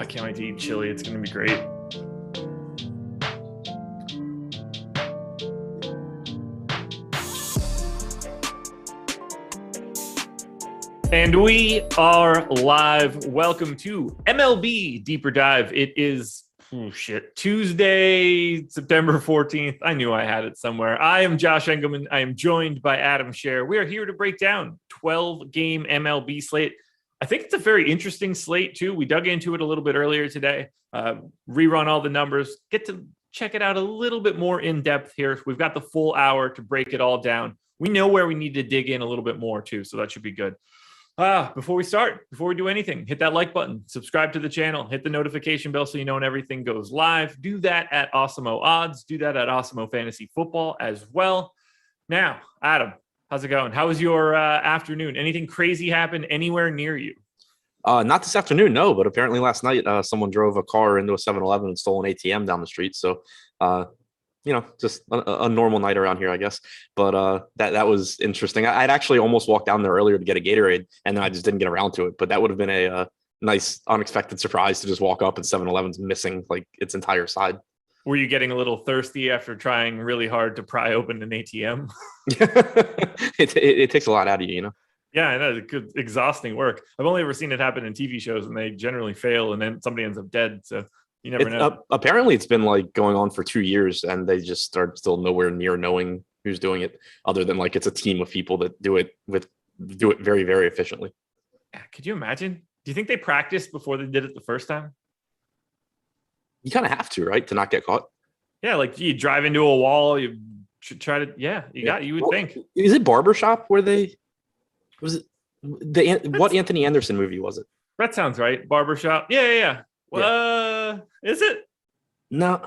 I can't wait to eat chili. It's going to be great. And we are live. Welcome to MLB Deeper Dive. It is Tuesday, September 14th. I knew I had it somewhere. I am Josh Engelman. I am joined by Adam Scher. We are here to break down 12-game MLB slate. I think it's a very interesting slate, too. We dug into it a little bit earlier today, rerun all the numbers, get to check it out a little bit more in depth here. We've got the full hour to break it all down. We know where we need to dig in a little bit more, too, so that should be good. Before we do anything, hit that like button, subscribe to the channel, hit the notification bell so you know when everything goes live. Do that at Awesemo Odds. Do that at Awesemo Fantasy Football as well. Now, Adam, how's it going? How was your afternoon? Anything crazy happen anywhere near you? Not this afternoon, no, but apparently last night someone drove a car into a 7-Eleven and stole an ATM down the street. So, just a normal night around here, I guess. But that was interesting. I'd actually almost walked down there earlier to get a Gatorade, and then I just didn't get around to it. But that would have been a nice, unexpected surprise to just walk up and 7-Eleven's missing like its entire side. Were you getting a little thirsty after trying really hard to pry open an ATM? It takes a lot out of you, you know? Yeah, I know. It's good, exhausting work. I've only ever seen it happen in TV shows, and they generally fail, and then somebody ends up dead. So you never know. Apparently, it's been like going on for 2 years, and they just are still nowhere near knowing who's doing it, other than like it's a team of people that do it very, very efficiently. Yeah, could you imagine? Do you think they practiced before they did it the first time? You kind of have to, right, to not get caught. Yeah, like you drive into a wall, you should try to. Yeah, you would think. Is it Barbershop where they? Was it what Anthony Anderson movie was it? That sounds right. Barbershop. Yeah. Is it? No,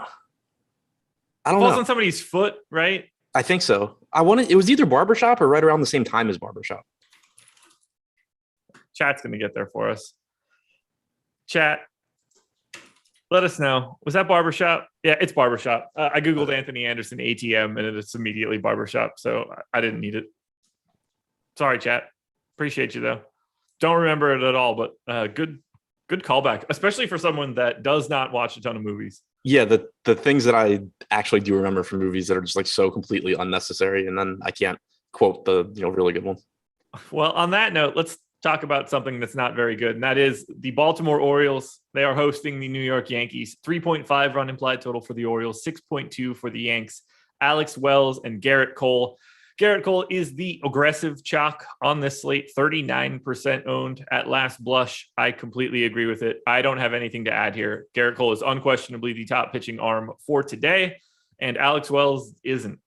I don't know. Falls on somebody's foot, right? I think so. It was either Barbershop or right around the same time as Barbershop. Chat's gonna get there for us. Chat, let us know. Was that Barbershop? Yeah, it's Barbershop. I googled Anthony Anderson ATM and it's immediately Barbershop, so I didn't need it. Sorry, chat. Appreciate you though. Don't remember it at all, but good callback, especially for someone that does not watch a ton of movies. Yeah, the things that I actually do remember from movies that are just like so completely unnecessary, and then I can't quote the really good ones. Well, on that note, let's talk about something that's not very good, and that is the Baltimore Orioles. They are hosting the New York Yankees. 3.5 run implied total for the Orioles, 6.2 for the Yanks. Alex Wells and Garrett Cole. Garrett Cole is the aggressive chalk on this slate, 39% owned at last blush. I completely agree with it. I don't have anything to add here. Garrett Cole is unquestionably the top pitching arm for today, and Alex Wells isn't.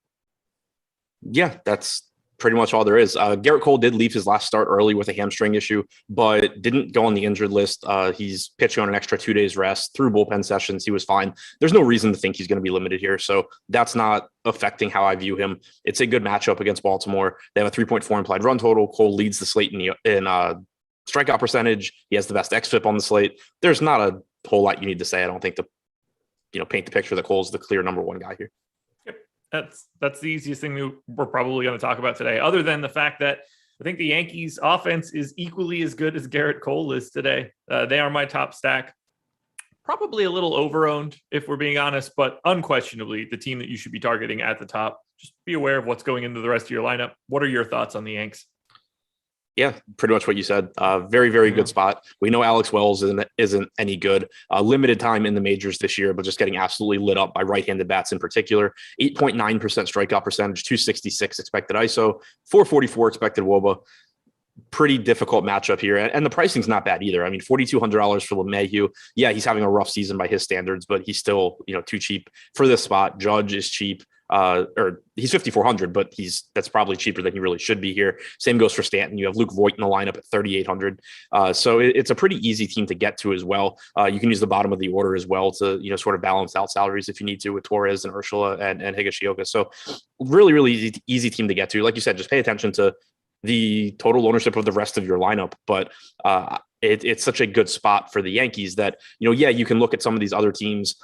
Yeah, that's pretty much all there is. Garrett Cole did leave his last start early with a hamstring issue, but didn't go on the injured list. He's pitching on an extra 2 days rest through bullpen sessions. He was fine. There's no reason to think he's going to be limited here. So that's not affecting how I view him. It's a good matchup against Baltimore. They have a 3.4 implied run total. Cole leads the slate in strikeout percentage. He has the best xFIP on the slate. There's not a whole lot you need to say, I don't think, to paint the picture that Cole's the clear number one guy here. That's the easiest thing we're probably going to talk about today, other than the fact that I think the Yankees offense is equally as good as Garrett Cole is today. They are my top stack. Probably a little over-owned, if we're being honest, but unquestionably the team that you should be targeting at the top. Just be aware of what's going into the rest of your lineup. What are your thoughts on the Yanks? Yeah, pretty much what you said. Very, very good spot. We know Alex Wells isn't any good. Limited time in the majors this year, but just getting absolutely lit up by right-handed bats in particular. 8.9% strikeout percentage, 266 expected ISO, 444 expected WOBA. Pretty difficult matchup here. And the pricing's not bad either. I mean, $4,200 for LeMahieu. Yeah, he's having a rough season by his standards, but he's still, too cheap for this spot. Judge is cheap. Or he's 5,400, but that's probably cheaper than he really should be here. Same goes for Stanton. You have Luke Voit in the lineup at 3,800. So it's a pretty easy team to get to as well. You can use the bottom of the order as well to, sort of balance out salaries if you need to with Torres and Urshela and Higashioka. So really, really easy team to get to. Like you said, just pay attention to the total ownership of the rest of your lineup. But it's such a good spot for the Yankees that, you can look at some of these other teams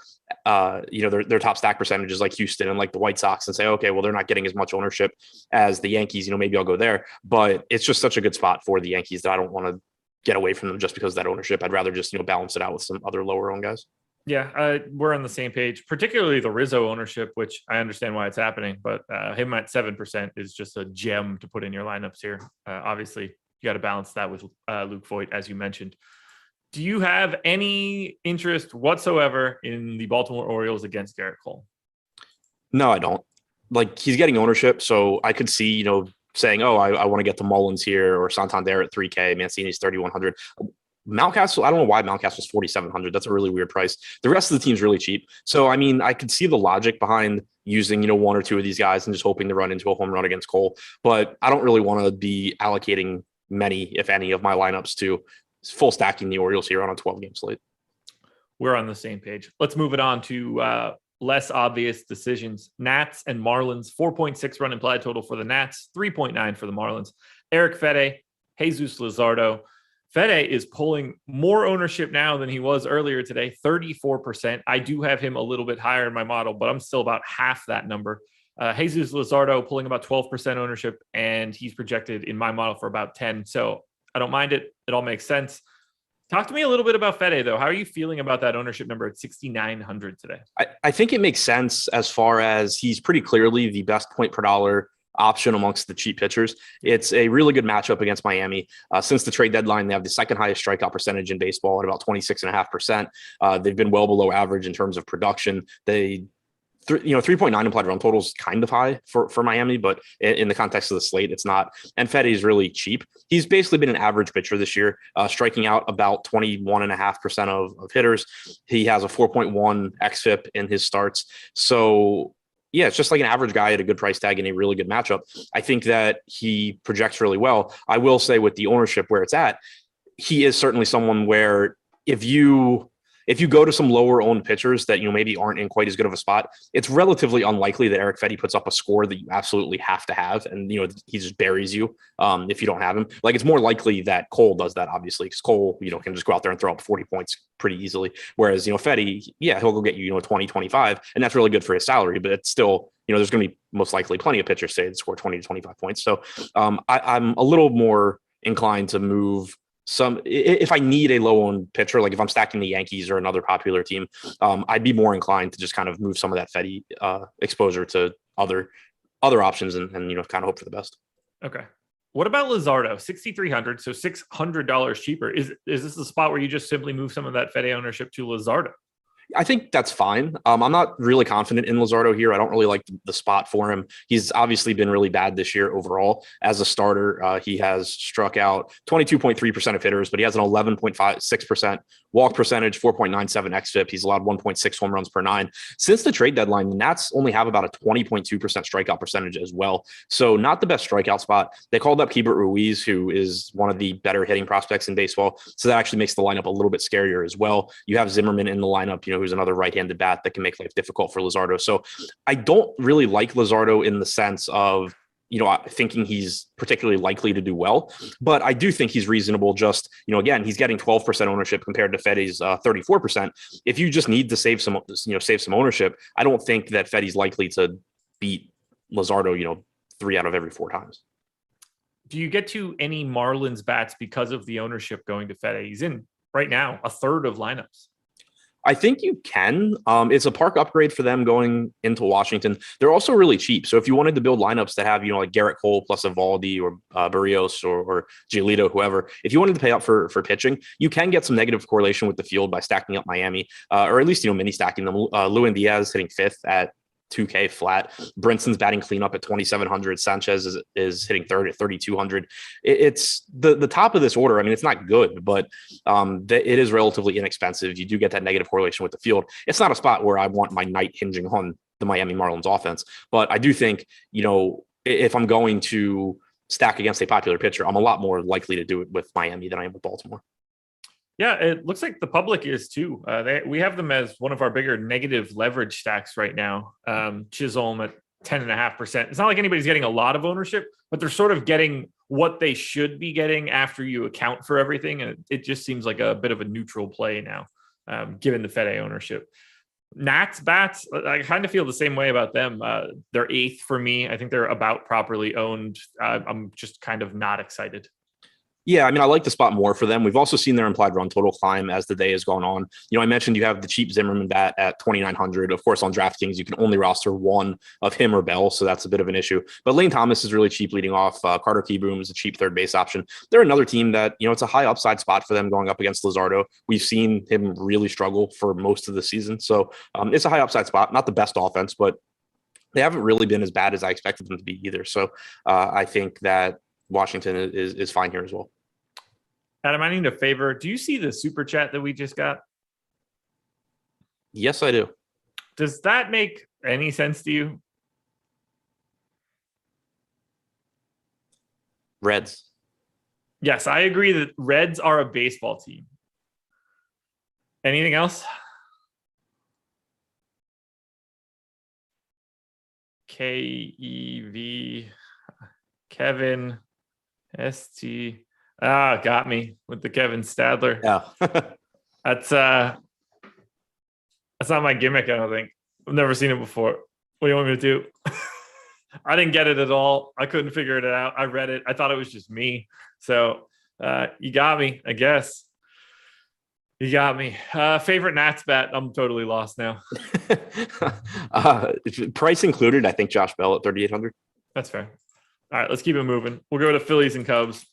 their top stack percentages like Houston and like the White Sox and say, okay, well, they're not getting as much ownership as the Yankees, maybe I'll go there. But it's just such a good spot for the Yankees that I don't want to get away from them just because of that ownership. I'd rather just, balance it out with some other lower owned guys. Yeah, we're on the same page, particularly the Rizzo ownership, which I understand why it's happening, but him at 7% is just a gem to put in your lineups here. Obviously, you got to balance that with Luke Voit, as you mentioned. Do you have any interest whatsoever in the Baltimore Orioles against Garrett Cole? No, I don't. Like, he's getting ownership, so I could see, saying, oh, I want to get the Mullins here or Santander at 3K, Mancini's 3,100. Mountcastle, I don't know why Mountcastle's 4,700. That's a really weird price. The rest of the team's really cheap. So, I mean, I could see the logic behind using, one or two of these guys and just hoping to run into a home run against Cole. But I don't really want to be allocating many, if any, of my lineups to full stacking the Orioles here on a 12-game slate. We're on the same page. Let's move it on to less obvious decisions. Nats and Marlins, 4.6 run implied total for the Nats, 3.9 for the Marlins. Eric Fetty, Jesus Luzardo. Fetty is pulling more ownership now than he was earlier today, 34%. I do have him a little bit higher in my model, but I'm still about half that number. Jesus Luzardo pulling about 12% ownership, and he's projected in my model for about 10. So I don't mind it. It all makes sense. Talk to me a little bit about Fetty, though. How are you feeling about that ownership number at 6,900 today? I think it makes sense as far as he's pretty clearly the best point per dollar option amongst the cheap pitchers. It's a really good matchup against Miami. Since the trade deadline, they have the second highest strikeout percentage in baseball at about 26.5%. They've been well below average in terms of production. 3.9 implied run total is kind of high for Miami, but in the context of the slate, it's not. And Fetty is really cheap. He's basically been an average pitcher this year, striking out about 21.5% of hitters. He has a 4.1 xFIP in his starts. So yeah, it's just like an average guy at a good price tag in a really good matchup. I think that he projects really well. I will say with the ownership where it's at, he is certainly someone where if you go to some lower owned pitchers that, maybe aren't in quite as good of a spot, it's relatively unlikely that Eric Fetty puts up a score that you absolutely have to have. And, he just buries you if you don't have him. Like, it's more likely that Cole does that, obviously, because Cole, can just go out there and throw up 40 points pretty easily. Whereas, Fetty, yeah, he'll go get you, 20, 25, and that's really good for his salary, but it's still, there's going to be most likely plenty of pitchers say that score 20 to 25 points. So I'm a little more inclined to move if I need a low owned pitcher, like if I'm stacking the Yankees or another popular team, I'd be more inclined to just kind of move some of that Fetty exposure to other options and kind of hope for the best. Okay. What about Luzardo? 6,300, so $600 cheaper. Is this the spot where you just simply move some of that Fetty ownership to Luzardo? I think that's fine. I'm not really confident in Luzardo here. I don't really like the spot for him. He's obviously been really bad this year overall. As a starter, he has struck out 22.3% of hitters, but he has an 11.56% walk percentage, 4.97 xFIP. He's allowed 1.6 home runs per nine. Since the trade deadline, the Nats only have about a 20.2% strikeout percentage as well. So not the best strikeout spot. They called up Keibert Ruiz, who is one of the better hitting prospects in baseball. So that actually makes the lineup a little bit scarier as well. You have Zimmerman in the lineup, who's another right-handed bat that can make life difficult for Luzardo. So I don't really like Luzardo in the sense of, thinking he's particularly likely to do well, but I do think he's reasonable. Just, again, he's getting 12% ownership compared to Fetty's 34%. If you just need to save some ownership, I don't think that Fetty's likely to beat Luzardo, 3 out of every 4 times. Do you get to any Marlins bats because of the ownership going to Fetty? He's in right now a third of lineups. I think you can. It's a park upgrade for them going into Washington. They're also really cheap. So if you wanted to build lineups that have, like Garrett Cole plus Evaldi or Barrios or Giolito, whoever, if you wanted to pay up for pitching, you can get some negative correlation with the field by stacking up Miami, or at least, mini stacking them. Lewin Diaz hitting 5th at 2K flat. Brinson's batting cleanup at 2,700. Sanchez is hitting 3rd at 3,200. It's the top of this order. I mean, it's not good, but it is relatively inexpensive. You do get that negative correlation with the field. It's not a spot where I want my night hinging on the Miami Marlins offense, but I do think, if I'm going to stack against a popular pitcher, I'm a lot more likely to do it with Miami than I am with Baltimore. Yeah, it looks like the public is too. We have them as one of our bigger negative leverage stacks right now. Chisholm at 10.5%. It's not like anybody's getting a lot of ownership, but they're sort of getting what they should be getting after you account for everything. And it just seems like a bit of a neutral play now, given the Fetty ownership. Nats bats, I kind of feel the same way about them. They're 8th for me. I think they're about properly owned. I'm just kind of not excited. Yeah, I mean, I like the spot more for them. We've also seen their implied run total climb as the day has gone on. I mentioned you have the cheap Zimmerman bat at 2,900. Of course, on DraftKings, you can only roster one of him or Bell, so that's a bit of an issue. But Lane Thomas is really cheap leading off. Carter Kieboom is a cheap third base option. They're another team that, it's a high upside spot for them going up against Luzardo. We've seen him really struggle for most of the season. So it's a high upside spot, not the best offense, but they haven't really been as bad as I expected them to be either. So I think that Washington is fine here as well. Adam, I need a favor. Do you see the super chat that we just got? Yes, I do. Does that make any sense to you? Reds. Yes, I agree that Reds are a baseball team. Anything else? KEV, Kevin, ST. Got me with the Kevin Stadler. Yeah. That's not my gimmick, I don't think. I've never seen it before. What do you want me to do? I didn't get it at all. I couldn't figure it out. I read it. I thought it was just me. So you got me, I guess. You got me. Favorite Nats bat? I'm totally lost now. Price included, I think Josh Bell at 3,800. That's fair. All right, let's keep it moving. We'll go to Phillies and Cubs.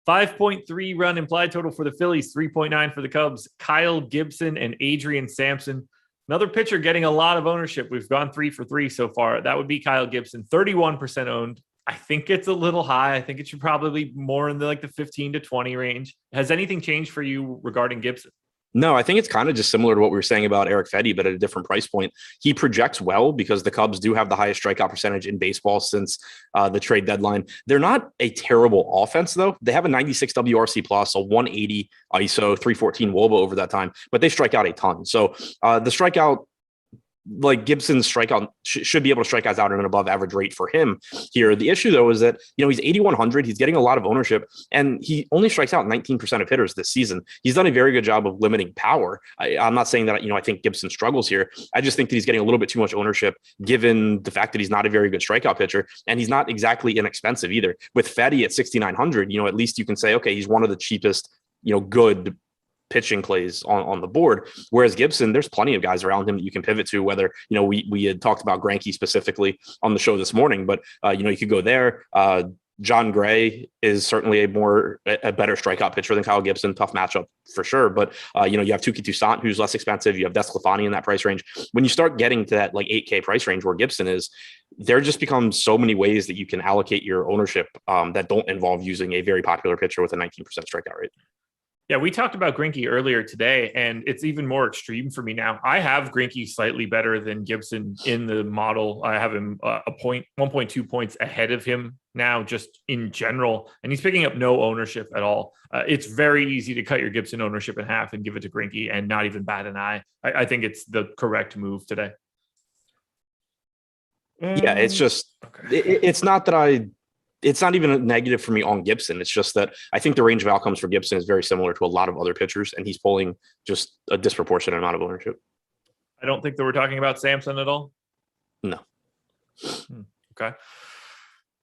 5.3 run implied total for the Phillies, 3.9 for the Cubs. Kyle Gibson and Adrian Sampson. Another pitcher getting a lot of ownership. We've gone 3 for 3 so far. That would be Kyle Gibson, 31% owned. I think it's a little high. I think it should probably be more in the 15 to 20 range. Has anything changed for you regarding Gibson? No, I think it's kind of just similar to what we were saying about Eric Fetty, but at a different price point. He projects well because the Cubs do have the highest strikeout percentage in baseball since the trade deadline. They're not a terrible offense, though. They have a 96 WRC plus, a 180 ISO, 314 WOBA over that time, but they strike out a ton. So the strikeout, like Gibson's strikeout should be able to strike guys out at an above average rate for him here. The issue though is that, he's 8,100. He's getting a lot of ownership and he only strikes out 19% of hitters this season. He's done a very good job of limiting power. I'm not saying that, I think Gibson struggles here. I just think that he's getting a little bit too much ownership given the fact that he's not a very good strikeout pitcher and he's not exactly inexpensive either. With Fetty at 6,900, at least you can say, okay, he's one of the cheapest, good pitching plays on the board. Whereas Gibson, there's plenty of guys around him that you can pivot to, whether, we had talked about Greinke specifically on the show this morning, but, you could go there. John Gray is certainly a better strikeout pitcher than Kyle Gibson. Tough matchup for sure. But, you have Toussaint, who's less expensive. You have Desclafani in that price range. When you start getting to that $8K price range where Gibson is, there just becomes so many ways that you can allocate your ownership that don't involve using a very popular pitcher with a 19% strikeout rate. Yeah, we talked about Greinke earlier today, and it's even more extreme for me now. I have Greinke slightly better than Gibson in the model. I have him 1.2 points ahead of him now, just in general, and he's picking up no ownership at all. It's very easy to cut your Gibson ownership in half and give it to Greinke and not even bat an eye. I think it's the correct move today. Yeah, it's just, it's not that it's not even a negative for me on Gibson. It's just that I think the range of outcomes for Gibson is very similar to a lot of other pitchers, and he's pulling just a disproportionate amount of ownership. I don't think that we're talking about Sampson at all. No. Okay.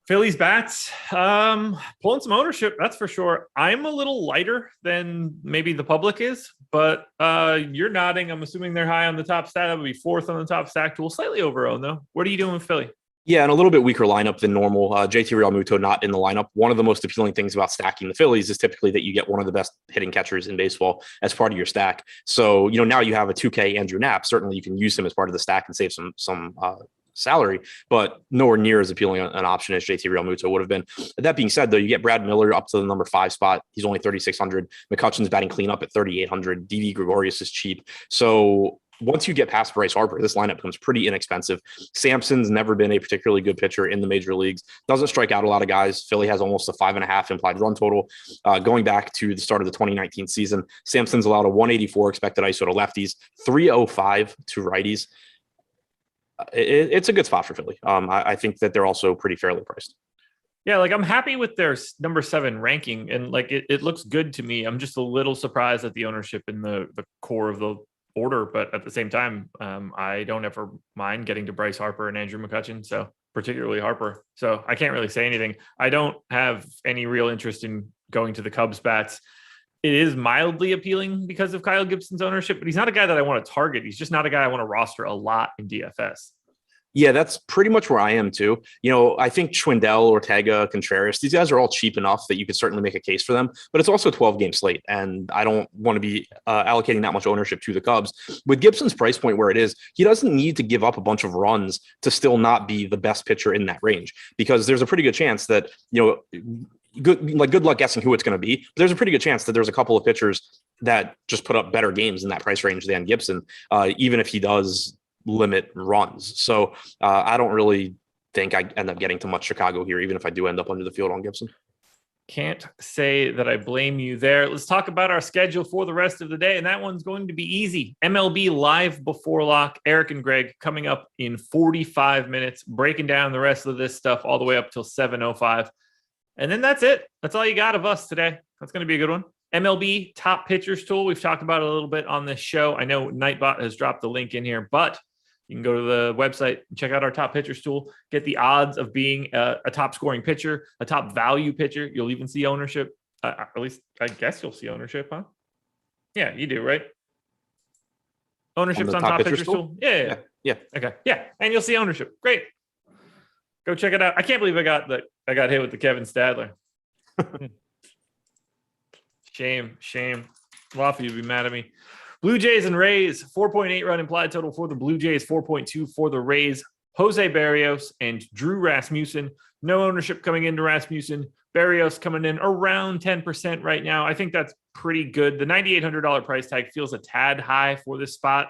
Phillies bats, pulling some ownership, that's for sure. I'm a little lighter than maybe the public is, but you're nodding. I'm assuming they're high on the top stat. That would be 4th on the top stack tool, slightly over owned though. What are you doing with Philly? Yeah, and a little bit weaker lineup than normal. JT Realmuto not in the lineup. One of the most appealing things about stacking the Phillies is typically that you get one of the best hitting catchers in baseball as part of your stack. So, now you have a 2K Andrew Knapp. Certainly you can use him as part of the stack and save some salary, but nowhere near as appealing an option as JT Realmuto would have been. That being said, though, you get Brad Miller up to the number 5 spot. He's only 3,600. McCutchen's batting cleanup at 3,800. Didi Gregorius is cheap. So once you get past Bryce Harper, this lineup becomes pretty inexpensive. Sampson's never been a particularly good pitcher in the major leagues. Doesn't strike out a lot of guys. Philly has almost a 5.5 implied run total. Going back to the start of the 2019 season, Sampson's allowed a 184 expected ISO to lefties, 305 to righties. It's a good spot for Philly. I think that they're also pretty fairly priced. Yeah, I'm happy with their number 7 ranking, and it looks good to me. I'm just a little surprised at the ownership in the core of the order, but at the same time, I don't ever mind getting to Bryce Harper and Andrew McCutchen. So particularly Harper. So I can't really say anything. I don't have any real interest in going to the Cubs bats. It is mildly appealing because of Kyle Gibson's ownership, but he's not a guy that I want to target. He's just not a guy I want to roster a lot in DFS. Yeah, that's pretty much where I am too. I think Schwindel, Ortega, Contreras, these guys are all cheap enough that you could certainly make a case for them, but it's also a 12-game slate, and I don't want to be allocating that much ownership to the Cubs. With Gibson's price point where it is, he doesn't need to give up a bunch of runs to still not be the best pitcher in that range, because there's a pretty good chance that, good luck guessing who it's going to be. But there's a pretty good chance that there's a couple of pitchers that just put up better games in that price range than Gibson, even if he does limit runs. So I don't really think I end up getting to much Chicago here, even if I do end up under the field on Gibson. Can't say that I blame you there. Let's talk about our schedule for the rest of the day, and that one's going to be easy. MLB live before lock. Eric and Greg coming up in 45 minutes, breaking down the rest of this stuff all the way up till 7:05. And then that's it. That's all you got of us today. That's going to be a good one. MLB Top Pitchers Tool. We've talked about it a little bit on this show. I know Nightbot has dropped the link in here, but you can go to the website and check out our Top Pitchers Tool, get the odds of being a top scoring pitcher, a top value pitcher. You'll even see ownership. At least I guess you'll see ownership, huh? Yeah, you do, right? Ownership's on Top Pitchers Tool? Yeah. Okay. Yeah. And you'll see ownership. Great. Go check it out. I can't believe I got hit with the Kevin Stadler. Shame. A lot of you would be mad at me. Blue Jays and Rays, 4.8 run implied total for the Blue Jays, 4.2 for the Rays. Jose Barrios and Drew Rasmussen. No ownership coming into Rasmussen. Barrios coming in around 10% right now. I think that's pretty good. The $9,800 price tag feels a tad high for this spot.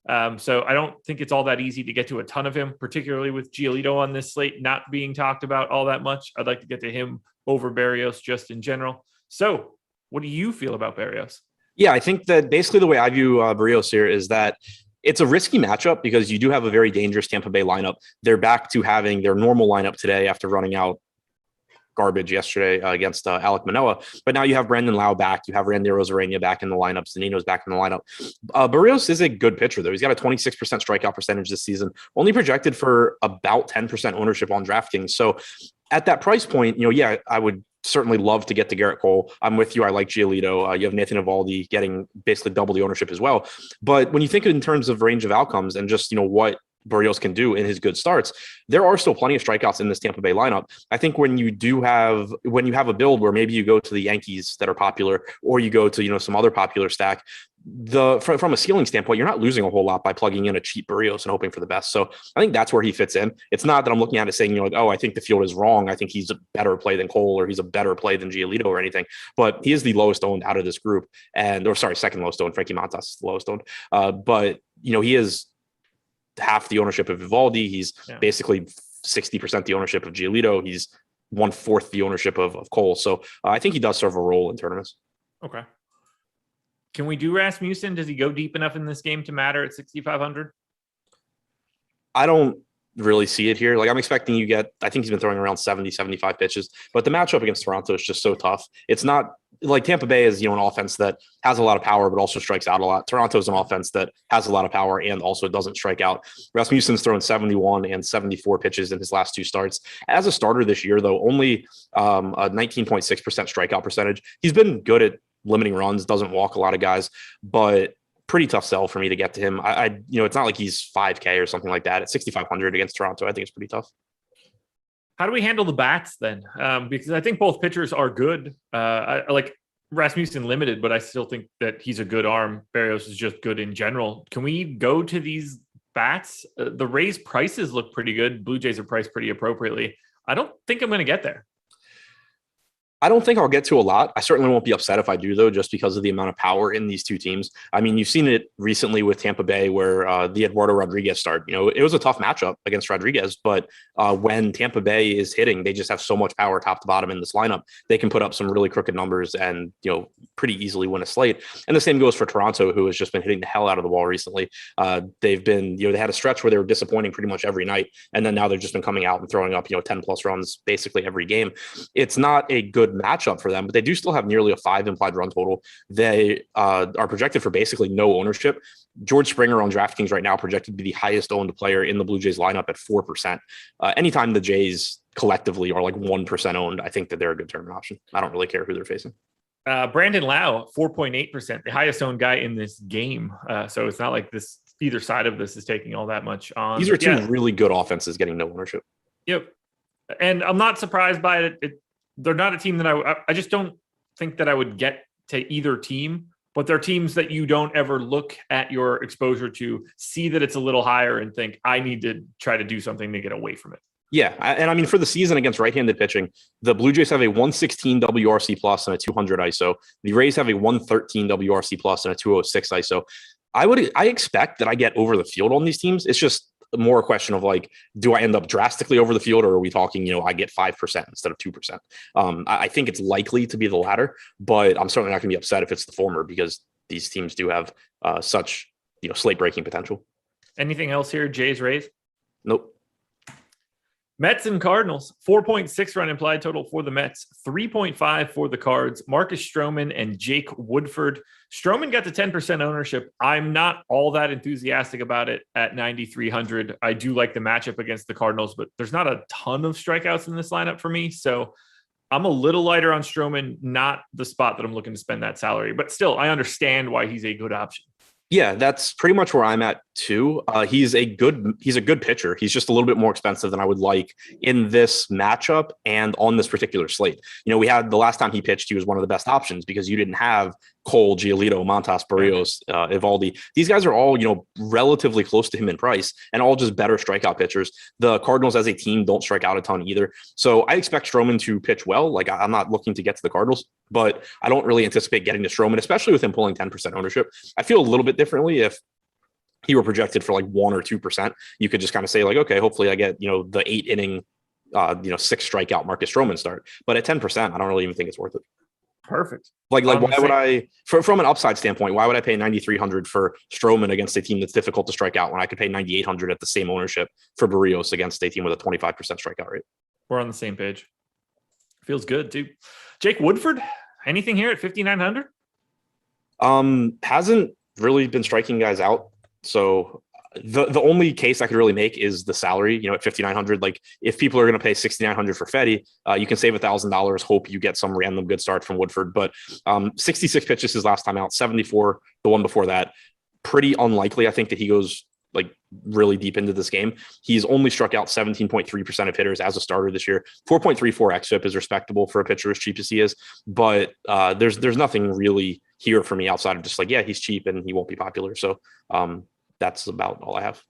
So I don't think it's all that easy to get to a ton of him, particularly with Giolito on this slate not being talked about all that much. I'd like to get to him over Barrios just in general. So what do you feel about Barrios? Yeah, I think that basically the way I view Barrios here is that it's a risky matchup because you do have a very dangerous Tampa Bay lineup. They're back to having their normal lineup today after running out garbage yesterday against Alek Manoah. But now you have Brandon Lau back. You have Randy Arozarena back in the lineup. Zanino's back in the lineup. Barrios is a good pitcher, though. He's got a 26% strikeout percentage this season, only projected for about 10% ownership on DraftKings. So at that price point, I would certainly love to get to Garrett Cole. I'm with you. I like Giolito. You have Nathan Eovaldi getting basically double the ownership as well. But when you think in terms of range of outcomes and just, what Barrios can do in his good starts, there are still plenty of strikeouts in this Tampa Bay lineup. I think when you have a build where maybe you go to the Yankees that are popular, or you go to, some other popular stack, from a ceiling standpoint, you're not losing a whole lot by plugging in a cheap Barrios and hoping for the best. So I think that's where he fits in. It's not that I'm looking at it saying, I think the field is wrong. I think he's a better play than Cole, or he's a better play than Giolito or anything, but he is the lowest owned out of this group. Second lowest owned. Frankie Montas is the lowest owned. But he is half the ownership of Eovaldi. He's basically 60% the ownership of Giolito. He's 1/4 the ownership of Cole. So I think he does serve a role in tournaments. Okay. Can we do Rasmussen? Does he go deep enough in this game to matter at 6,500? I don't really see it here. Like, I'm expecting I think he's been throwing around 70, 75 pitches, but the matchup against Toronto is just so tough. It's not like Tampa Bay is, an offense that has a lot of power, but also strikes out a lot. Toronto is an offense that has a lot of power and also doesn't strike out. Rasmussen's thrown 71 and 74 pitches in his last two starts. As a starter this year, though, only a 19.6% strikeout percentage. He's been good at limiting runs, doesn't walk a lot of guys, but pretty tough sell for me to get to him. It's not like he's 5K or something like that. At 6,500 against Toronto, I think it's pretty tough. How do we handle the bats then? Because I think both pitchers are good. I like Rasmussen limited, but I still think that he's a good arm. Barrios is just good in general. Can we go to these bats? The Rays prices look pretty good. Blue Jays are priced pretty appropriately. I don't think I'm going to get there. I don't think I'll get to a lot. I certainly won't be upset if I do, though, just because of the amount of power in these two teams. I mean, you've seen it recently with Tampa Bay where the Eduardo Rodriguez start, it was a tough matchup against Rodriguez, but when Tampa Bay is hitting, they just have so much power top to bottom in this lineup. They can put up some really crooked numbers and, pretty easily win a slate. And the same goes for Toronto, who has just been hitting the hell out of the ball recently. They've been, they had a stretch where they were disappointing pretty much every night. And then now they've just been coming out and throwing up, 10 plus runs basically every game. It's not a good good matchup for them, but they do still have nearly a 5 implied run total. They are projected for basically no ownership. George Springer on DraftKings right now projected to be the highest owned player in the Blue Jays lineup at 4%. Anytime the Jays collectively are like 1% owned, I think that they're a good tournament option. I don't really care who they're facing. Brandon Lau, 4.8%, the highest owned guy in this game. So it's not like this either side of this is taking all that much on. These are two really good offenses getting no ownership. Yep. And I'm not surprised by it. They're not a team that I just don't think that I would get to either team, but they're teams that you don't ever look at your exposure to, see that it's a little higher and think, I need to try to do something to get away from it. Yeah. And I mean, for the season against right-handed pitching, the Blue Jays have a 116 WRC plus and a 200 ISO. The Rays have a 113 WRC plus and a 206 ISO. I expect that I get over the field on these teams. It's just more a question of like, do I end up drastically over the field, or are we talking, I get 5% instead of 2%? I think it's likely to be the latter, but I'm certainly not going to be upset if it's the former, because these teams do have such, slate breaking potential. Anything else here? Jays, Rays? Nope. Mets and Cardinals, 4.6 run implied total for the Mets, 3.5 for the Cards. Marcus Stroman and Jake Woodford. Stroman got to 10% ownership. I'm not all that enthusiastic about it at 9,300. I do like the matchup against the Cardinals, but there's not a ton of strikeouts in this lineup for me. So I'm a little lighter on Stroman, not the spot that I'm looking to spend that salary, but still, I understand why he's a good option. Yeah, that's pretty much where I'm at too. He's a good pitcher. He's just a little bit more expensive than I would like in this matchup and on this particular slate. We had the last time he pitched, he was one of the best options because you didn't have Cole, Giolito, Montas, Barrios, Evaldi. These guys are all, relatively close to him in price and all just better strikeout pitchers. The Cardinals as a team don't strike out a ton either. So I expect Stroman to pitch well. Like, I'm not looking to get to the Cardinals, but I don't really anticipate getting to Stroman, especially with him pulling 10% ownership. I feel a little bit differently if he were projected for like 1 or 2%. You could just kind of say like, okay, hopefully I get, the 8 inning, 6 strikeout Marcus Stroman start. But at 10%, I don't really even think it's worth it. Perfect. Like why would I, from an upside standpoint, why would I pay 9,300 for Stroman against a team that's difficult to strike out when I could pay 9,800 at the same ownership for Barrios against a team with a 25% strikeout rate? We're on the same page. Feels good, too. Jake Woodford, anything here at 5,900? Hasn't really been striking guys out. So the only case I could really make is the salary, at 5,900. Like, if people are going to pay 6,900 for Fetty, you can save $1,000, hope you get some random good start from Woodford. But 66 pitches his last time out, 74 the one before that. Pretty unlikely, I think, that he goes like really deep into this game. He's only struck out 17.3% of hitters as a starter this year. 4.34 xFIP is respectable for a pitcher as cheap as he is, but there's nothing really here for me outside of just like, yeah, he's cheap and he won't be popular. So that's about all I have.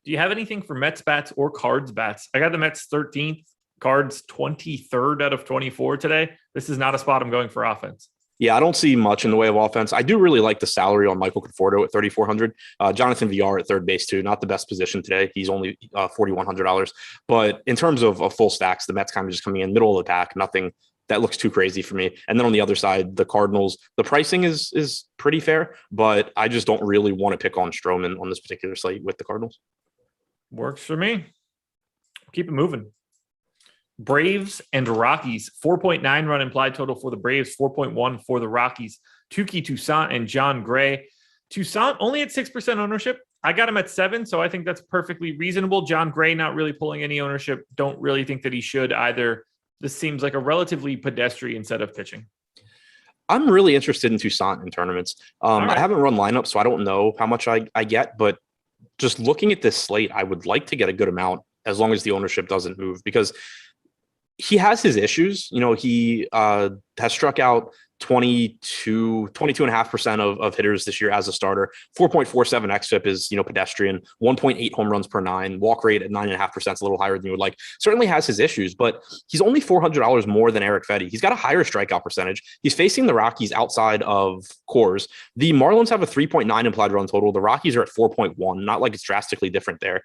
Do you have anything for Mets bats or Cards bats? I got the Mets 13th, Cards 23rd out of 24 today. This is not a spot I'm going for offense. Yeah, I don't see much in the way of offense. I do really like the salary on Michael Conforto at 3,400. Jonathan VR at third base too. Not the best position today. He's only $4,100. But in terms of full stacks, the Mets kind of just coming in middle of the pack. Nothing that looks too crazy for me. And then on the other side, the Cardinals, the pricing is pretty fair, but I just don't really want to pick on Stroman on this particular slate with the Cardinals. Works for me. Keep it moving. Braves and Rockies, 4.9 run implied total for the Braves, 4.1 for the Rockies. Touki Toussaint and John Gray. Toussaint only at 6% ownership. I got him at 7, so I think that's perfectly reasonable. John Gray not really pulling any ownership. Don't really think that he should either. This seems like a relatively pedestrian set of pitching. I'm really interested in Toussaint in tournaments. Right. I haven't run lineups, so I don't know how much I get, but just looking at this slate, I would like to get a good amount as long as the ownership doesn't move, because he has his issues. He has struck out 22.5% of hitters this year as a starter. 4.47 xFIP is, pedestrian. 1.8 home runs per 9. Walk rate at 9.5% is a little higher than you would like. Certainly has his issues, but he's only $400 more than Eric Fetty. He's got a higher strikeout percentage. He's facing the Rockies outside of Coors. The Marlins have a 3.9 implied run total. The Rockies are at 4.1. Not like it's drastically different there.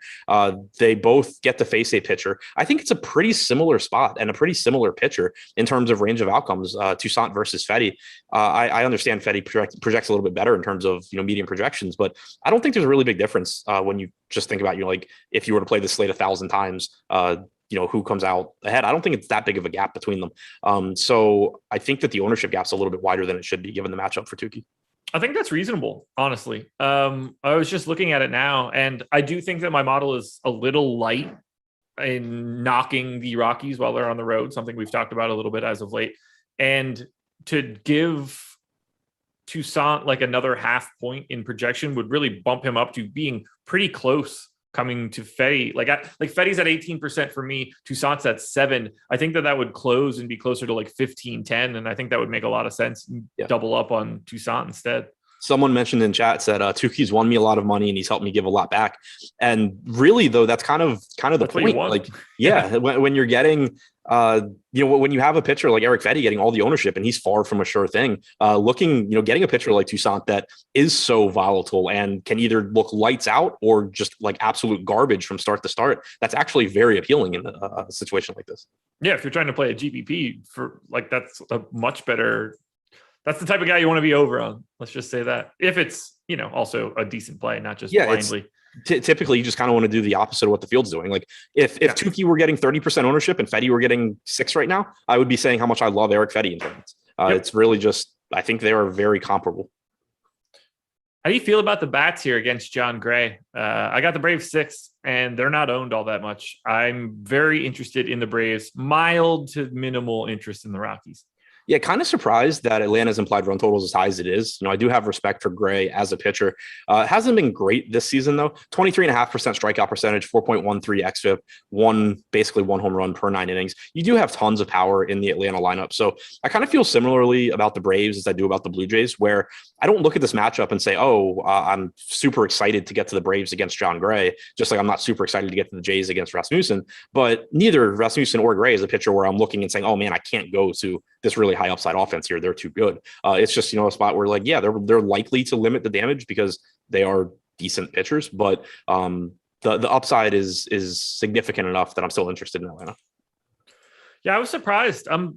They both get to face a pitcher. I think it's a pretty similar spot and a pretty similar pitcher in terms of range of outcomes. Toussaint versus Fetty. I understand Fetty projects a little bit better in terms of medium projections, but I don't think there's a really big difference when you just think about like if you were to play this slate 1,000 times, who comes out ahead. I don't think it's that big of a gap between them. So I think that the ownership gap's a little bit wider than it should be given the matchup for Tukey. I think that's reasonable, honestly. I was just looking at it now, and I do think that my model is a little light in knocking the Rockies while they're on the road, something we've talked about a little bit as of late. And to give Toussaint like another half point in projection would really bump him up to being pretty close coming to Fetty. Like Fetty's at 18% for me. Toussaint's at 7%. I think that would close and be closer to like 15-10. And I think that would make a lot of sense. Double up on Toussaint instead. Someone mentioned in chat said Tukey's won me a lot of money and he's helped me give a lot back. And really, though, that's kind of the point. Like, when you're getting, when you have a pitcher like Eric Fetty getting all the ownership and he's far from a sure thing, getting a pitcher like Toussaint that is so volatile and can either look lights out or just like absolute garbage from start to start, that's actually very appealing in a situation like this. Yeah, if you're trying to play a GPP for like, that's a much better. That's the type of guy you want to be over on. Let's just say that. If it's, also a decent play, not just blindly. Typically, you just kind of want to do the opposite of what the field's doing. Like if Tukey were getting 30% ownership and Fetty were getting 6% right now, I would be saying how much I love Eric Fetty in tournaments. It's really just, I think they are very comparable. How do you feel about the bats here against John Gray? I got the Braves 6, and they're not owned all that much. I'm very interested in the Braves, mild to minimal interest in the Rockies. Yeah, kind of surprised that Atlanta's implied run total is as high as it is. I do have respect for Gray as a pitcher. It hasn't been great this season, though. 23.5% strikeout percentage, 4.13 xFIP, basically one home run per 9 innings. You do have tons of power in the Atlanta lineup. So I kind of feel similarly about the Braves as I do about the Blue Jays, where I don't look at this matchup and say, I'm super excited to get to the Braves against John Gray, just like I'm not super excited to get to the Jays against Rasmussen. But neither Rasmussen or Gray is a pitcher where I'm looking and saying, oh, man, I can't go to this really high upside offense here. They're too good. It's just, a spot where they're likely to limit the damage because they are decent pitchers, but the upside is significant enough that I'm still interested in Atlanta. Yeah, I was surprised. I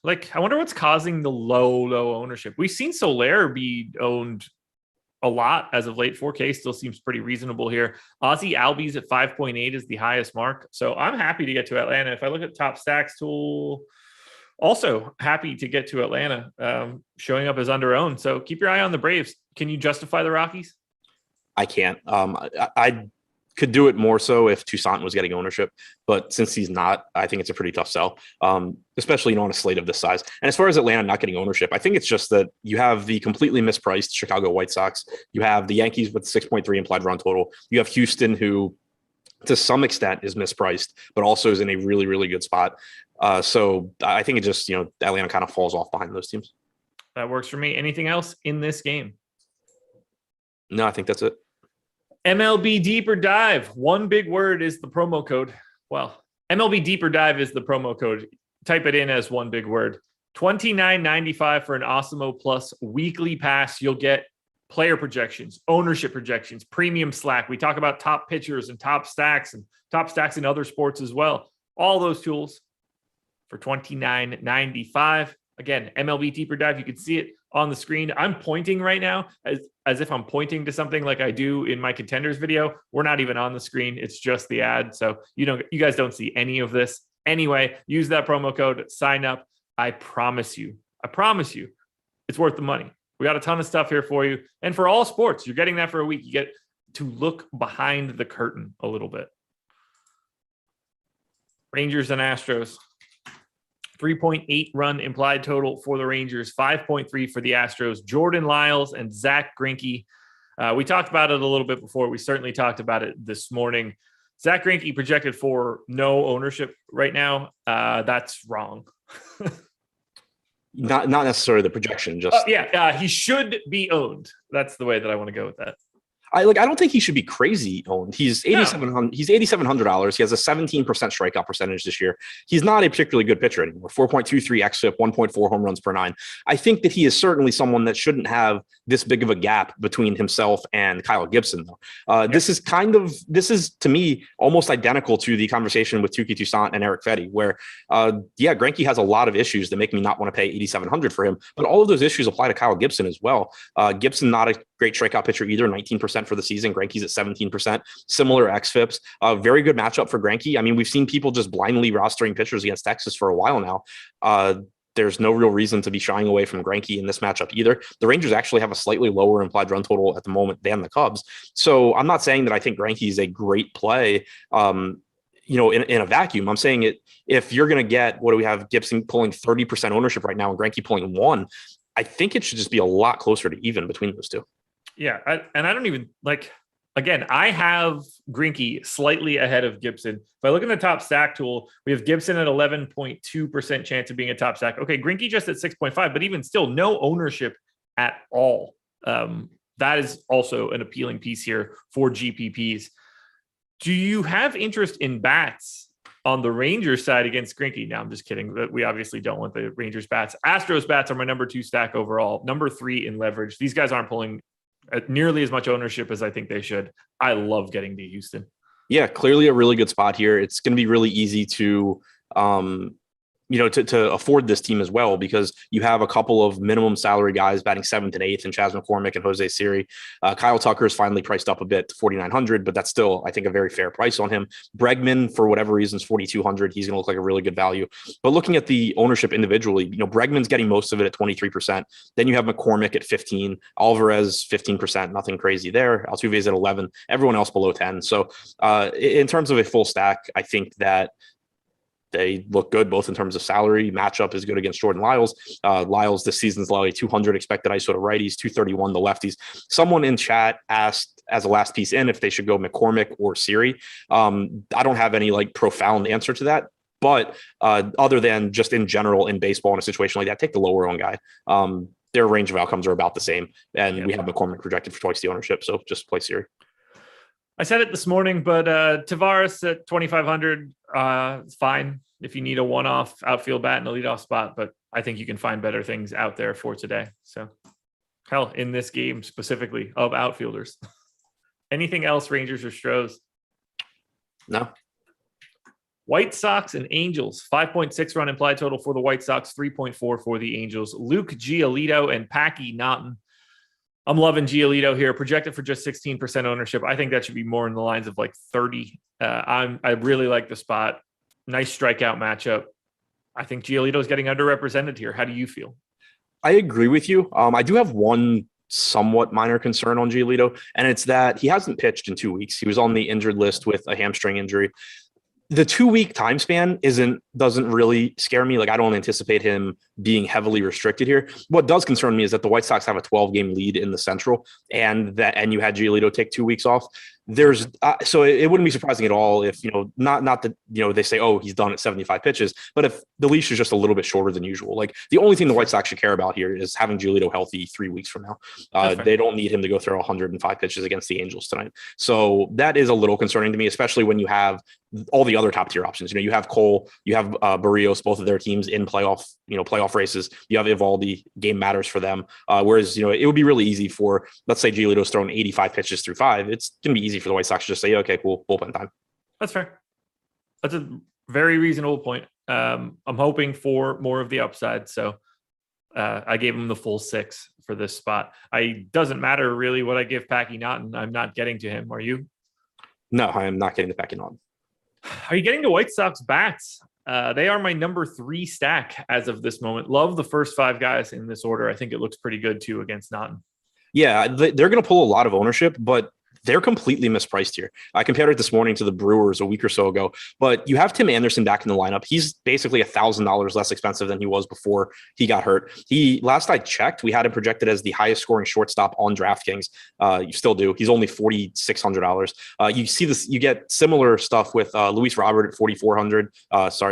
wonder what's causing the low ownership. We've seen Soler be owned a lot as of late. 4K still seems pretty reasonable here. Ozzy Albies at 5.8 is the highest mark. So I'm happy to get to Atlanta. If I look at Top Stacks tool, also happy to get to Atlanta, showing up as under owned. So keep your eye on the Braves. Can you justify the Rockies? I can't. I could do it more so if Toussaint was getting ownership, but since he's not, I think it's a pretty tough sell, especially on a slate of this size. And as far as Atlanta not getting ownership, I think it's just that you have the completely mispriced Chicago White Sox. You have the Yankees with 6.3 implied run total. You have Houston, who to some extent is mispriced, but also is in a really, really good spot. So I think it just, Atlanta kind of falls off behind those teams. That works for me. Anything else in this game? No, I think that's it. MLB Deeper Dive. One big word is the promo code. Well, MLB Deeper Dive is the promo code. Type it in as one big word. $29.95 for an Awesemo Plus weekly pass. You'll get player projections, ownership projections, premium Slack. We talk about top pitchers and top stacks in other sports as well. All those tools for $29.95. Again, MLB Deeper Dive. You can see it on the screen. I'm pointing right now as if I'm pointing to something like I do in my contenders video. We're not even on the screen. It's just the ad. So you guys don't see any of this. Anyway, use that promo code, sign up. I promise you, it's worth the money. We got a ton of stuff here for you. And for all sports, you're getting that for a week. You get to look behind the curtain a little bit. Rangers and Astros. 3.8 run implied total for the Rangers, 5.3 for the Astros. Jordan Lyles and Zach Greinke. We talked about it a little bit before. We certainly talked about it this morning. Zach Greinke projected for no ownership right now. That's wrong. Not necessarily the projection. Just he should be owned. That's the way that I want to go with that. I don't think he should be crazy owned. He's $8,700. He's $8,700. He has a 17% strikeout percentage this year. He's not a particularly good pitcher anymore. 4.23 xFIP, 1.4 home runs per 9. I think that he is certainly someone that shouldn't have this big of a gap between himself and Kyle Gibson, though. This is to me almost identical to the conversation with Toussaint and Eric Fetty, where Greinke has a lot of issues that make me not want to pay $8,700 for him, but all of those issues apply to Kyle Gibson as well. Gibson not a great strikeout pitcher either, 19% for the season. Greinke's at 17%, similar xFIPs. Very good matchup for Greinke. I mean, we've seen people just blindly rostering pitchers against Texas for a while now. There's no real reason to be shying away from Greinke in this matchup either. The Rangers actually have a slightly lower implied run total at the moment than the Cubs. So I'm not saying that I think Greinke is a great play, in a vacuum. I'm saying it, if you're going to get, what do we have? Gibson pulling 30% ownership right now and Greinke pulling 1. I think it should just be a lot closer to even between those two. Yeah. I don't even again, I have Greinke slightly ahead of Gibson. If I look in the top stack tool, we have Gibson at 11.2% chance of being a top stack. Okay, Greinke just at 6.5, but even still no ownership at all. That is also an appealing piece here for GPPs. Do you have interest in bats on the Rangers side against Greinke? No, I'm just kidding. We obviously don't want the Rangers bats. Astros bats are my number 2 stack overall, number 3 in leverage. These guys aren't pulling nearly as much ownership as I think they should. I love getting to Houston. Yeah, clearly a really good spot here. It's going to be really easy to to afford this team as well, because you have a couple of minimum salary guys batting 7th and 8th, and Chas McCormick and Jose Siri. Kyle Tucker is finally priced up a bit to 4,900, but that's still, I think, a very fair price on him. Bregman, for whatever reason, is 4,200. He's going to look like a really good value. But looking at the ownership individually, Bregman's getting most of it at 23%. Then you have McCormick at 15, Alvarez 15%, nothing crazy there. Altuve's at 11, everyone else below 10. So in terms of a full stack, I think that they look good, both in terms of salary. Matchup is good against Jordan Lyles. Lyles this season's allowed 200 expected ISO to righties, 231 to lefties. Someone in chat asked as a last piece in if they should go McCormick or Siri. I don't have any profound answer to that, but other than just in general in baseball in a situation like that, take the lower owned guy. Their range of outcomes are about the same, and we have McCormick projected for twice the ownership, so just play Siri. I said it this morning, but Tavares at 2,500 is fine if you need a one-off outfield bat in a leadoff spot, but I think you can find better things out there for today. So, hell, in this game specifically of outfielders. Anything else, Rangers or Stros? No. White Sox and Angels, 5.6 run implied total for the White Sox, 3.4 for the Angels. Luke Giolito and Packy Naughton. I'm loving Giolito here, projected for just 16% ownership. I think that should be more in the lines of 30. I really like the spot. Nice strikeout matchup. I think Giolito is getting underrepresented here. How do you feel? I agree with you. I do have one somewhat minor concern on Giolito, and it's that he hasn't pitched in 2 weeks. He was on the injured list with a hamstring injury. The 2-week time span doesn't really scare me. I don't anticipate him being heavily restricted here. What does concern me is that the White Sox have a 12-game lead in the Central, and you had Giolito take 2 weeks off. There's so it wouldn't be surprising at all if not that they say, oh, he's done at 75 pitches, but if the leash is just a little bit shorter than usual. The only thing the White Sox should care about here is having Giolito healthy 3 weeks from now. They don't need him to go throw 105 pitches against the Angels tonight. So that is a little concerning to me, especially when you have all the other top tier options. You have Cole, you have Barrios, both of their teams in playoff races. You have Evaldi, game matters for them. Whereas it would be really easy for, let's say Giolito's thrown 85 pitches through 5. It's going to be easy for the White Sox to just say, okay, cool, bullpen time. That's fair. That's a very reasonable point. I'm hoping for more of the upside. So I gave him the full 6 for this spot. Doesn't matter really what I give Packy Naughton. I'm not getting to him. Are you? No, I am not getting to Packy Naughton. Are you getting the White Sox bats? They are my number 3 stack as of this moment. Love the first 5 guys in this order. I think it looks pretty good too against Naughton. Yeah, they're going to pull a lot of ownership, but they're completely mispriced here. I compared it this morning to the Brewers a week or so ago, but you have Tim Anderson back in the lineup. He's basically $1,000 less expensive than he was before he got hurt. Last I checked, we had him projected as the highest scoring shortstop on DraftKings. You still do. He's only $4,600. You see this, you get similar stuff with Luis Robert at 4,400.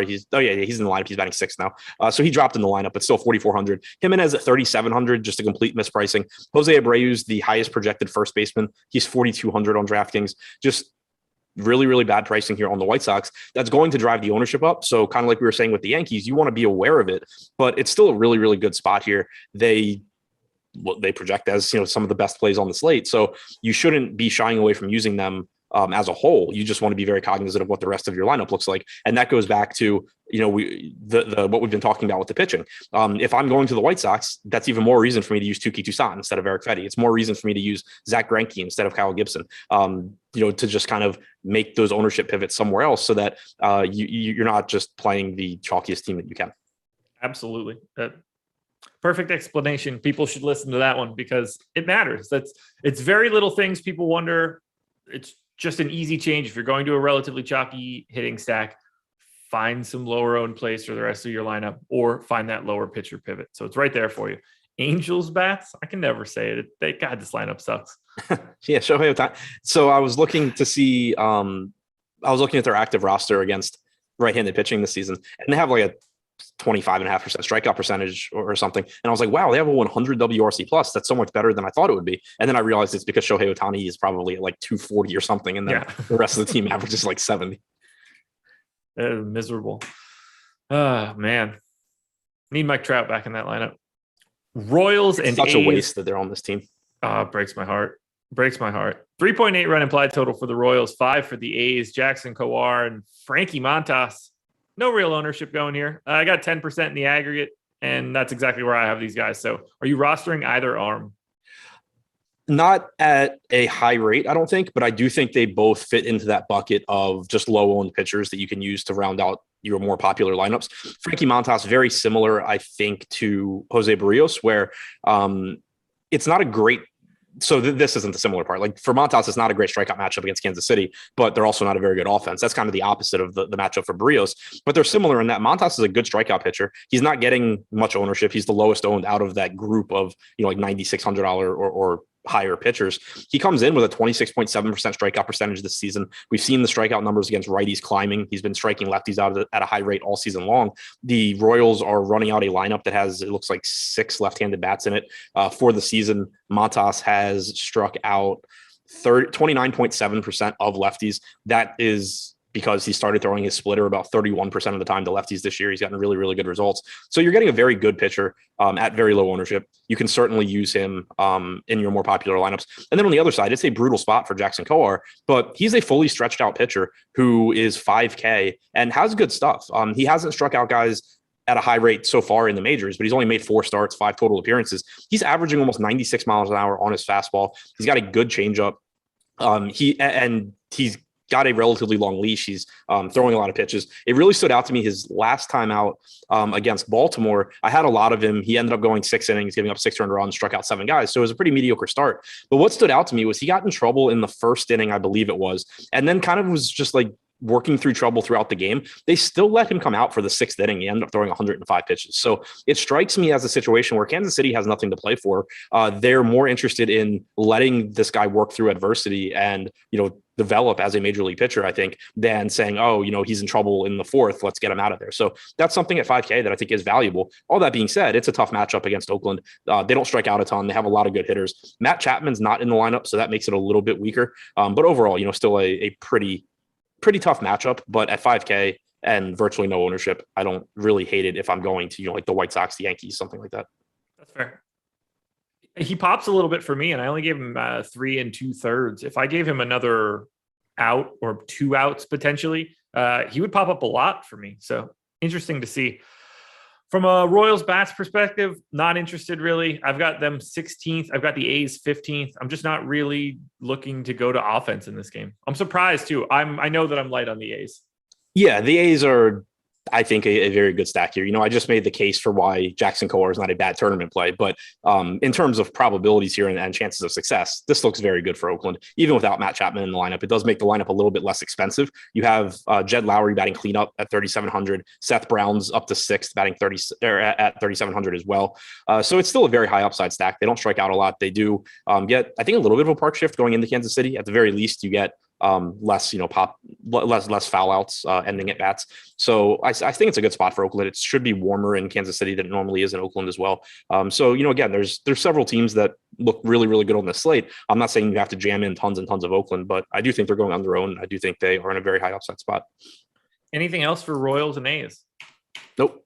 He's in the lineup. He's batting 6th now. So he dropped in the lineup, but still 4,400. Jimenez at 3,700, just a complete mispricing. Jose Abreu's the highest projected first baseman. He's 4,200 on DraftKings. Just really, really bad pricing here on the White Sox. That's going to drive the ownership up. So kind of like we were saying with the Yankees, you want to be aware of it, but it's still a really, really good spot here. They project as some of the best plays on the slate. So you shouldn't be shying away from using them as a whole. You just want to be very cognizant of what the rest of your lineup looks like. And that goes back to, what we've been talking about with the pitching. If I'm going to the White Sox, that's even more reason for me to use Toussaint instead of Eric Fetty. It's more reason for me to use Zach Greinke instead of Kyle Gibson. To just kind of make those ownership pivots somewhere else so that you're not just playing the chalkiest team that you can. Absolutely. Perfect explanation. People should listen to that one because it matters. It's very little things people wonder. It's just an easy change. If you're going to a relatively chalky hitting stack, find some lower owned plays for the rest of your lineup or find that lower pitcher pivot. So it's right there for you. Angels bats. I can never say it. God, this lineup sucks. Yeah. Shohei Ohtani. So I was looking to see, I was looking at their active roster against right-handed pitching this season, and they have like a 25.5% strikeout percentage or something. And I was like, wow, they have a 100 WRC plus. That's so much better than I thought it would be. And then I realized it's because Shohei Ohtani is probably at like 240 or something. And then the rest of the team averages like 70. Miserable. Oh, man. Need Mike Trout back in that lineup. Royals and such A's. A waste that they're on this team. It breaks my heart. 3.8 run implied total for the Royals, 5 for the A's. Jackson Kowar and Frankie Montas. No real ownership going here. I got 10% in the aggregate, and that's exactly where I have these guys. So are you rostering either arm? Not at a high rate, I don't think, but I do think they both fit into that bucket of just low-owned pitchers that you can use to round out your more popular lineups. Frankie Montas, very similar, I think, to Jose Barrios, where it's not a great so this isn't the similar part. Like for Montas, it's not a great strikeout matchup against Kansas City, but they're also not a very good offense. That's kind of the opposite of the matchup for Barrios, but they're similar in that Montas is a good strikeout pitcher. He's not getting much ownership. He's the lowest owned out of that group of, like $9,600 or higher pitchers. He comes in with a 26.7% strikeout percentage this season. We've seen the strikeout numbers against righties climbing. He's been striking lefties out at a high rate all season long. The Royals are running out a lineup that has, it looks like 6 left-handed bats in it. For the season, Montas has struck out 29.7% of lefties. That is because he started throwing his splitter about 31% of the time to lefties this year. He's gotten really, really good results. So you're getting a very good pitcher at very low ownership. You can certainly use him in your more popular lineups. And then on the other side, it's a brutal spot for Jackson Kowar, but he's a fully stretched out pitcher who is 5K and has good stuff. He hasn't struck out guys at a high rate so far in the majors, but he's only made 4 starts, 5 total appearances. He's averaging almost 96 miles an hour on his fastball. He's got a good changeup. He's got a relatively long leash. He's throwing a lot of pitches. It really stood out to me his last time out against Baltimore. I had a lot of him. He ended up going 6 innings, giving up 6 earned runs, struck out 7 guys. So it was a pretty mediocre start. But what stood out to me was he got in trouble in the first inning, I believe it was, and then kind of was just like working through trouble throughout the game. They still let him come out for the 6th inning. He ended up throwing 105 pitches. So it strikes me as a situation where Kansas City has nothing to play for. They're more interested in letting this guy work through adversity and, develop as a major league pitcher, I think, than saying, he's in trouble in the 4th. Let's get him out of there. So that's something at 5K that I think is valuable. All that being said, it's a tough matchup against Oakland. They don't strike out a ton. They have a lot of good hitters. Matt Chapman's not in the lineup, so that makes it a little bit weaker. But overall, still a pretty tough matchup. But at 5K and virtually no ownership, I don't really hate it if I'm going to, like the White Sox, the Yankees, something like that. That's fair. He pops a little bit for me, and I only gave him 3 2/3. If I gave him another out or 2 outs potentially, he would pop up a lot for me. So interesting to see. From a Royals bats perspective, not interested really. I've got them 16th. I've got the A's 15th. I'm just not really looking to go to offense in this game. I'm surprised too. I know that I'm light on the A's. Yeah, the A's are, I think, a very good stack here. I just made the case for why Jackson Kowar is not a bad tournament play, but in terms of probabilities here and chances of success, this looks very good for Oakland. Even without Matt Chapman in the lineup, it does make the lineup a little bit less expensive. You have Jed Lowry batting cleanup at 3,700, Seth Brown's up to 6th batting at 3,700 as well. So it's still a very high upside stack. They don't strike out a lot. They do get, I think, a little bit of a park shift going into Kansas City. At the very least, you get less foul outs ending at bats. So I think it's a good spot for Oakland. It should be warmer in Kansas City than it normally is in Oakland as well. So again, there's several teams that look really, really good on this slate. I'm not saying you have to jam in tons and tons of Oakland, but I do think they're going on their own. I do think they are in a very high upside spot. Anything else for Royals and A's? Nope.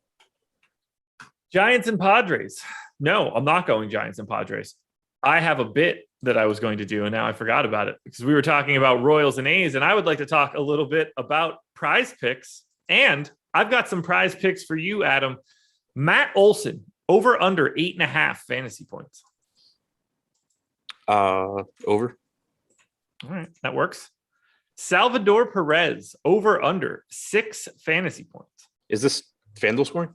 Giants and Padres. No, I'm not going Giants and Padres. I have a bit that I was going to do, and now I forgot about it because we were talking about Royals and A's, and I would like to talk a little bit about prize picks. And I've got some prize picks for you, Adam. Matt Olson, over under 8.5 fantasy points. Over. All right, that works. Salvador Perez, over under 6 fantasy points. Is this FanDuel scoring?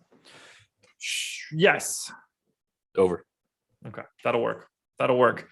Yes. Over. Okay, that'll work. That'll work.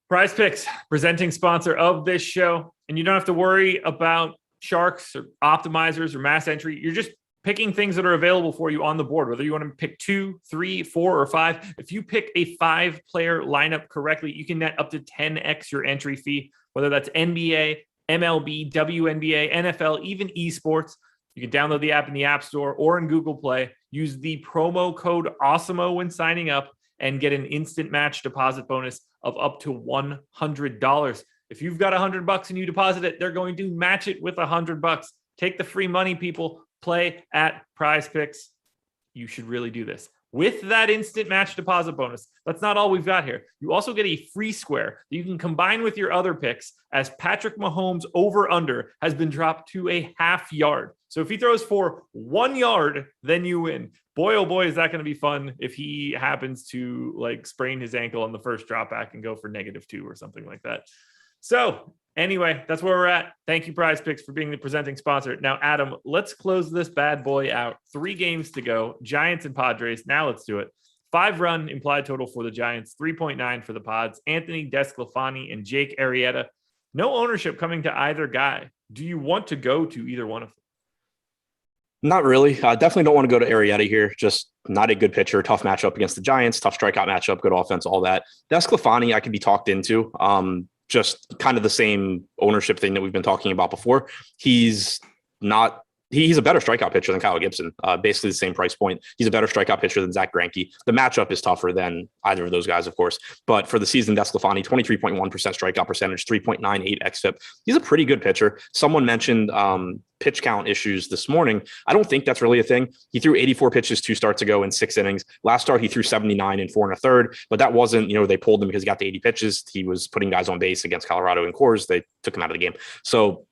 Prize Picks, presenting sponsor of this show. And you don't have to worry about sharks or optimizers or mass entry. You're just picking things that are available for you on the board, whether you want to pick 2, 3, 4, or 5. If you pick a 5-player lineup correctly, you can net up to 10x your entry fee, whether that's NBA, MLB, WNBA, NFL, even esports. You can download the app in the App Store or in Google Play. Use the promo code Awesemo when signing up and get an instant match deposit bonus of up to $100. If you've got $100 and you deposit it, they're going to match it with $100. Take the free money, people. Play at Prize Picks. You should really do this. With that instant match deposit bonus, that's not all we've got here. You also get a free square that you can combine with your other picks, as Patrick Mahomes over-under has been dropped to a half yard. So if he throws for 1 yard, then you win. Boy, oh boy, is that going to be fun if he happens to like sprain his ankle on the first drop back and go for -2 or something like that. So anyway, that's where we're at. Thank you, Prize Picks, for being the presenting sponsor. Now, Adam, let's close this bad boy out. 3 games to go. Giants and Padres. Now let's do it. 5-run implied total for the Giants, 3.9 for the Pods. Anthony Desclafani and Jake Arrieta. No ownership coming to either guy. Do you want to go to either one of them? Not really. Definitely don't want to go to Arrieta here. Just not a good pitcher. Tough matchup against the Giants. Tough strikeout matchup. Good offense. All that. Desclafani, I could be talked into. Just kind of the same ownership thing that we've been talking about before. He's a better strikeout pitcher than Kyle Gibson. Basically the same price point. He's a better strikeout pitcher than Zach Greinke. The matchup is tougher than either of those guys, of course. But for the season, Desclafani, 23.1% strikeout percentage, 3.98 xFIP. He's a pretty good pitcher. Someone mentioned pitch count issues this morning. I don't think that's really a thing. He threw 84 pitches 2 starts ago in 6 innings. Last start, he threw 79 in 4 1/3, but that wasn't, they pulled him because he got the 80 pitches. He was putting guys on base against Colorado and Coors. They took him out of the game. So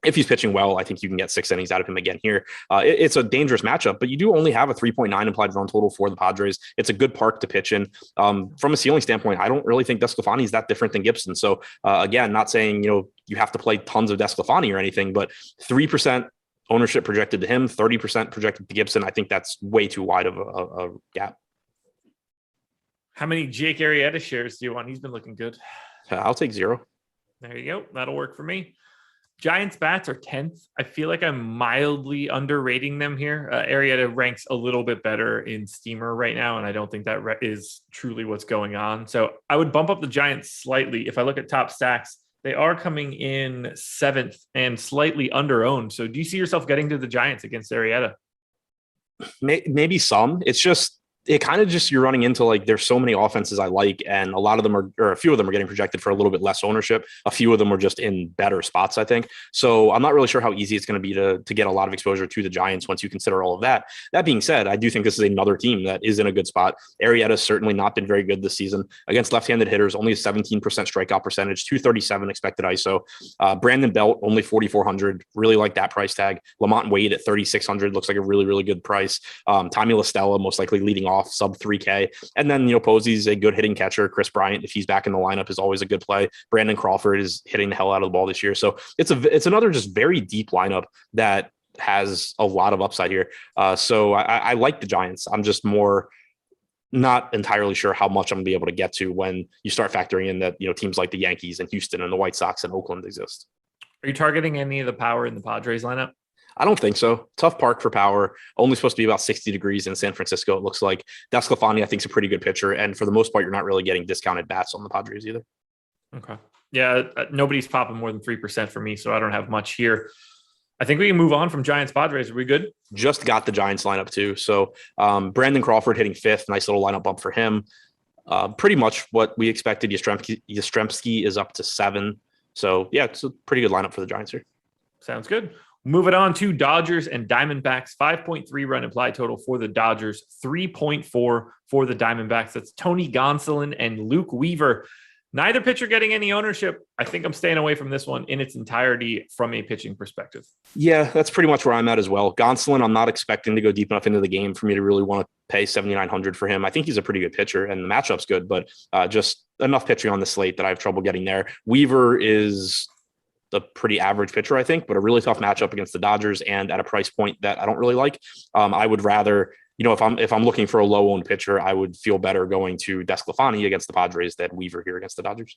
if he's pitching well, I think you can get 6 innings out of him again here. It's a dangerous matchup, but you do only have a 3.9 implied run total for the Padres. It's a good park to pitch in. From a ceiling standpoint, I don't really think Desclafani is that different than Gibson. So again, not saying, you have to play tons of Desclafani or anything, but 3% ownership projected to him, 30% projected to Gibson. I think that's way too wide of a gap. How many Jake Arrieta shares do you want? He's been looking good. I'll take 0. There you go. That'll work for me. Giants bats are 10th. I feel like I'm mildly underrating them here. Arrieta ranks a little bit better in Steamer right now, and I don't think that is truly what's going on. So I would bump up the Giants slightly. If I look at top stacks, they are coming in 7th and slightly under-owned. So do you see yourself getting to the Giants against Arrieta? Maybe some. It's just, it kind of just, you're running into like, there's so many offenses I like, and a lot of them are, or a few of them are getting projected for a little bit less ownership. A few of them are just in better spots, I think. So I'm not really sure how easy it's going to be to get a lot of exposure to the Giants once you consider all of that. That being said, I do think this is another team that is in a good spot. Arrieta's certainly not been very good this season against left-handed hitters, only a 17% strikeout percentage, 237 expected ISO. Brandon Belt, only 4,400. Really like that price tag. Lamont Wade at 3,600 looks like a really, really good price. Tommy La Stella, most likely leading off, sub 3K. And then, Posey's a good hitting catcher. Chris Bryant, if he's back in the lineup, is always a good play. Brandon Crawford is hitting the hell out of the ball this year. So it's another just very deep lineup that has a lot of upside here. So I like the Giants. I'm just more not entirely sure how much I'm gonna be able to get to when you start factoring in that, teams like the Yankees and Houston and the White Sox and Oakland exist. Are you targeting any of the power in the Padres lineup? I don't think so. Tough park for power. Only supposed to be about 60 degrees in San Francisco, it looks like. Desclafani, I think, is a pretty good pitcher. And for the most part, you're not really getting discounted bats on the Padres either. Okay. Yeah, nobody's popping more than 3% for me, so I don't have much here. I think we can move on from Giants Padres. Are we good? Just got the Giants lineup too. So Brandon Crawford hitting 5th. Nice little lineup bump for him. Pretty much what we expected. Yastrzemski is up to 7. So, yeah, it's a pretty good lineup for the Giants here. Sounds good. Moving on to Dodgers and Diamondbacks, 5.3 run implied total for the Dodgers, 3.4 for the Diamondbacks. That's Tony Gonsolin and Luke Weaver. Neither pitcher getting any ownership. I think I'm staying away from this one in its entirety from a pitching perspective. Yeah, that's pretty much where I'm at as well. Gonsolin, I'm not expecting to go deep enough into the game for me to really want to pay $7,900 for him. I think he's a pretty good pitcher and the matchup's good, but just enough pitching on the slate that I have trouble getting there. Weaver is a pretty average pitcher, I think, but a really tough matchup against the Dodgers and at a price point that I don't really like. I would rather, if I'm looking for a low owned pitcher, I would feel better going to DeSclafani against the Padres than Weaver here against the Dodgers.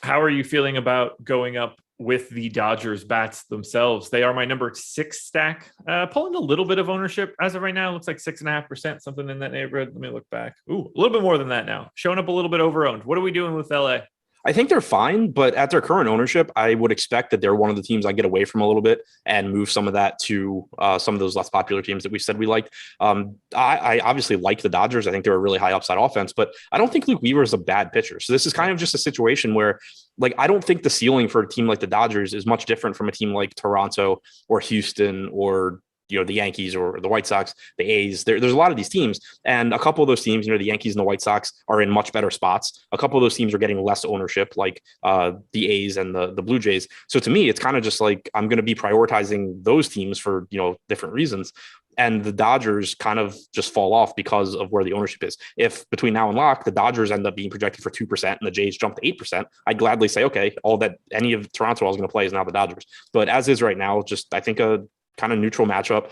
How are you feeling about going up with the Dodgers bats themselves? They are my number 6 stack, pulling a little bit of ownership as of right now. Looks like 6.5%, something in that neighborhood. Let me look back. Ooh, a little bit more than that now. Showing up a little bit over owned. What are we doing with LA? I think they're fine, but at their current ownership, I would expect that they're one of the teams I get away from a little bit and move some of that to some of those less popular teams that we said we liked. I obviously like the Dodgers. I think they're a really high upside offense, but I don't think Luke Weaver is a bad pitcher. So this is kind of just a situation where, I don't think the ceiling for a team like the Dodgers is much different from a team like Toronto or Houston or the Yankees or the White Sox, the A's. There's a lot of these teams, and a couple of those teams, the Yankees and the White Sox are in much better spots. A couple of those teams are getting less ownership, like the A's and the Blue Jays. So to me, it's kind of just like I'm going to be prioritizing those teams for different reasons. And the Dodgers kind of just fall off because of where the ownership is. If between now and lock, the Dodgers end up being projected for 2% and the Jays jump to 8%, I'd gladly say, okay, all that any of Toronto I was going to play is now the Dodgers. But as is right now, just I think a kind of neutral matchup.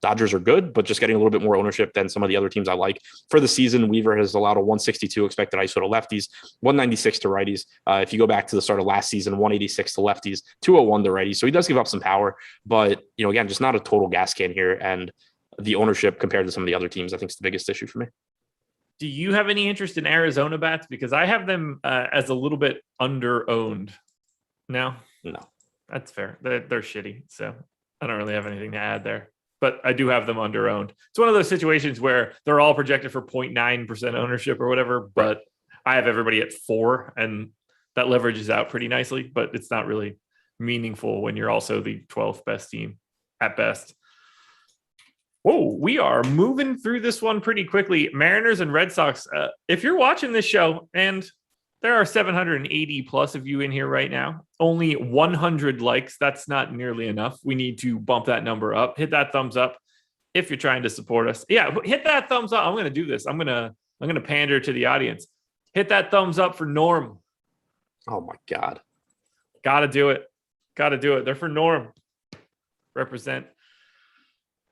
Dodgers are good, but just getting a little bit more ownership than some of the other teams I like. For the season, Weaver has allowed a 162 expected ISO to lefties, 196 to righties. If you go back to the start of last season, 186 to lefties, 201 to righties. So he does give up some power, but again, just not a total gas can here. And the ownership compared to some of the other teams, I think is the biggest issue for me. Do you have any interest in Arizona bats? Because I have them as a little bit under owned. No, that's fair. They're shitty. So I don't really have anything to add there, but I do have them under owned. It's one of those situations where they're all projected for 0.9% ownership or whatever, but I have everybody at 4 and that leverages out pretty nicely, but it's not really meaningful when you're also the 12th best team at best. Whoa, we are moving through this one pretty quickly. Mariners and Red Sox. If you're watching this show, and there are 780 plus of you in here right now, only 100 likes. That's not nearly enough. We need to bump that number up. Hit that thumbs up if you're trying to support us. Yeah, hit that thumbs up. I'm going to do this. I'm going to pander to the audience. Hit that thumbs up for Norm. Oh my God. Got to do it. They're for Norm. Represent.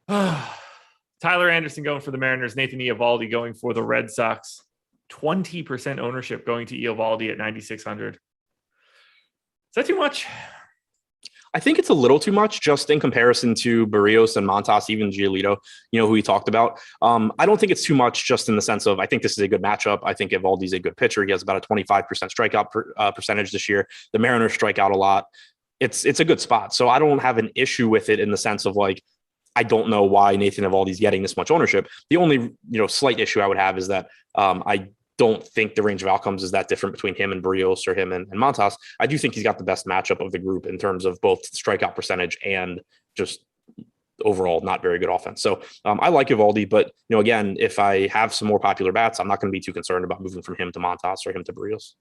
Tyler Anderson going for the Mariners. Nathan Eovaldi going for the Red Sox. 20% ownership going to Eovaldi at 9,600. Is that too much? I think it's a little too much just in comparison to Barrios and Montas, even Giolito, who we talked about. I don't think it's too much just in the sense of I think this is a good matchup. I think Eovaldi's a good pitcher. He has about a 25% strikeout percentage this year. The Mariners strike out a lot. It's a good spot. So I don't have an issue with it in the sense of I don't know why Nathan Eovaldi's getting this much ownership. The only slight issue I would have is that I don't think the range of outcomes is that different between him and Barrios or him and Montas. I do think he's got the best matchup of the group in terms of both strikeout percentage and just overall not very good offense. So I like Eovaldi, but again, if I have some more popular bats, I'm not going to be too concerned about moving from him to Montas or him to Barrios.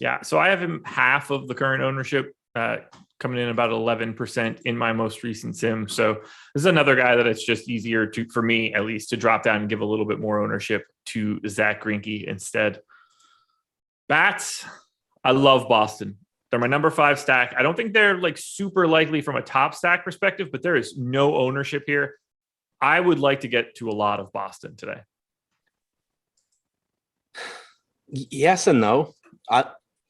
Yeah, so I have him half of the current ownership, coming in about 11% in my most recent sim. So this is another guy that it's just easier for me at least to drop down and give a little bit more ownership to Zach Greinke instead. Bats, I love Boston. They're my number 5 stack. I don't think they're super likely from a top stack perspective, but there is no ownership here. I would like to get to a lot of Boston today. Yes and no.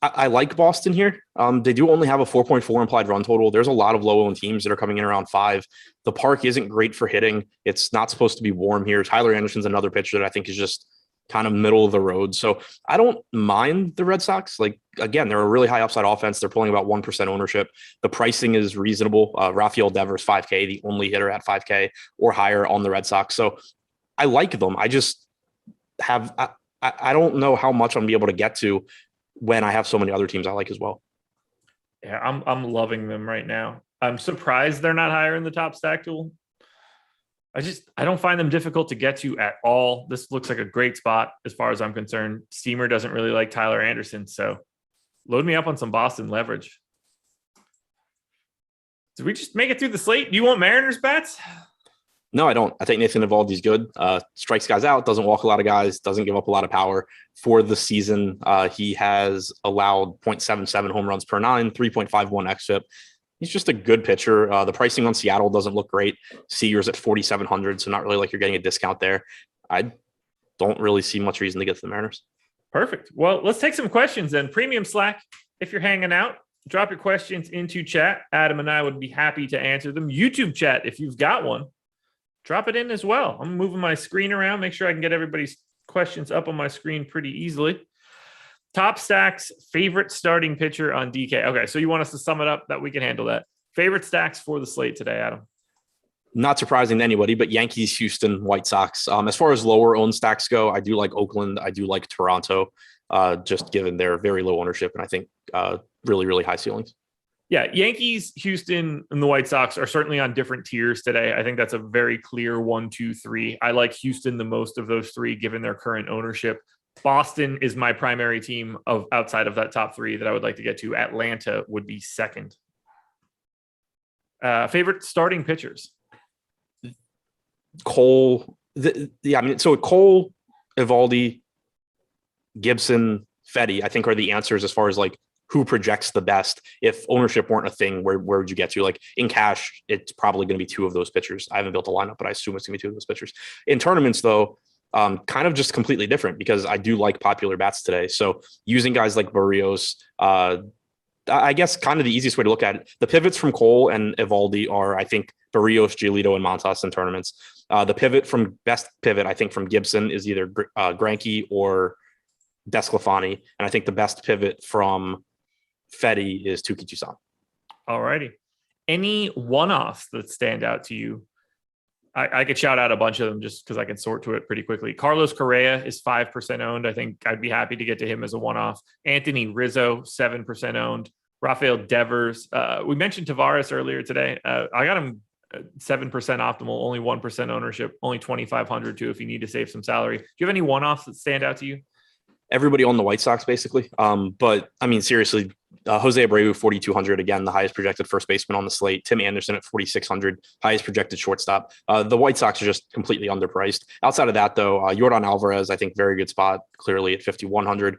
I like Boston here. They do only have a 4.4 implied run total. There's a lot of low-owned teams that are coming in around 5. The park isn't great for hitting. It's not supposed to be warm here. Tyler Anderson's another pitcher that I think is just kind of middle of the road. So I don't mind the Red Sox. Again, they're a really high upside offense. They're pulling about 1% ownership. The pricing is reasonable. Rafael Devers, 5K, the only hitter at 5K or higher on the Red Sox. So I like them. I just have I don't know how much I'm going to be able to get to when I have so many other teams I like as well. Yeah, I'm loving them right now. I'm surprised they're not higher in the top stack tool. I don't find them difficult to get to at all. This looks like a great spot as far as I'm concerned. Steamer doesn't really like Tyler Anderson, so load me up on some Boston leverage. Did we just make it through the slate? Do you want Mariners bats? No, I don't. I think Nathan Eovaldi's good. Strikes guys out, doesn't walk a lot of guys, doesn't give up a lot of power. For the season, he has allowed 0.77 home runs per nine, 3.51 xFIP. He's just a good pitcher. The pricing on Seattle doesn't look great. Seager's at 4,700, so not really like you're getting a discount there. I don't really see much reason to get to the Mariners. Perfect. Well, let's take some questions then. Premium Slack, if you're hanging out, drop your questions into chat. Adam and I would be happy to answer them. YouTube chat, if you've got one, drop it in as well. I'm moving my screen around, make sure I can get everybody's questions up on my screen pretty easily. Top stacks, favorite starting pitcher on DK. Okay, so you want us to sum it up that we can handle that. Favorite stacks for the slate today, Adam? Not surprising to anybody, but Yankees, Houston, White Sox. As far as lower owned stacks go, I do like Oakland. I do like Toronto, just given their very low ownership and I think really, really high ceilings. Yeah, Yankees, Houston, and the White Sox are certainly on different tiers today. I think that's a very clear 1, 2, 3. I like Houston the most of those three, given their current ownership. Boston is my primary team of outside of that top three that I would like to get to. Atlanta would be second. Favorite starting pitchers? Cole. So Cole, Eovaldi, Gibson, Fetty, I think are the answers as far as like who projects the best. If ownership weren't a thing, where would you get to? Like in cash, it's probably going to be two of those pitchers. I haven't built a lineup, but I assume it's going to be two of those pitchers. In tournaments, though, kind of just completely different because I do like popular bats today. So using guys like Barrios, I guess kind of the easiest way to look at it, the pivots from Cole and Eovaldi are, I think, Barrios, Giolito, and Montas in tournaments. The best pivot, I think, from Gibson is either Greinke or Desclafani. And I think the best pivot from Fetty is Toussaint. All righty. Any one-offs that stand out to you? I could shout out a bunch of them just because I can sort to it pretty quickly. Carlos Correa is 5% owned. I think I'd be happy to get to him as a one-off. Anthony Rizzo, 7% owned. Rafael Devers. We mentioned Tavares earlier today. I got him 7% optimal, only 1% ownership, only 2,500 too if you need to save some salary. Do you have any one-offs that stand out to you? Everybody on the White Sox, basically. But I mean, seriously, Jose Abreu, 4,200, again, the highest projected first baseman on the slate. Tim Anderson at 4,600, highest projected shortstop. The White Sox are just completely underpriced. Outside of that, though, Yordan Alvarez, I think, very good spot, clearly at 5,100.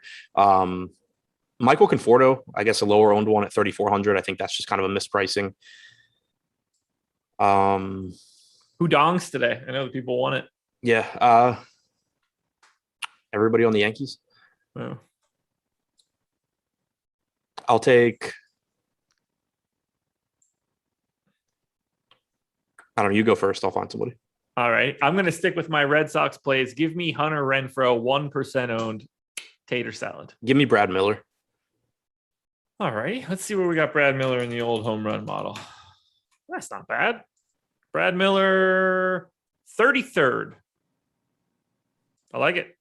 Michael Conforto, I guess a lower owned one at 3,400. I think that's just kind of a mispricing. Who dongs today? I know the people want it. Yeah. Everybody on the Yankees. Oh. I'll take. I don't know. You go first. I'll find somebody. All right. I'm going to stick with my Red Sox plays. Give me Hunter Renfroe, 1% owned tater salad. Give me Brad Miller. All right. Let's see where we got Brad Miller in the old home run model. That's not bad. Brad Miller, 33rd. I like it.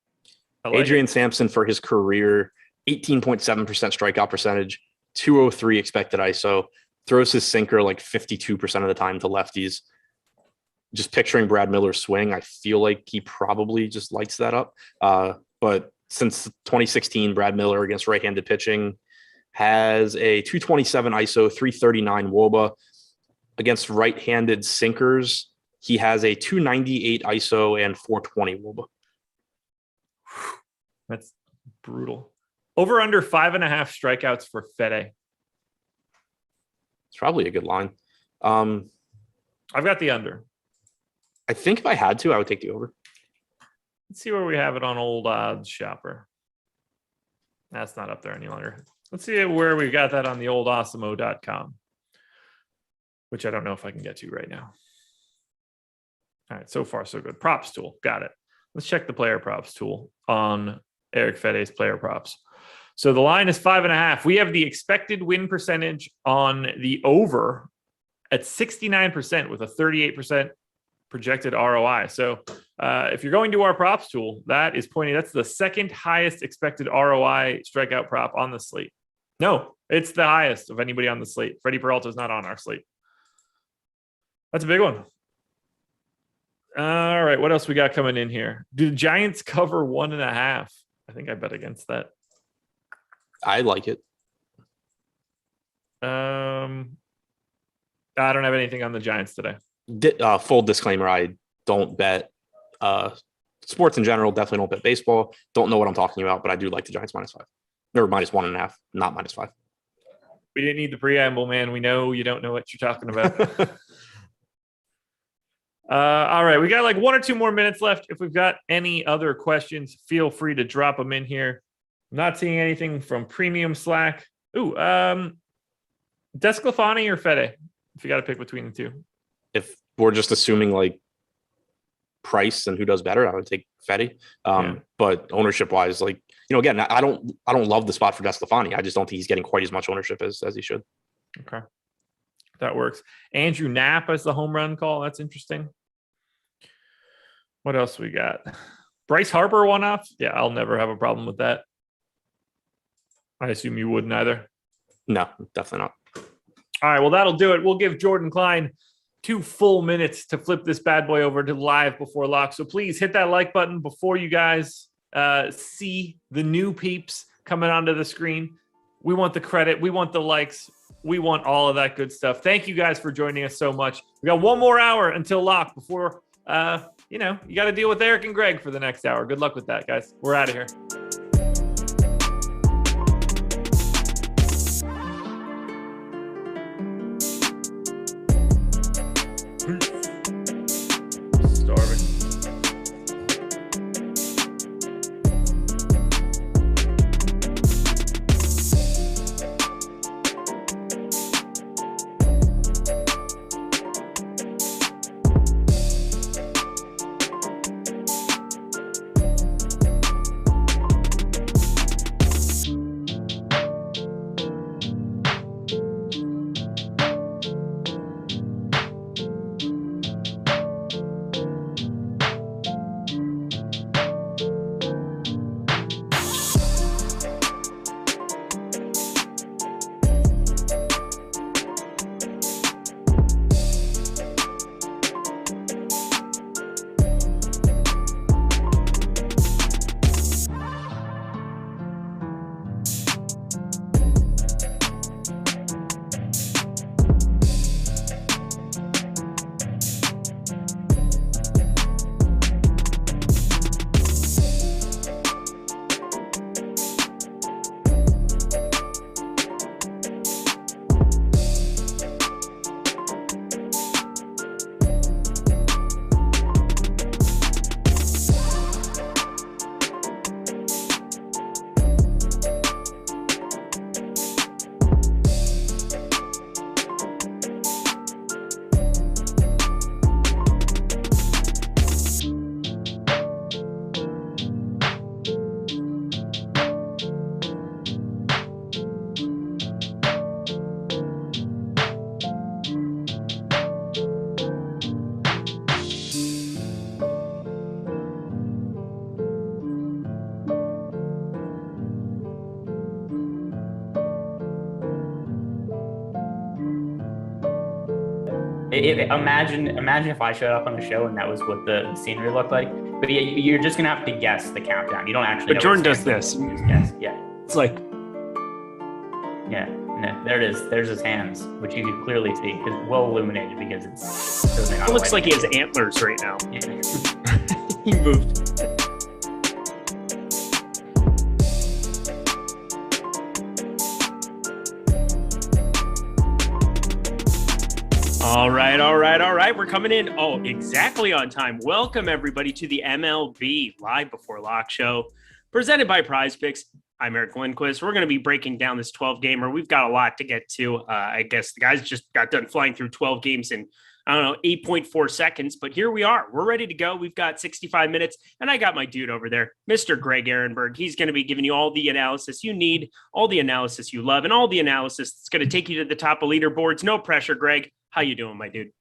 Adrian Sampson for his career, 18.7% strikeout percentage, 203 expected ISO, throws his sinker like 52% of the time to lefties. Just picturing Brad Miller's swing, I feel like he probably just lights that up. But since 2016, Brad Miller against right-handed pitching has a 227 ISO, 339 WOBA. Against right-handed sinkers, he has a 298 ISO and 420 WOBA. That's brutal. Over under 5.5 strikeouts for Fetty. It's probably a good line. I've got the under. I think if I had to, I would take the over. Let's see where we have it on old odds shopper. That's not up there any longer. Let's see where we got that on the old Awesemo.com, which I don't know if I can get to right now. All right, so far so good. Props tool, got it. Let's check the player props tool on Eric Fetty's player props. So the line is 5.5. We have the expected win percentage on the over at 69% with a 38% projected ROI. So if you're going to our props tool, that's the second highest expected ROI strikeout prop on the slate. No, it's the highest of anybody on the slate. Freddie Peralta is not on our slate. That's a big one. All right. What else we got coming in here? Do the Giants cover 1.5? I think I bet against that. I like it. I don't have anything on the Giants today. Full disclaimer, I don't bet sports in general. Definitely don't bet baseball. Don't know what I'm talking about, but I do like the Giants -5 or -1.5, not -5. We didn't need the preamble, man. We know you don't know what you're talking about. All right. We got like 1 or 2 more minutes left. If we've got any other questions, feel free to drop them in here. I'm not seeing anything from Premium Slack. Ooh, Desclafani or Fetty? If you got to pick between the two. If we're just assuming like price and who does better, I would take Fetty. But ownership wise, like, again, I don't love the spot for Desclafani. I just don't think he's getting quite as much ownership as he should. Okay. That works. Andrew Knapp as the home run call. That's interesting. What else we got? Bryce Harper one-off. Yeah, I'll never have a problem with that. I assume you wouldn't either. No, definitely not. All right, well, that'll do it. We'll give Jordan Klein 2 full minutes to flip this bad boy over to live before lock. So please hit that like button before you guys see the new peeps coming onto the screen. We want the credit. We want the likes. We want all of that good stuff. Thank you guys for joining us so much. We got 1 more hour until lock before, you got to deal with Eric and Greg for the next hour. Good luck with that, guys. We're out of here. Starving. Imagine if I showed up on the show and that was what the scenery looked like. But yeah, you're just gonna have to guess the countdown. You don't actually. But Jordan does this. You just guess. Yeah. It's like. Yeah. No, there it is. There's his hands, which you can clearly see. It's well illuminated because it's. It looks like he has antlers right now. Yeah. He moved. All right. We're coming in. Oh, exactly on time. Welcome, everybody, to the MLB Live Before Lock show, presented by Prize Picks. I'm Eric Lindquist. We're going to be breaking down this 12-gamer. We've got a lot to get to. I guess the guys just got done flying through 12 games in, 8.4 seconds. But here we are. We're ready to go. We've got 65 minutes. And I got my dude over there, Mr. Greg Ehrenberg. He's going to be giving you all the analysis you need, all the analysis you love, and all the analysis that's going to take you to the top of leaderboards. No pressure, Greg. How you doing, my dude?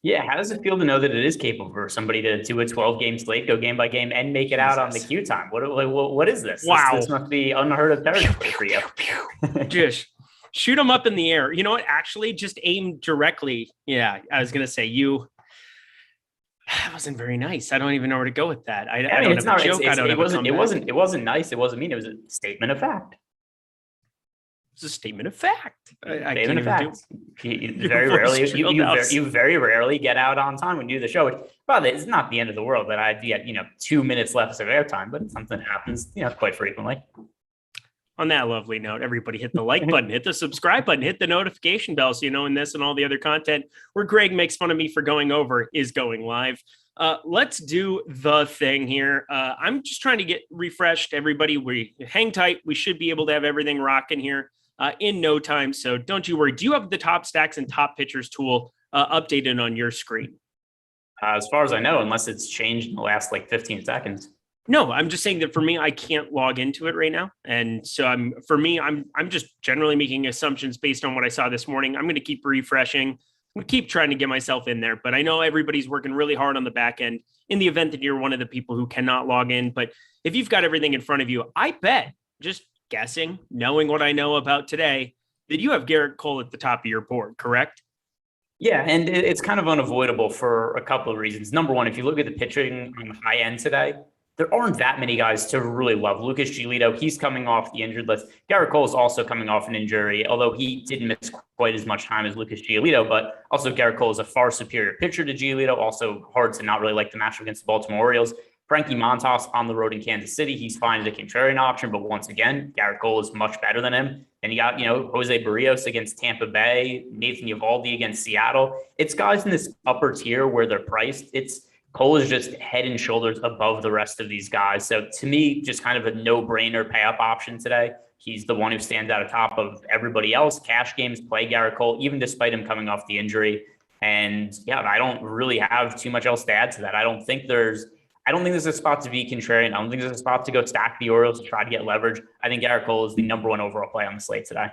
Yeah, how does it feel to know that it is capable for somebody to do a 12-game slate, go game by game, and make it out on the queue time? What is this? Wow. This must be unheard of territory for you. Just Shoot them up in the air. You know what? Actually, just aim directly. Yeah, I was going to say that wasn't very nice. I don't even know where to go with that. I don't have a joke. It wasn't nice. It wasn't mean. It was a statement of fact. It's a statement of fact. Statement of fact. You very rarely get out on time when you do the show. Which, by the way, it's not the end of the world that I'd get 2 minutes left of airtime, but something happens quite frequently. On that lovely note, everybody hit the like button, hit the subscribe button, hit the notification bell so you know when this and all the other content where Greg makes fun of me for going over is going live. Let's do the thing here. I'm just trying to get refreshed. Everybody, we hang tight. We should be able to have everything rocking here in no time. So don't you worry. Do you have the top stacks and top pitchers tool updated on your screen? As far as I know, unless it's changed in the last 15 seconds. No, I'm just saying that for me, I can't log into it right now. And so I'm just generally making assumptions based on what I saw this morning. I'm going to keep refreshing. I'm going to keep trying to get myself in there, but I know everybody's working really hard on the back end in the event that you're one of the people who cannot log in. But if you've got everything in front of you, I bet, just guessing, knowing what I know about today, that you have Garrett Cole at the top of your board, correct? Yeah, and it's kind of unavoidable for a couple of reasons. Number one, if you look at the pitching on the high end today, there aren't that many guys to really love. Lucas Giolito, he's coming off the injured list. Garrett Cole is also coming off an injury, although he didn't miss quite as much time as Lucas Giolito. But also Garrett Cole is a far superior pitcher to Giolito. Also hard to not really like the matchup against the Baltimore Orioles. Frankie Montas on the road in Kansas City, he's fine as a contrarian option, but once again, Garrett Cole is much better than him. And you got, Jose Barrios against Tampa Bay, Nathan Eovaldi against Seattle. It's guys in this upper tier where they're priced. Cole is just head and shoulders above the rest of these guys. So to me, just kind of a no-brainer pay-up option today. He's the one who stands out atop of everybody else. Cash games play Garrett Cole, even despite him coming off the injury. And yeah, I don't really have too much else to add to that. I don't think there's a spot to be contrarian. I don't think there's a spot to go stack the Orioles to try to get leverage. I think Garrett Cole is the number one overall play on the slate today.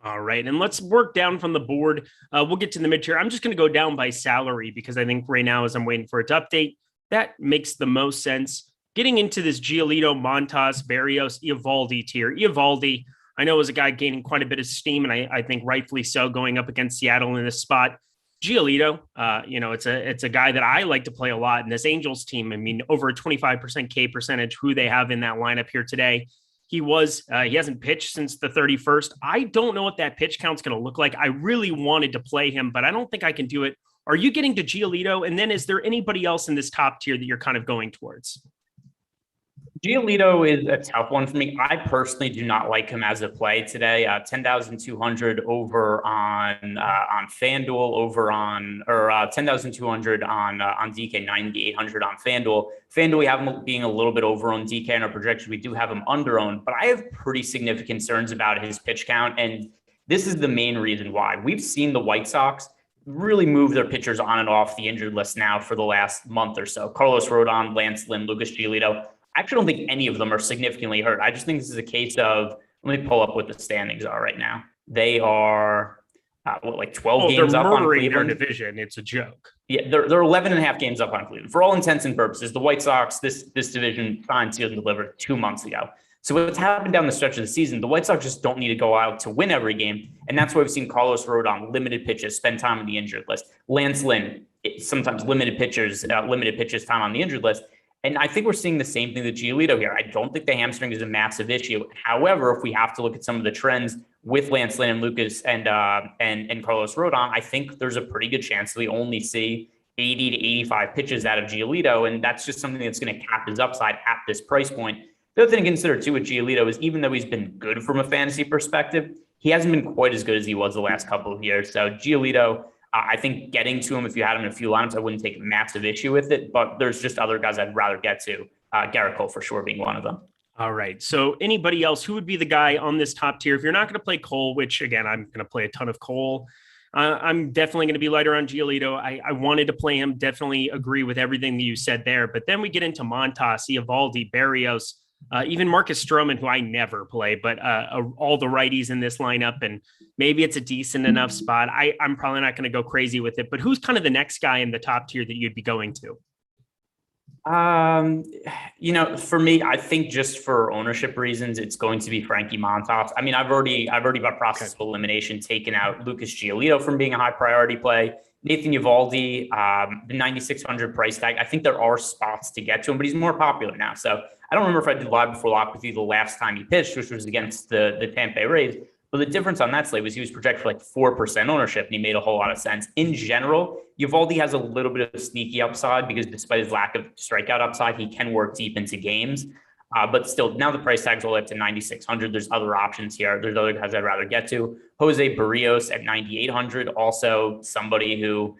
All right. And let's work down from the board. We'll get to the mid tier. I'm just going to go down by salary because I think right now, as I'm waiting for it to update, that makes the most sense. Getting into this Giolito, Montas, Barrios, Eovaldi tier. Eovaldi, I know, is a guy gaining quite a bit of steam, and I think rightfully so, going up against Seattle in this spot. Giolito, it's a guy that I like to play a lot in this Angels team. I mean, over a 25% K percentage, who they have in that lineup here today. He hasn't pitched since the 31st. I don't know what that pitch count's going to look like. I really wanted to play him, but I don't think I can do it. Are you getting to Giolito? And then is there anybody else in this top tier that you're kind of going towards? Giolito is a tough one for me. I personally do not like him as a play today. 10,200 over on FanDuel, or 10,200 on DK, 9,800 on FanDuel. FanDuel, we have him being a little bit over on DK in our projection. We do have him under owned, but I have pretty significant concerns about his pitch count. And this is the main reason why. We've seen the White Sox really move their pitchers on and off the injured list now for the last month or so. Carlos Rodon, Lance Lynn, Lucas Giolito. I actually don't think any of them are significantly hurt. I just think this is a case of, let me pull up what the standings are right now. They are 12 games up on Cleveland. Their division. It's a joke. Yeah, they're 11 and a half games up on Cleveland. For all intents and purposes, the White Sox, this division signed, sealed, and delivered 2 months ago. So what's happened down the stretch of the season, the White Sox just don't need to go out to win every game. And that's why we've seen Carlos Rodon, limited pitches, spend time on the injured list. Lance Lynn, sometimes limited pitches time on the injured list. And I think we're seeing the same thing with Giolito here. I don't think the hamstring is a massive issue. However, if we have to look at some of the trends with Lance Lynn and Lucas and Carlos Rodon, I think there's a pretty good chance that we only see 80 to 85 pitches out of Giolito. And that's just something that's going to cap his upside at this price point. The other thing to consider too with Giolito is even though he's been good from a fantasy perspective, he hasn't been quite as good as he was the last couple of years. So Giolito, I think getting to him, if you had him in a few lineups, I wouldn't take massive issue with it, but there's just other guys I'd rather get to. Garrett Cole for sure being one of them. All right. So anybody else, who would be the guy on this top tier? If you're not going to play Cole, which again, I'm going to play a ton of Cole. I'm definitely going to be lighter on Giolito. I wanted to play him. Definitely agree with everything that you said there. But then we get into Montas, Eovaldi, Barrios, even Marcus Stroman, who I never play, but all the righties in this lineup, and maybe it's a decent enough spot. I'm probably not going to go crazy with it, but who's kind of the next guy in the top tier that you'd be going to? For me, I think just for ownership reasons, it's going to be Frankie Montas. I mean, I've already by process of elimination taken out Lucas Giolito from being a high priority play. Nathan Eovaldi, the 9,600 price tag. I think there are spots to get to him, but he's more popular now. So I don't remember if I did live before lock with you the last time he pitched, which was against the Tampa Bay Rays. But the difference on that slate was he was projected for like 4% ownership, and he made a whole lot of sense. In general, Eovaldi has a little bit of sneaky upside because despite his lack of strikeout upside, he can work deep into games. But still, now the price tag's all the way up to 9,600. There's other options here. There's other guys I'd rather get to. Jose Barrios at 9,800, also somebody who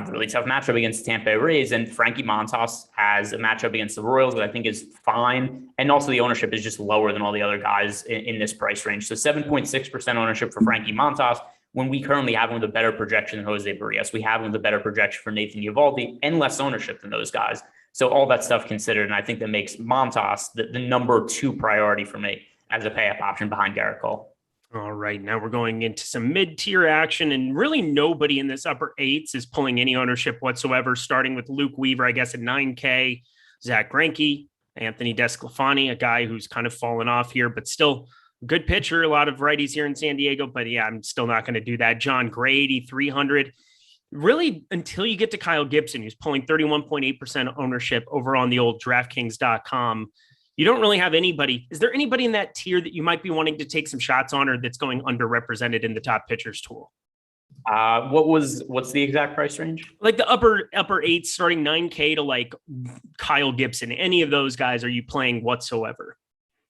really tough matchup against the Tampa Bay Rays. And Frankie Montas has a matchup against the Royals that I think is fine. And also the ownership is just lower than all the other guys in this price range. So 7.6% ownership for Frankie Montas, when we currently have him with a better projection than Jose Barrios. We have him with a better projection for Nathan Eovaldi and less ownership than those guys. So all that stuff considered, and I think that makes Montas the number 2 priority for me as a pay-up option behind Garrett Cole. All right, now we're going into some mid-tier action, and really nobody in this upper eights is pulling any ownership whatsoever, starting with Luke Weaver, I guess, at 9K, Zach Greinke, Anthony Desclafani, a guy who's kind of fallen off here, but still good pitcher, a lot of righties here in San Diego, but yeah, I'm still not going to do that. John Gray, 8,300. Really, until you get to Kyle Gibson, who's pulling 31.8% ownership over on the old DraftKings.com, you don't really have anybody. Is there anybody in that tier that you might be wanting to take some shots on, or that's going underrepresented in the top pitchers tool? What's the exact price range? Like the upper eights, starting 9K to like Kyle Gibson. Any of those guys are you playing whatsoever?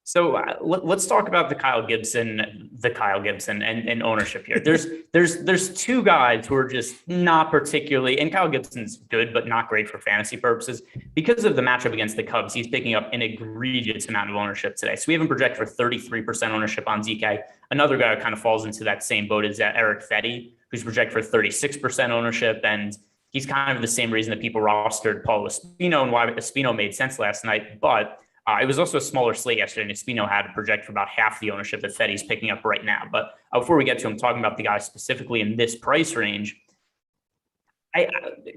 So let's talk about the Kyle Gibson and ownership here. There's 2 guys who are just not particularly, and Kyle Gibson's good, but not great for fantasy purposes. Because of the matchup against the Cubs, he's picking up an egregious amount of ownership today. So we have him projected for 33% ownership on ZK. Another guy who kind of falls into that same boat is Eric Fetty, who's projected for 36% ownership. And he's kind of the same reason that people rostered Paul Espino and why Espino made sense last night. But it was also a smaller slate yesterday, and Espino had to project for about half the ownership that Fetty's picking up right now. But before we get to him, talking about the guy specifically in this price range,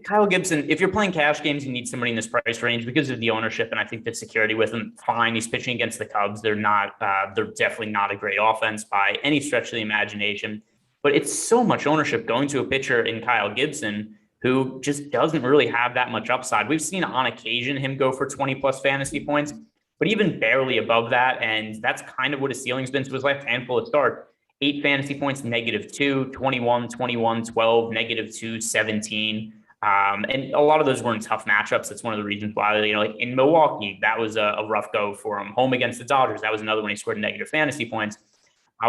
Kyle Gibson, if you're playing cash games, you need somebody in this price range because of the ownership, and I think the security with him, fine. He's pitching against the Cubs. They're definitely not a great offense by any stretch of the imagination. But it's so much ownership going to a pitcher in Kyle Gibson who just doesn't really have that much upside. We've seen on occasion him go for 20-plus fantasy points, but even barely above that. And that's kind of what his ceiling's been to his last handful of starts. 8 fantasy points, -2, 21, 21, 12, -2, 17. And a lot of those were in tough matchups. That's one of the reasons why, like in Milwaukee, that was a rough go for him. Home against the Dodgers, that was another one he scored negative fantasy points.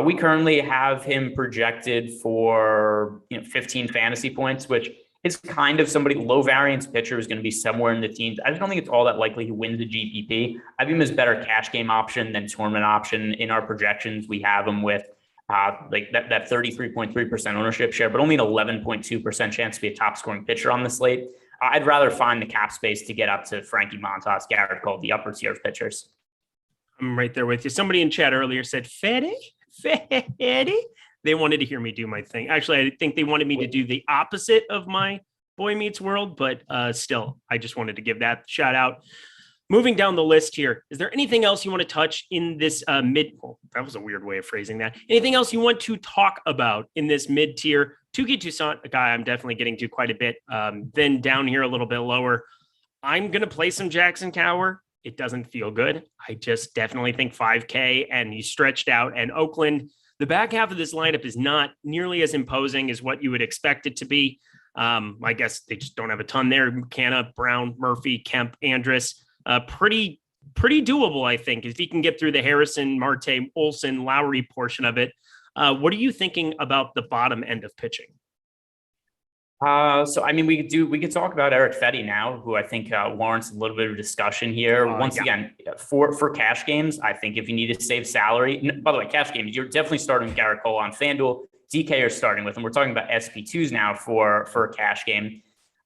We currently have him projected for 15 fantasy points, which is kind of somebody, low variance pitcher is going to be somewhere in the teens. I just don't think it's all that likely he wins the GPP. I view him as better cash game option than tournament option. In our projections, we have him with like that 33.3% ownership share, but only an 11.2% chance to be a top scoring pitcher on the slate. I'd rather find the cap space to get up to Frankie Montas, Garrett Cole, the upper tier of pitchers. I'm right there with you. Somebody in chat earlier said, Fetty? They wanted to hear me do my thing. Actually, I think they wanted me to do the opposite of my Boy Meets World, but still, I just wanted to give that shout out. Moving down the list here, is there anything else you want to touch in this that was a weird way of phrasing that. Anything else you want to talk about in this mid-tier? Toussaint, a guy I'm definitely getting to quite a bit. Then down here a little bit lower, I'm going to play some Jackson Kowar. It doesn't feel good. I just definitely think 5K, and he's stretched out. And Oakland, the back half of this lineup is not nearly as imposing as what you would expect it to be. I guess they just don't have a ton there. McKenna, Brown, Murphy, Kemp, Andrus, pretty doable, I think, if he can get through the Harrison, Marte, Olsen, Lowry portion of it. What are you thinking about the bottom end of pitching? So, I mean, we could talk about Eric Fetty now, who I think warrants a little bit of discussion here. Once again, for cash games, I think if you need to save salary, by the way, cash games, you're definitely starting Garrett Cole on FanDuel. DK are starting with him. We're talking about SP2s now for a cash game.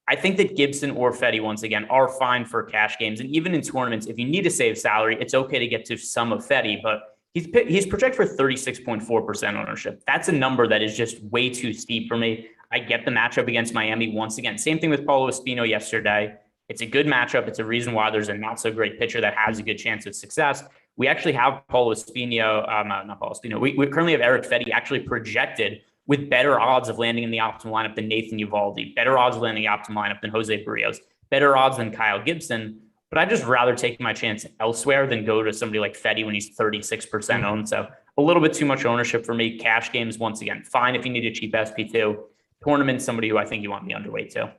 I think that Gibson or Fetty, once again, are fine for cash games. And even in tournaments, if you need to save salary, it's okay to get to some of Fetty, but he's projected for 36.4% ownership. That's a number that is just way too steep for me. I get the matchup against Miami once again. Same thing with Paulo Espino yesterday. It's a good matchup. It's a reason why there's a not so great pitcher that has a good chance of success. We actually have Paul Espino, not Paul Espino. We currently have Eric Fetty actually projected with better odds of landing in the optimal lineup than Nathan Eovaldi, better odds of landing in the optimal lineup than Jose Barrios, better odds than Kyle Gibson. But I'd just rather take my chance elsewhere than go to somebody like Fetty when he's 36% owned. So a little bit too much ownership for me. Cash games, once again, fine if you need a cheap SP2. Tournament, somebody who I think you want me underweight to.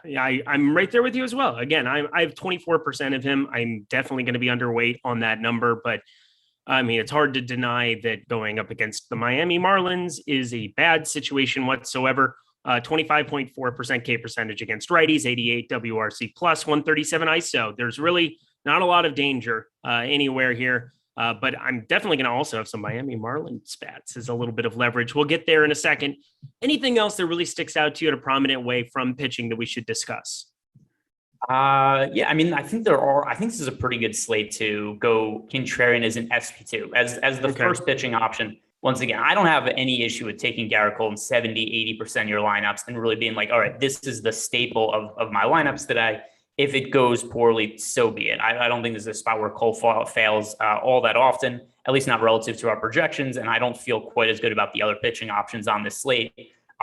Yeah, I'm right there with you as well. Again, I have 24% of him. I'm definitely going to be underweight on that number, but I mean, it's hard to deny that going up against the Miami Marlins is a bad situation whatsoever. 25.4% K percentage against righties, 88 WRC plus, 137 ISO. There's really not a lot of danger anywhere here. But I'm definitely going to also have some Miami Marlins spats as a little bit of leverage. We'll get there in a second. Anything else that really sticks out to you in a prominent way from pitching that we should discuss? Yeah, I mean, I think this is a pretty good slate to go contrarian as an SP2, as the first pitching option. Once again, I don't have any issue with taking Garrett Cole in 70, 80% of your lineups and really being like, all right, this is the staple of my lineups today. If it goes poorly, so be it. I don't think this is a spot where Cole fails all that often, at least not relative to our projections. And I don't feel quite as good about the other pitching options on this slate.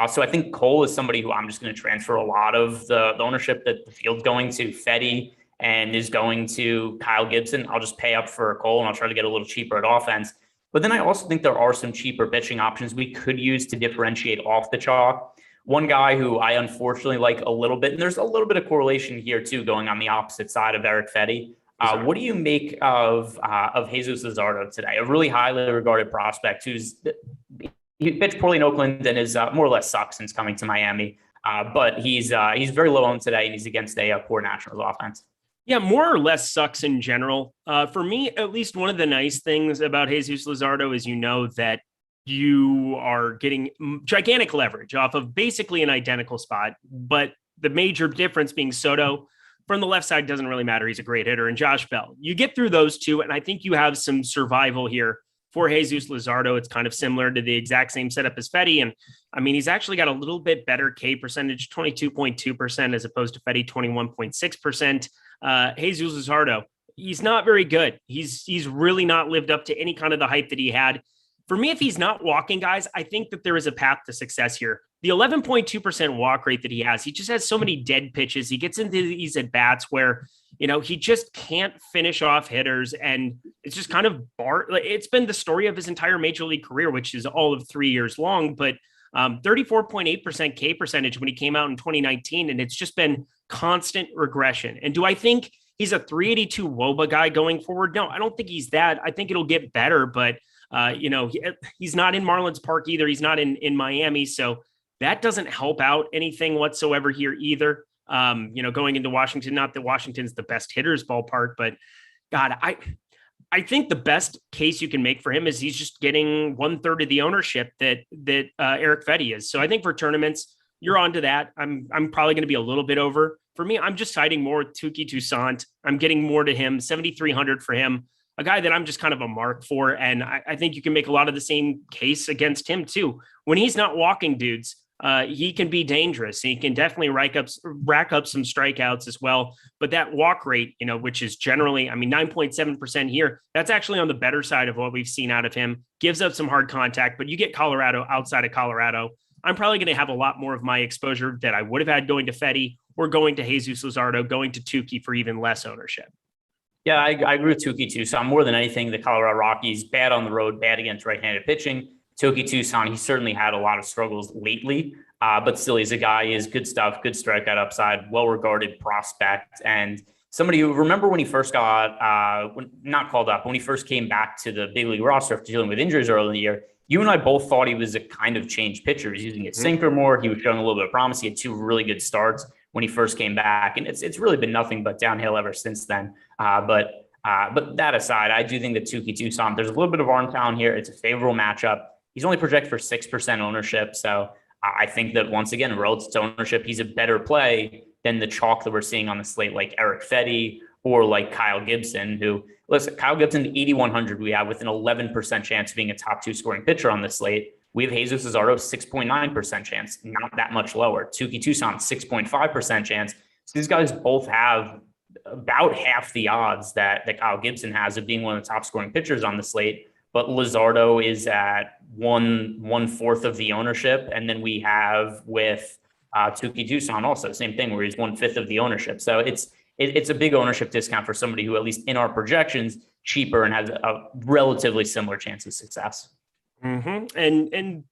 So I think Cole is somebody who I'm just going to transfer a lot of the ownership that the field's going to Fetty and is going to Kyle Gibson. I'll just pay up for Cole and I'll try to get a little cheaper at offense. But then I also think there are some cheaper pitching options we could use to differentiate off the chalk. One guy who I unfortunately like a little bit, and there's a little bit of correlation here too, going on the opposite side of Eric Fetty. What do you make of Jesus Luzardo today? A really highly regarded prospect he pitched poorly in Oakland and is more or less sucks since coming to Miami. But he's very low owned today, and he's against a poor Nationals offense. Yeah, more or less sucks in general. For me, at least one of the nice things about Jesus Luzardo is that you are getting gigantic leverage off of basically an identical spot, but the major difference being Soto from the left side doesn't really matter. He's a great hitter, and Josh Bell. You get through those two, and I think you have some survival here for Jesus Luzardo. It's kind of similar to the exact same setup as Fetty, and I mean, he's actually got a little bit better K percentage, 22.2% as opposed to Fetty, 21.6%. Jesus Luzardo, he's not very good. He's really not lived up to any kind of the hype that he had. For me, if he's not walking guys, I think that there is a path to success here. The 11.2% walk rate that he just has so many dead pitches. He gets into these at bats where, he just can't finish off hitters. And it's just kind of it's been the story of his entire major league career, which is all of 3 years long, but 34.8% K percentage when he came out in 2019. And it's just been constant regression. And do I think he's a 382 WOBA guy going forward? No, I don't think he's that. I think it'll get better, but he's not in Marlins Park either. He's not in Miami. So that doesn't help out anything whatsoever here either. Going into Washington, not that Washington's the best hitters ballpark, but God, I think the best case you can make for him is he's just getting 1/3 of the ownership that Eric Fetty is. So I think for tournaments, you're onto that. I'm probably going to be a little bit over. For me, I'm just siding more with Toussaint. I'm getting more to him, 7,300 for him. A guy that I'm just kind of a mark for. And I think you can make a lot of the same case against him too. When he's not walking dudes, he can be dangerous. He can definitely rack up some strikeouts as well. But that walk rate, which is generally, 9.7% here, that's actually on the better side of what we've seen out of him. Gives up some hard contact, but you get Colorado outside of Colorado. I'm probably going to have a lot more of my exposure that I would have had going to Fetty or going to Jesus Luzardo, going to Tukey for even less ownership. Yeah, I agree with Tukey too. So more than anything, the Colorado Rockies, bad on the road, bad against right-handed pitching. Toussaint, he certainly had a lot of struggles lately, but still he's a guy, he has good stuff, good strikeout upside, well-regarded prospect, and somebody who, remember when he first got, not called up, when he first came back to the big league roster after dealing with injuries early in the year, you and I both thought he was a kind of changed pitcher. He was using his sinker more. He was showing a little bit of promise. He had 2 really good starts when he first came back, and it's really been nothing but downhill ever since then. But that aside, I do think that Toussaint, there's a little bit of arm talent here. It's a favorable matchup. He's only projected for 6% ownership. So I think that once again, relative to ownership, he's a better play than the chalk that we're seeing on the slate, like Eric Fetty or like Kyle Gibson, who, listen, Kyle Gibson, 8,100 we have with an 11% chance of being a top 2 scoring pitcher on the slate. We have Jesus Luzardo, 6.9% chance, not that much lower. Toussaint, 6.5% chance. So these guys both have about half the odds that Kyle Gibson has of being one of the top scoring pitchers on the slate. But Luzardo is at one fourth of the ownership. And then we have with Toussaint also, same thing, where he's 1/5 of the ownership. So it's a big ownership discount for somebody who, at least in our projections, cheaper and has a relatively similar chance of success. Mm-hmm. And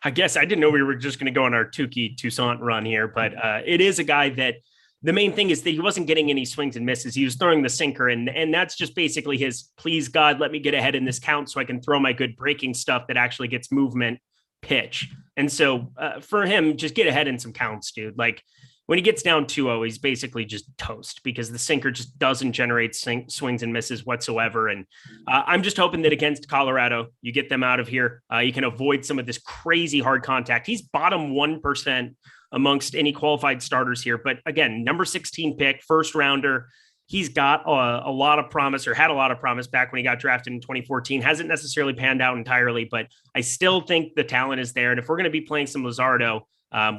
I guess I didn't know we were just going to go on our Toussaint run here, but it is a guy that the main thing is that he wasn't getting any swings and misses. He was throwing the sinker, and that's just basically his, please God, let me get ahead in this count so I can throw my good breaking stuff that actually gets movement pitch. And so for him, just get ahead in some counts, dude. Like when he gets down 2-0, he's basically just toast because the sinker just doesn't generate swings and misses whatsoever. And I'm just hoping that against Colorado, you get them out of here. You can avoid some of this crazy hard contact. He's bottom 1% amongst any qualified starters here. But again, number 16 pick, first rounder. He's got a lot of promise, or had a lot of promise back when he got drafted in 2014. Hasn't necessarily panned out entirely, but I still think the talent is there. And if we're going to be playing some Luzardo,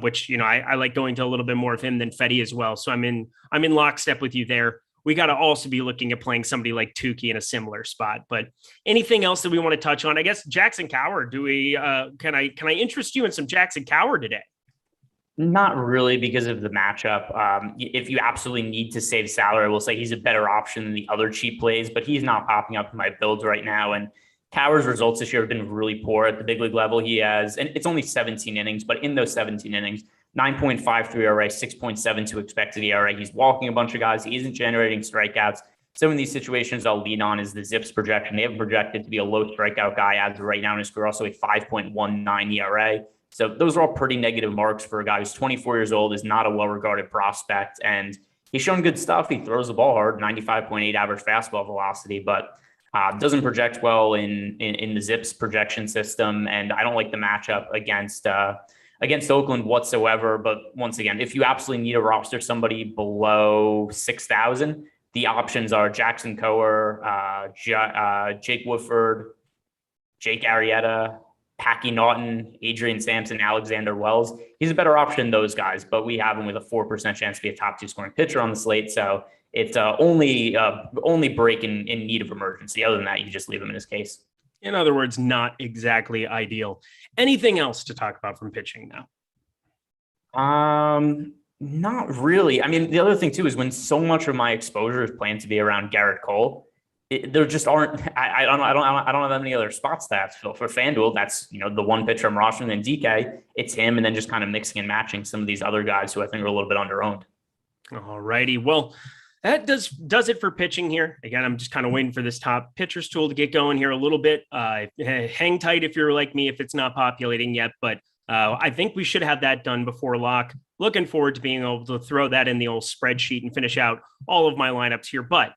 which, you know, I like going to a little bit more of him than Fetty as well. So I'm in lockstep with you there. We got to also be looking at playing somebody like Tukey in a similar spot. But anything else that we want to touch on? I guess Jackson Kowar. Do we? Can I interest you in some Jackson Kowar today? Not really, because of the matchup. If you absolutely need to save salary, I will say he's a better option than the other cheap plays, but he's not popping up in my builds right now. And Cowar's results this year have been really poor at the big league level. He has, and it's only 17 innings, but in those 17 innings, 9.53 ERA, 6.72 expected ERA. He's walking a bunch of guys. He isn't generating strikeouts. Some of these situations I'll lean on is the Zips projection. They have projected to be a low strikeout guy as of right now in his career, also a 5.19 ERA. So those are all pretty negative marks for a guy who's 24 years old, is not a well-regarded prospect, and he's shown good stuff. He throws the ball hard, 95.8 average fastball velocity, but doesn't project well in the Zips projection system. And I don't like the matchup against Oakland whatsoever. But once again, if you absolutely need to roster somebody below 6,000, the options are Jackson Kowar, Jake Woodford, Jake Arrieta, Packy Naughton, Adrian Sampson, Alexander Wells. He's a better option than those guys, but we have him with a 4% chance to be a top 2 scoring pitcher on the slate. So it's only break in need of emergency. Other than that, you just leave him in his case. In other words, not exactly ideal. Anything else to talk about from pitching now? Not really. I mean, the other thing too is when so much of my exposure is planned to be around Garrett Cole, there just aren't. I don't have any other spot stats for FanDuel. That's, you know, the one pitcher I'm rostering. And DK, it's him, and then just kind of mixing and matching some of these other guys who I think are a little bit underowned. All righty. Well, that does it for pitching here. Again, I'm just kind of waiting for this top pitchers tool to get going here a little bit. Hang tight if you're like me, if it's not populating yet, but I think we should have that done before lock. Looking forward to being able to throw that in the old spreadsheet and finish out all of my lineups here. But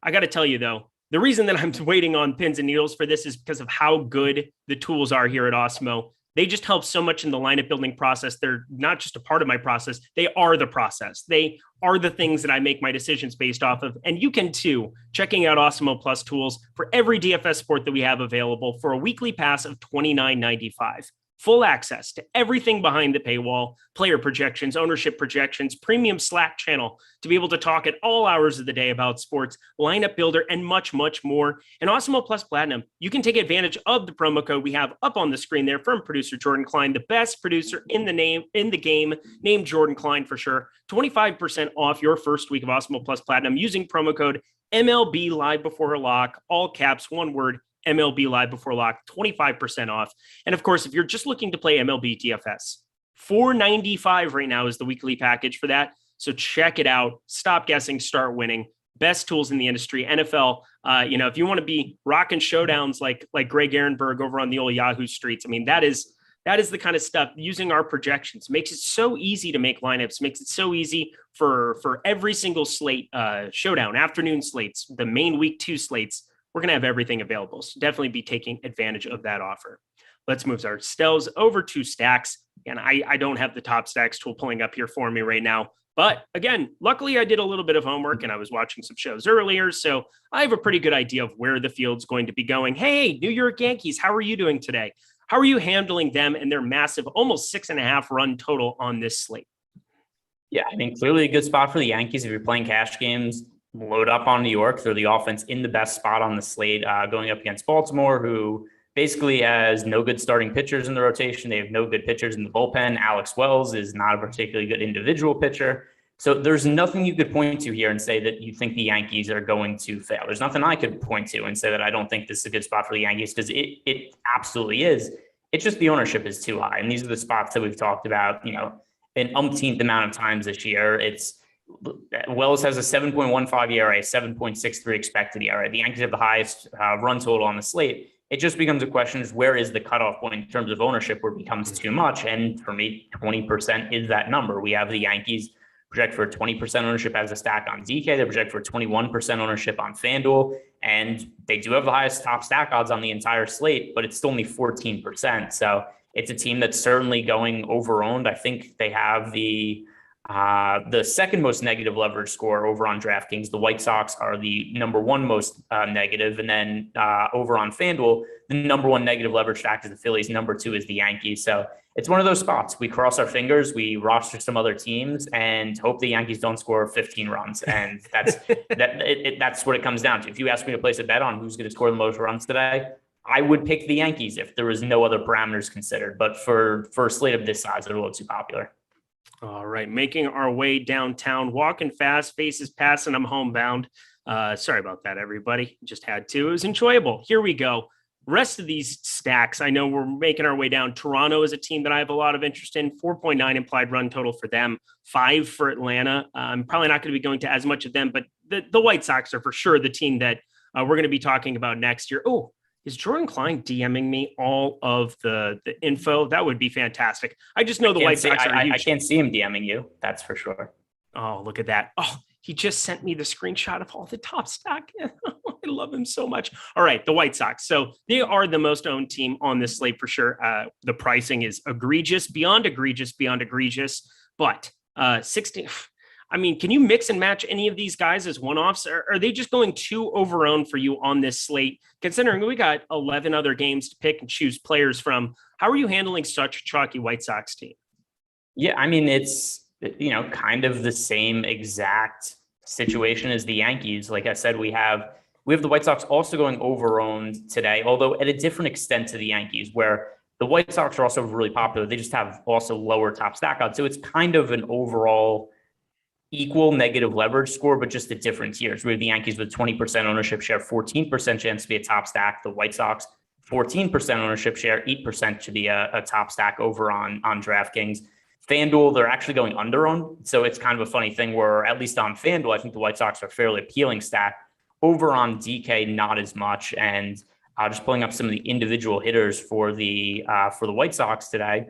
I got to tell you though, the reason that I'm waiting on pins and needles for this is because of how good the tools are here at Awesemo. They just help so much in the lineup building process. They're not just a part of my process. They are the process. They are the things that I make my decisions based off of. And you can too, checking out Awesemo Plus tools for every DFS sport that we have available for a weekly pass of $29.95. Full access to everything behind the paywall, player projections, ownership projections, premium Slack channel to be able to talk at all hours of the day about sports, lineup builder, and much, much more. And Awesemo Plus Platinum, you can take advantage of the promo code we have up on the screen there from producer Jordan Klein, the best producer in the game, named Jordan Klein for sure. 25% off your first week of Awesemo Plus Platinum using promo code MLB Live Before Lock, all caps, one word, MLB Live Before Lock, 25% off. And of course, if you're just looking to play MLB DFS, $4.95 right now is the weekly package for that. So check it out. Stop guessing, start winning. Best tools in the industry. NFL, if you want to be rocking showdowns like Greg Ehrenberg over on the old Yahoo streets, I mean, that is the kind of stuff using our projections makes it so easy to make lineups, makes it so easy for every single slate, showdown, afternoon slates, the main week 2 slates. We're going to have everything available. So definitely be taking advantage of that offer. Let's move our Stells over to Stacks. And I don't have the top Stacks tool pulling up here for me right now. But again, luckily I did a little bit of homework and I was watching some shows earlier. So I have a pretty good idea of where the field's going to be going. Hey, New York Yankees, how are you doing today? How are you handling them and their massive, almost 6.5 run total on this slate? Yeah, I mean, clearly a good spot for the Yankees. If you're playing cash games, load up on New York. They're the offense in the best spot on the slate, going up against Baltimore, who basically has no good starting pitchers in the rotation. They have no good pitchers in the bullpen. Alex Wells is not a particularly good individual pitcher. So there's nothing you could point to here and say that you think the Yankees are going to fail. There's nothing I could point to and say that I don't think this is a good spot for the Yankees, because it absolutely is. It's just the ownership is too high. And these are the spots that we've talked about, an umpteenth amount of times this year. It's Wells has a 7.15 ERA, 7.63 expected ERA. The Yankees have the highest run total on the slate. It just becomes a question of where is the cutoff point in terms of ownership where it becomes too much. And for me, 20% is that number. We have the Yankees project for 20% ownership as a stack on DK. They project for 21% ownership on FanDuel. And they do have the highest top stack odds on the entire slate, but it's still only 14%. So it's a team that's certainly going over-owned. I think they have the second most negative leverage score over on DraftKings. The White Sox are the number one most negative. And then over on FanDuel, the number one negative leverage stack is the Phillies. Number two is the Yankees. So it's one of those spots. We cross our fingers, we roster some other teams, and hope the Yankees don't score 15 runs. And that's that's what it comes down to. If you ask me to place a bet on who's going to score the most runs today, I would pick the Yankees if there was no other parameters considered. But for a slate of this size, they're a little too popular. All right, making our way downtown, walking fast, faces passing, I'm homebound. Sorry about that, everybody. Just had to. It was enjoyable. Here we go. Rest of these stacks, I know we're making our way down. Toronto is a team that I have a lot of interest in. 4.9 implied run total for them, 5 for Atlanta. I'm probably not going to be going to as much of them, but the White Sox are for sure the team that we're going to be talking about next year. Oh, is Jordan Klein DMing me all of the info? That would be fantastic. I just know the White Sox are huge. I can't see him DMing you. That's for sure. Oh, look at that. Oh, he just sent me the screenshot of all the top stack. I love him so much. All right, the White Sox. So they are the most owned team on this slate for sure. The pricing is egregious, beyond egregious. But 16. I mean, can you mix and match any of these guys as one-offs? Or are they just going too over-owned for you on this slate? Considering we got 11 other games to pick and choose players from, how are you handling such a chalky White Sox team? Yeah, I mean, it's, kind of the same exact situation as the Yankees. Like I said, we have the White Sox also going over-owned today, although at a different extent to the Yankees, where the White Sox are also really popular. They just have also lower top stack odds. So it's kind of an overall equal negative leverage score, but just at different tiers. We have the Yankees with 20% ownership share, 14% chance to be a top stack. The White Sox, 14% ownership share, 8% to be a top stack over on DraftKings. FanDuel, they're actually going under-owned. So it's kind of a funny thing where, at least on FanDuel, I think the White Sox are a fairly appealing stack. Over on DK, not as much. And just pulling up some of the individual hitters for the White Sox today.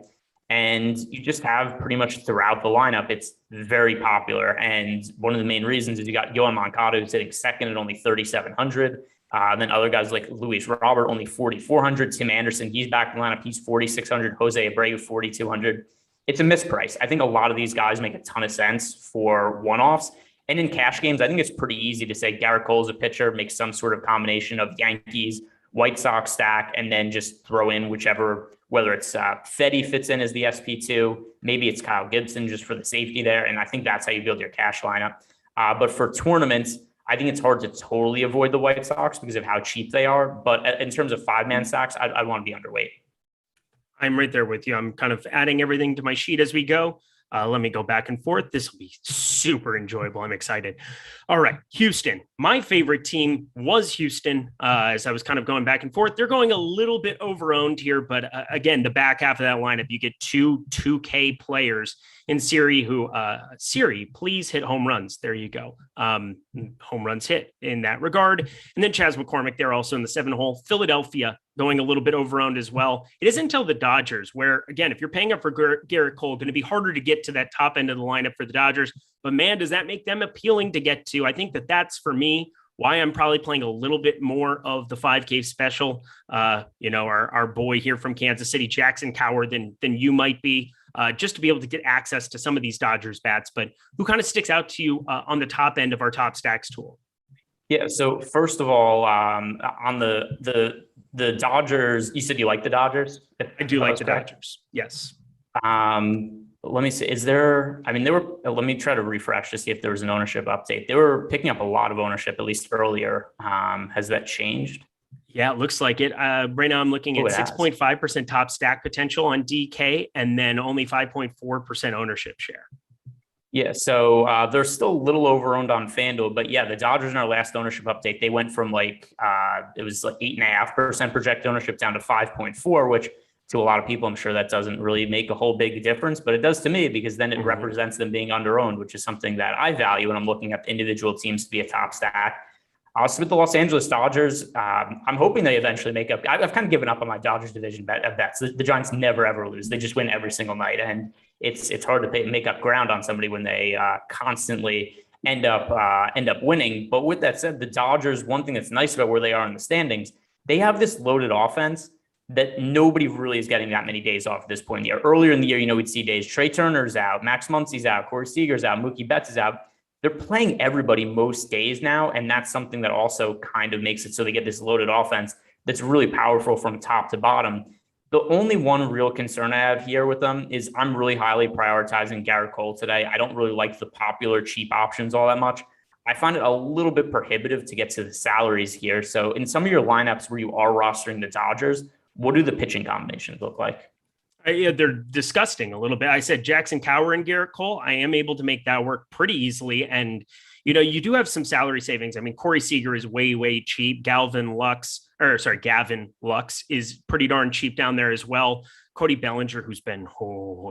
And you just have pretty much throughout the lineup, it's very popular. And one of the main reasons is you got Yohan Moncada, who's sitting second at only 3,700. Then other guys like Luis Robert, only 4,400. Tim Anderson, he's back in the lineup. He's 4,600. Jose Abreu, 4,200. It's a misprice. I think a lot of these guys make a ton of sense for one-offs. And in cash games, I think it's pretty easy to say Garrett Cole's a pitcher, make some sort of combination of Yankees, White Sox stack, and then just throw in whichever, whether it's Fetty fits in as the SP2, maybe it's Kyle Gibson just for the safety there. And I think that's how you build your cash lineup. But for tournaments, I think it's hard to totally avoid the White Sox because of how cheap they are. But in terms of 5-man stacks, I'd want to be underweight. I'm right there with you. I'm kind of adding everything to my sheet as we go. Let me go back and forth. This will be super enjoyable. I'm excited. All right, Houston. My favorite team was Houston. As I was kind of going back and forth, they're going a little bit over-owned here. But again, the back half of that lineup, you get 2K players in Siri who, Siri, please hit home runs. There you go. Home runs hit in that regard. And then Chas McCormick, they're also in the 7-hole. Philadelphia going a little bit over-owned as well. It isn't until the Dodgers where, again, if you're paying up for Garrett Cole, going to be harder to get to that top end of the lineup for the Dodgers. But man, does that make them appealing to get to? I think that's for me why I'm probably playing a little bit more of the 5K special. Our boy here from Kansas City, Jackson Coward, than you might be, just to be able to get access to some of these Dodgers bats. But who kind of sticks out to you on the top end of our top stacks tool? Yeah. So first of all, on the Dodgers, you said you like the Dodgers? I do like the Dodgers. Yes. let me see. Let me try to refresh to see if there was an ownership update. They were picking up a lot of ownership, at least earlier. Has that changed? Yeah, it looks like it. Right now I'm looking at 6.5% top stack potential on DK and then only 5.4% ownership share. Yeah, so they're still a little over-owned on FanDuel, but yeah, the Dodgers in our last ownership update, they went from it was 8.5% projected ownership down to 5.4, which to a lot of people, I'm sure that doesn't really make a whole big difference, but it does to me because then it represents them being under-owned, which is something that I value when I'm looking at individual teams to be a top stack. Also with the Los Angeles Dodgers, I'm hoping they eventually make up. I've kind of given up on my Dodgers division bets. The Giants never, ever lose. They just win every single night, and it's hard to make up ground on somebody when they constantly end up winning. But with that said, the Dodgers, one thing that's nice about where they are in the standings, they have this loaded offense that nobody really is getting that many days off at this point in the year. Earlier in the year, we'd see days. Trey Turner's out, Max Muncy's out, Corey Seager's out, Mookie Betts is out. They're playing everybody most days now, and that's something that also kind of makes it so they get this loaded offense that's really powerful from top to bottom. The only one real concern I have here with them is I'm really highly prioritizing Garrett Cole today. I don't really like the popular cheap options all that much. I find it a little bit prohibitive to get to the salaries here. So in some of your lineups where you are rostering the Dodgers, what do the pitching combinations look like? Yeah, they're disgusting a little bit. I said Jackson Kowar and Garrett Cole. I am able to make that work pretty easily. And, you do have some salary savings. I mean, Corey Seager is way, way cheap. Gavin Lux is pretty darn cheap down there as well. Cody Bellinger,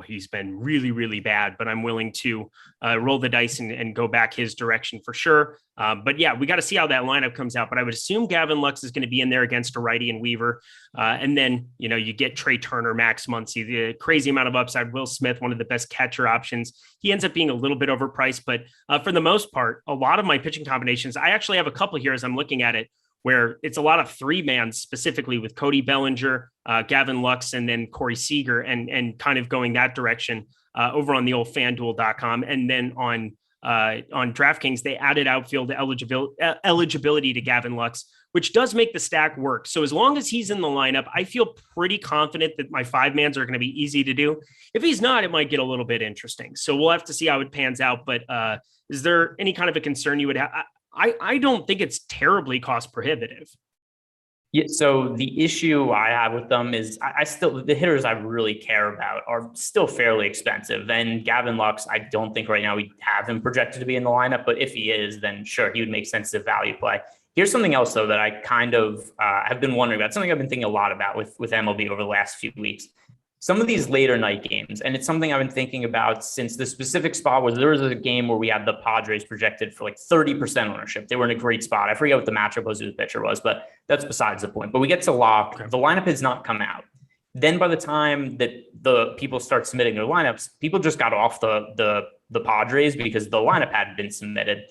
he's been really, really bad, but I'm willing to roll the dice and go back his direction for sure. But yeah, we got to see how that lineup comes out. But I would assume Gavin Lux is going to be in there against a righty and Weaver. And then, you get Trey Turner, Max Muncy, the crazy amount of upside. Will Smith, one of the best catcher options. He ends up being a little bit overpriced, but for the most part, a lot of my pitching combinations, I actually have a couple here as I'm looking at it, where it's a lot of three-man specifically with Cody Bellinger, Gavin Lux, and then Corey Seager, and kind of going that direction over on the old FanDuel.com. And then on DraftKings, they added outfield eligibility to Gavin Lux, which does make the stack work. So as long as he's in the lineup, I feel pretty confident that my five-mans are going to be easy to do. If he's not, it might get a little bit interesting. So we'll have to see how it pans out. But is there any kind of a concern you would have? I don't think it's terribly cost prohibitive. Yeah, so the issue I have with them is the hitters I really care about are still fairly expensive. And Gavin Lux, I don't think right now we have him projected to be in the lineup, but if he is, then sure, he would make sense as a value play. Here's something else, though, that I kind of have been wondering about, something I've been thinking a lot about with MLB over the last few weeks. Some of these later night games, and it's something I've been thinking about since the specific spot was there was a game where we had the Padres projected for 30% ownership. They were in a great spot. I forget what the matchup was, who the pitcher was, but that's besides the point. But we get to lock. Okay. The lineup has not come out. Then by the time that the people start submitting their lineups, people just got off the Padres because the lineup hadn't been submitted.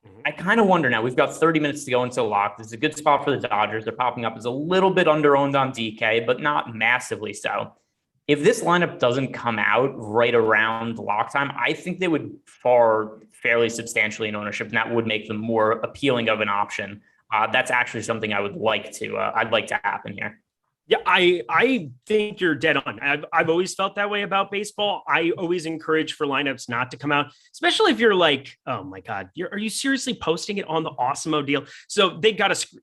Mm-hmm. I kind of wonder now, we've got 30 minutes to go until lock. This is a good spot for the Dodgers. They're popping up as a little bit under-owned on DK, but not massively so. If this lineup doesn't come out right around lock time, I think they would fall fairly substantially in ownership, and that would make them more appealing of an option. That's actually something I'd like to happen here. Yeah, I think you're dead on. I've always felt that way about baseball. I always encourage for lineups not to come out, especially if you're like, oh my God, are you seriously posting it on the Awesemo deal? So they got to.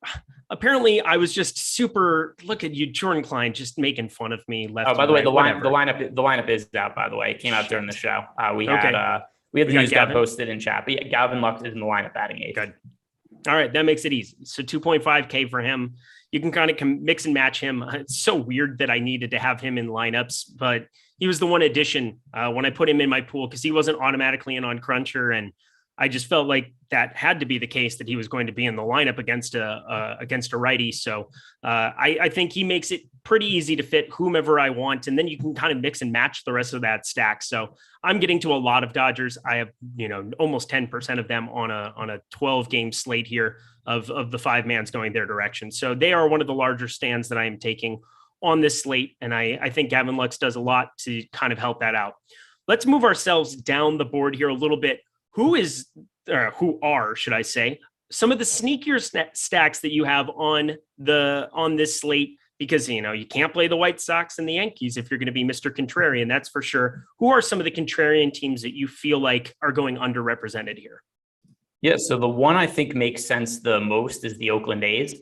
Apparently, I was just super. Look at you, Jordan Klein, just making fun of me. Left. Oh, by the way, the lineup is out. By the way, it came out during the show. We had the news got posted in chat. But yeah, Gavin Lux is in the lineup adding 8. Good. All right, that makes it easy. So 2.5K for him. You can kind of mix and match him. It's so weird that I needed to have him in lineups, but he was the one addition when I put him in my pool because he wasn't automatically in on Cruncher, and I just felt like that had to be the case that he was going to be in the lineup against a righty. So I think he makes it pretty easy to fit whomever I want, and then you can kind of mix and match the rest of that stack. So I'm getting to a lot of Dodgers. I have almost 10% of them on a 12 game slate here of the five mans going their direction. So they are one of the larger stands that I am taking on this slate, and I think Gavin Lux does a lot to kind of help that out. Let's move ourselves down the board here a little bit. Who are, should I say, some of the sneakier stacks that you have on this slate because, you can't play the White Sox and the Yankees if you're going to be Mr. Contrarian, that's for sure. Who are some of the contrarian teams that you feel like are going underrepresented here? Yeah, so the one I think makes sense the most is the Oakland A's.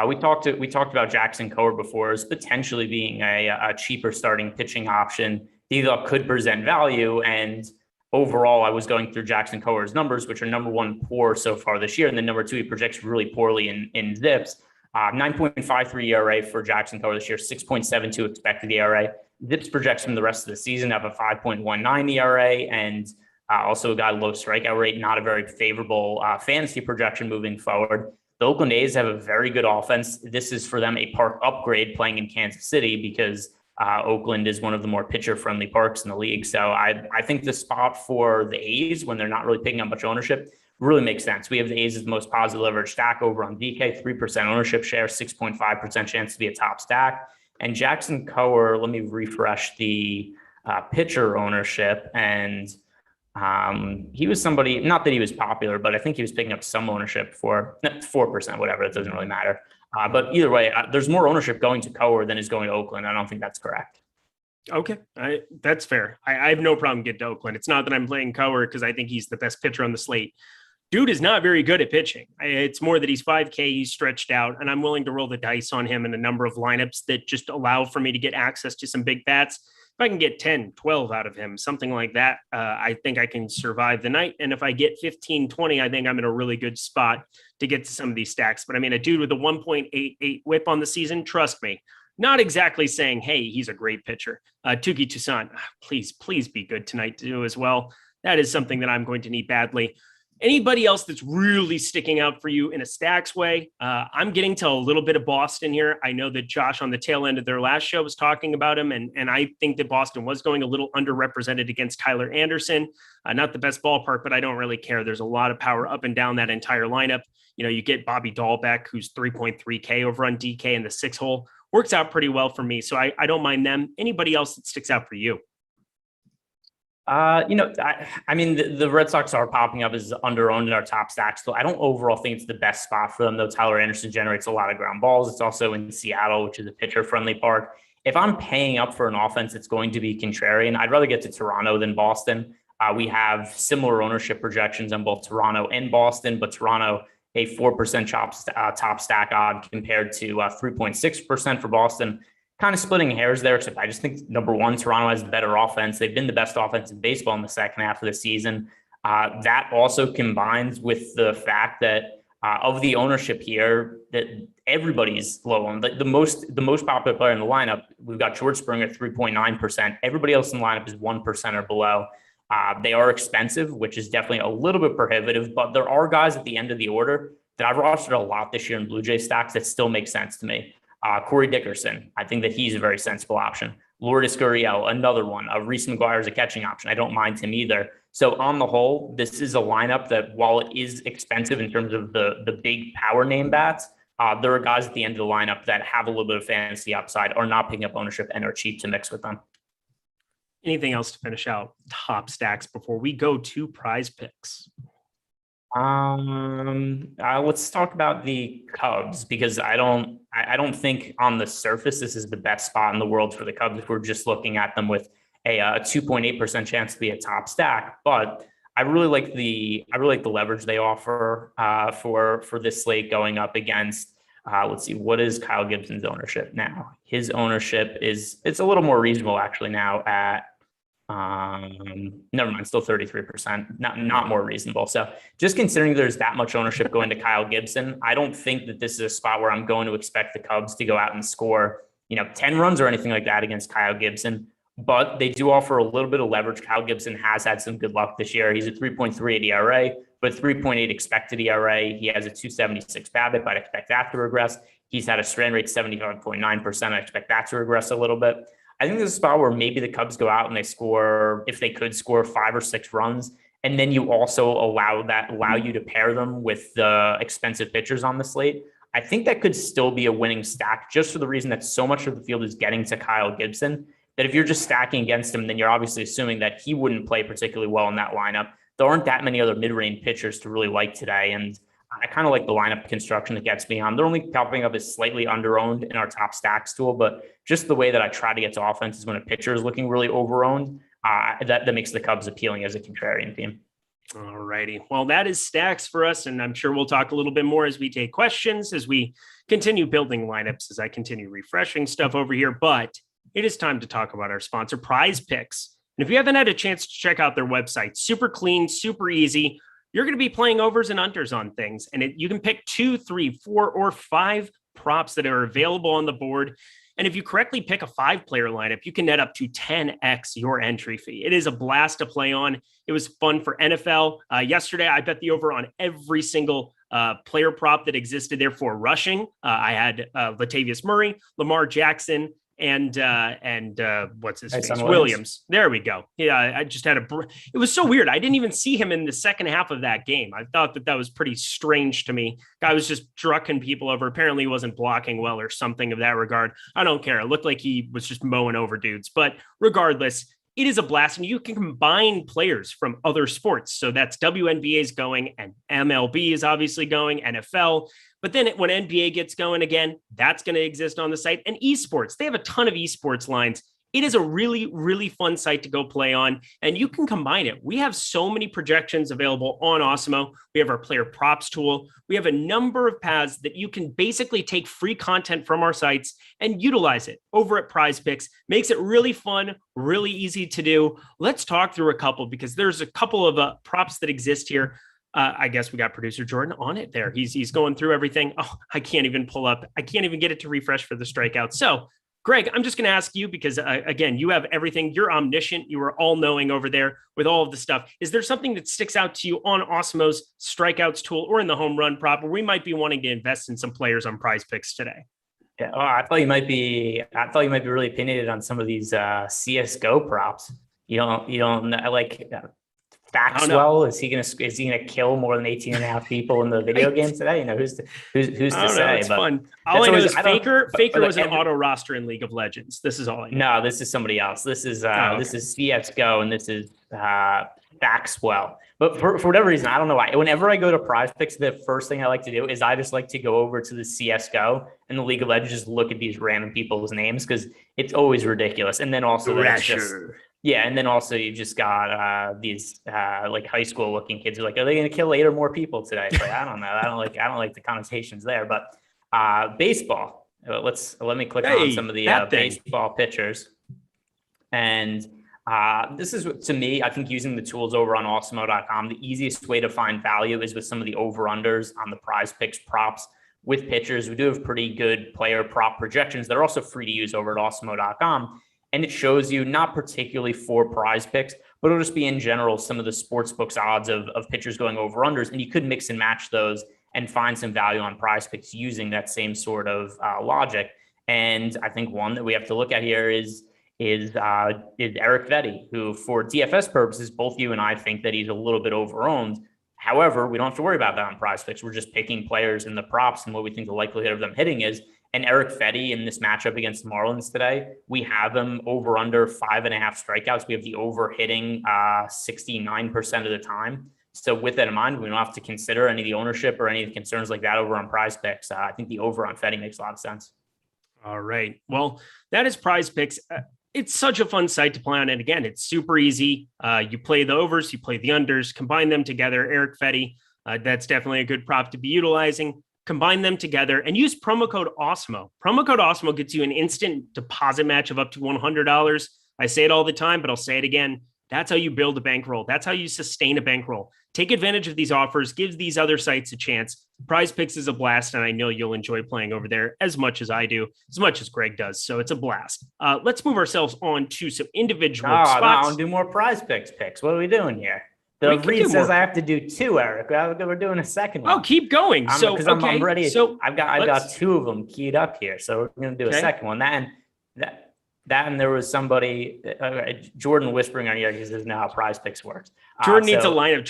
We talked about Jackson Kowar before as potentially being a cheaper starting pitching option. He could present value, and overall, I was going through Jackson Kowar's numbers, which are number one poor so far this year, and then number two, he projects really poorly in ZiPS. 9.53 ERA for Jackson Kowar this year, 6.72 expected ERA. ZiPS projects him the rest of the season to have a 5.19 ERA, and also got a low strikeout rate, not a very favorable fantasy projection moving forward. The Oakland A's have a very good offense. This is for them a park upgrade playing in Kansas City because Oakland is one of the more pitcher-friendly parks in the league. So I think the spot for the A's, when they're not really picking up much ownership, really makes sense. We have the A's as the most positive leverage stack over on DK, 3% ownership share, 6.5% chance to be a top stack. And Jackson Kowar, let me refresh the pitcher ownership. And he was somebody, not that he was popular, but I think he was picking up some ownership for 4%, whatever. It doesn't really matter. But either way, there's more ownership going to Kowar than is going to Oakland. I don't think that's correct. Okay, that's fair. I have no problem getting to Oakland. It's not that I'm playing Kowar because I think he's the best pitcher on the slate. Dude is not very good at pitching. It's more that he's 5K, he's stretched out, and I'm willing to roll the dice on him in a number of lineups that just allow for me to get access to some big bats. If I can get 10, 12 out of him, something like that, I think I can survive the night. And if I get 15, 20, I think I'm in a really good spot to get to some of these stacks. But I mean, a dude with a 1.88 whip on the season, trust me, not exactly saying, hey, he's a great pitcher. Touki Toussaint, please be good tonight too as well. That is something that I'm going to need badly. Anybody else that's really sticking out for you in a stacks way? I'm getting to a little bit of Boston here. I know that Josh on the tail end of their last show was talking about him, and I think that Boston was going a little underrepresented against Tyler Anderson. Not the best ballpark, but I don't really care. There's a lot of power up and down that entire lineup. You get Bobby Dahlbeck, who's 3.3K over on DK in the 6-hole. Works out pretty well for me, so I don't mind them. Anybody else that sticks out for you? I mean, the Red Sox are popping up as under-owned in our top stacks. So I don't overall think it's the best spot for them, though. Tyler Anderson generates a lot of ground balls. It's also in Seattle, which is a pitcher-friendly park. If I'm paying up for an offense that's going to be contrarian, I'd rather get to Toronto than Boston. We have similar ownership projections on both Toronto and Boston, but Toronto, a 4% top stack odd compared to 3.6% for Boston. Kind of splitting hairs there, except I just think, number one, Toronto has the better offense. They've been the best offense in baseball in the second half of the season. That also combines with the fact that of the ownership here, that everybody's low on. The most popular player in the lineup, we've got George Springer, 3.9%. Everybody else in the lineup is 1% or below. They are expensive, which is definitely a little bit prohibitive, but there are guys at the end of the order that I've rostered a lot this year in Blue Jay stacks that still make sense to me. Corey Dickerson, I think that he's a very sensible option. Lourdes Gurriel, another one. Reese McGuire is a catching option. I don't mind him either. So on the whole, this is a lineup that, while it is expensive in terms of the big power name bats, there are guys at the end of the lineup that have a little bit of fantasy upside, are not picking up ownership, and are cheap to mix with them. Anything else to finish out top stacks before we go to prize picks? Let's talk about the Cubs, because I don't think on the surface this is the best spot in the world for the Cubs if we're just looking at them with a 2.8% chance to be a top stack. But I really like the leverage they offer for this slate going up against. Let's see, what is Kyle Gibson's ownership now? His ownership it's a little more reasonable actually now at. Never mind, still 33%, not more reasonable. So just considering there's that much ownership going to Kyle Gibson, I don't think that this is a spot where I'm going to expect the Cubs to go out and score, 10 runs or anything like that against Kyle Gibson. But they do offer a little bit of leverage. Kyle Gibson has had some good luck this year. He's a 3.38 ERA, but 3.8 expected ERA. He has a 276 BABIP. I'd expect that to regress. He's had a strand rate 75.9%. I expect that to regress a little bit. I think this is a spot where maybe the Cubs go out and they score, if they could score 5 or 6 runs, and then you also allow you to pair them with the expensive pitchers on the slate. I think that could still be a winning stack, just for the reason that so much of the field is getting to Kyle Gibson, that if you're just stacking against him, then you're obviously assuming that he wouldn't play particularly well in that lineup. There aren't that many other mid-range pitchers to really like today. And I kind of like the lineup construction that gets me on. They're only popping up as slightly underowned in our top stacks tool, but just the way that I try to get to offense is when a pitcher is looking really overowned. That makes the Cubs appealing as a contrarian team. All righty. Well, that is stacks for us, and I'm sure we'll talk a little bit more as we take questions, as we continue building lineups, as I continue refreshing stuff over here. But it is time to talk about our sponsor, Prize Picks. And if you haven't had a chance to check out their website, super clean, super easy. You're going to be playing overs and unders on things, and you can pick 2, 3, 4, or 5 props that are available on the board. And if you correctly pick a 5-player lineup, you can net up to 10x your entry fee. It is a blast to play on. It was fun for NFL. Yesterday, I bet the over on every single player prop that existed there for rushing. I had Latavius Murray, Lamar Jackson, and what's his face? Williams. There we go. Yeah, I just had it was so weird. I didn't even see him in the second half of that game. I thought that was pretty strange to me. Guy was just trucking people over. Apparently he wasn't blocking well or something of that regard. I don't care. It looked like he was just mowing over dudes. But regardless, it is a blast, and you can combine players from other sports. So that's WNBA is going, and MLB is obviously going, NFL. But then when NBA gets going again, that's going to exist on the site. And esports, they have a ton of esports lines. It is a really, really fun site to go play on, and you can combine it. We have so many projections available on Awesemo. We have our player props tool. We have a number of paths that you can basically take free content from our sites and utilize it over at Prize Picks. Makes it really fun, really easy to do. Let's talk through a couple, because there's a couple of props that exist here. I guess we got producer Jordan on it there. He's going through everything. Oh, I can't even pull up. I can't even get it to refresh for the strikeout. So, Greg, I'm just going to ask you, because again, you have everything. You're omniscient. You are all knowing over there with all of the stuff. Is there something that sticks out to you on Awesemo's strikeouts tool or in the home run prop, where we might be wanting to invest in some players on Prize Picks today? Yeah, I thought you might be really opinionated on some of these CS:GO props. You don't like. Maxwell, is he gonna kill more than 18.5 people in the video game today? Who's to say? It's fun. All I know is Faker was an auto roster in League of Legends. This is all I know. No, this is somebody else. This is This is CS:GO, and this is Maxwell. But for whatever reason, I don't know why. Whenever I go to Prize Picks, the first thing I like to do is I just like to go over to the CS:GO and the League of Legends, just look at these random people's names, because it's always ridiculous. And then also and then also you just got these like high school looking kids who are like, are they going to kill 8 or more people today? Like, I don't know. I don't like the connotations there. But baseball. Let me click on some of the baseball pitchers. And this is, to me, I think using the tools over on Awesemo.com, the easiest way to find value is with some of the over-unders on the Prize Picks props with pitchers. We do have pretty good player prop projections that are also free to use over at Awesemo.com. And it shows you, not particularly for Prize Picks, but it'll just be in general some of the sports books odds of pitchers going over unders. And you could mix and match those and find some value on Prize Picks using that same sort of logic. And I think one that we have to look at here is Eric Fetty, who for DFS purposes, both you and I think that he's a little bit overowned. However, we don't have to worry about that on Prize Picks. We're just picking players in the props and what we think the likelihood of them hitting is. And Eric Fetty in this matchup against the Marlins today, we have him over under 5.5 strikeouts. We have the over hitting 69% of the time. So with that in mind, we don't have to consider any of the ownership or any of the concerns like that over on Prize Picks. I think the over on Fetty makes a lot of sense. All right. Well, that is Prize Picks. It's such a fun site to play on. And again, it's super easy. You play the overs, you play the unders, combine them together. Eric Fetty, that's definitely a good prop to be utilizing. Combine them together and use promo code Awesemo. Promo code Awesemo gets you an instant deposit match of up to $100. I say it all the time, but I'll say it again. That's how you build a bankroll. That's how you sustain a bankroll. Take advantage of these offers. Give these other sites a chance. Prize Picks is a blast, and I know you'll enjoy playing over there as much as I do, as much as Greg does. So it's a blast. Let's move ourselves on to some individual spots. No, I want to do more Prize Picks picks. What are we doing here? The read says I have to do 2, Eric. We're doing a second one. Oh, keep going. I'm ready. So I've got 2 of them keyed up here. So we're going to do a second one. And there was somebody, Jordan whispering on here, because this is now how Prize Picks works. Jordan needs a lineup.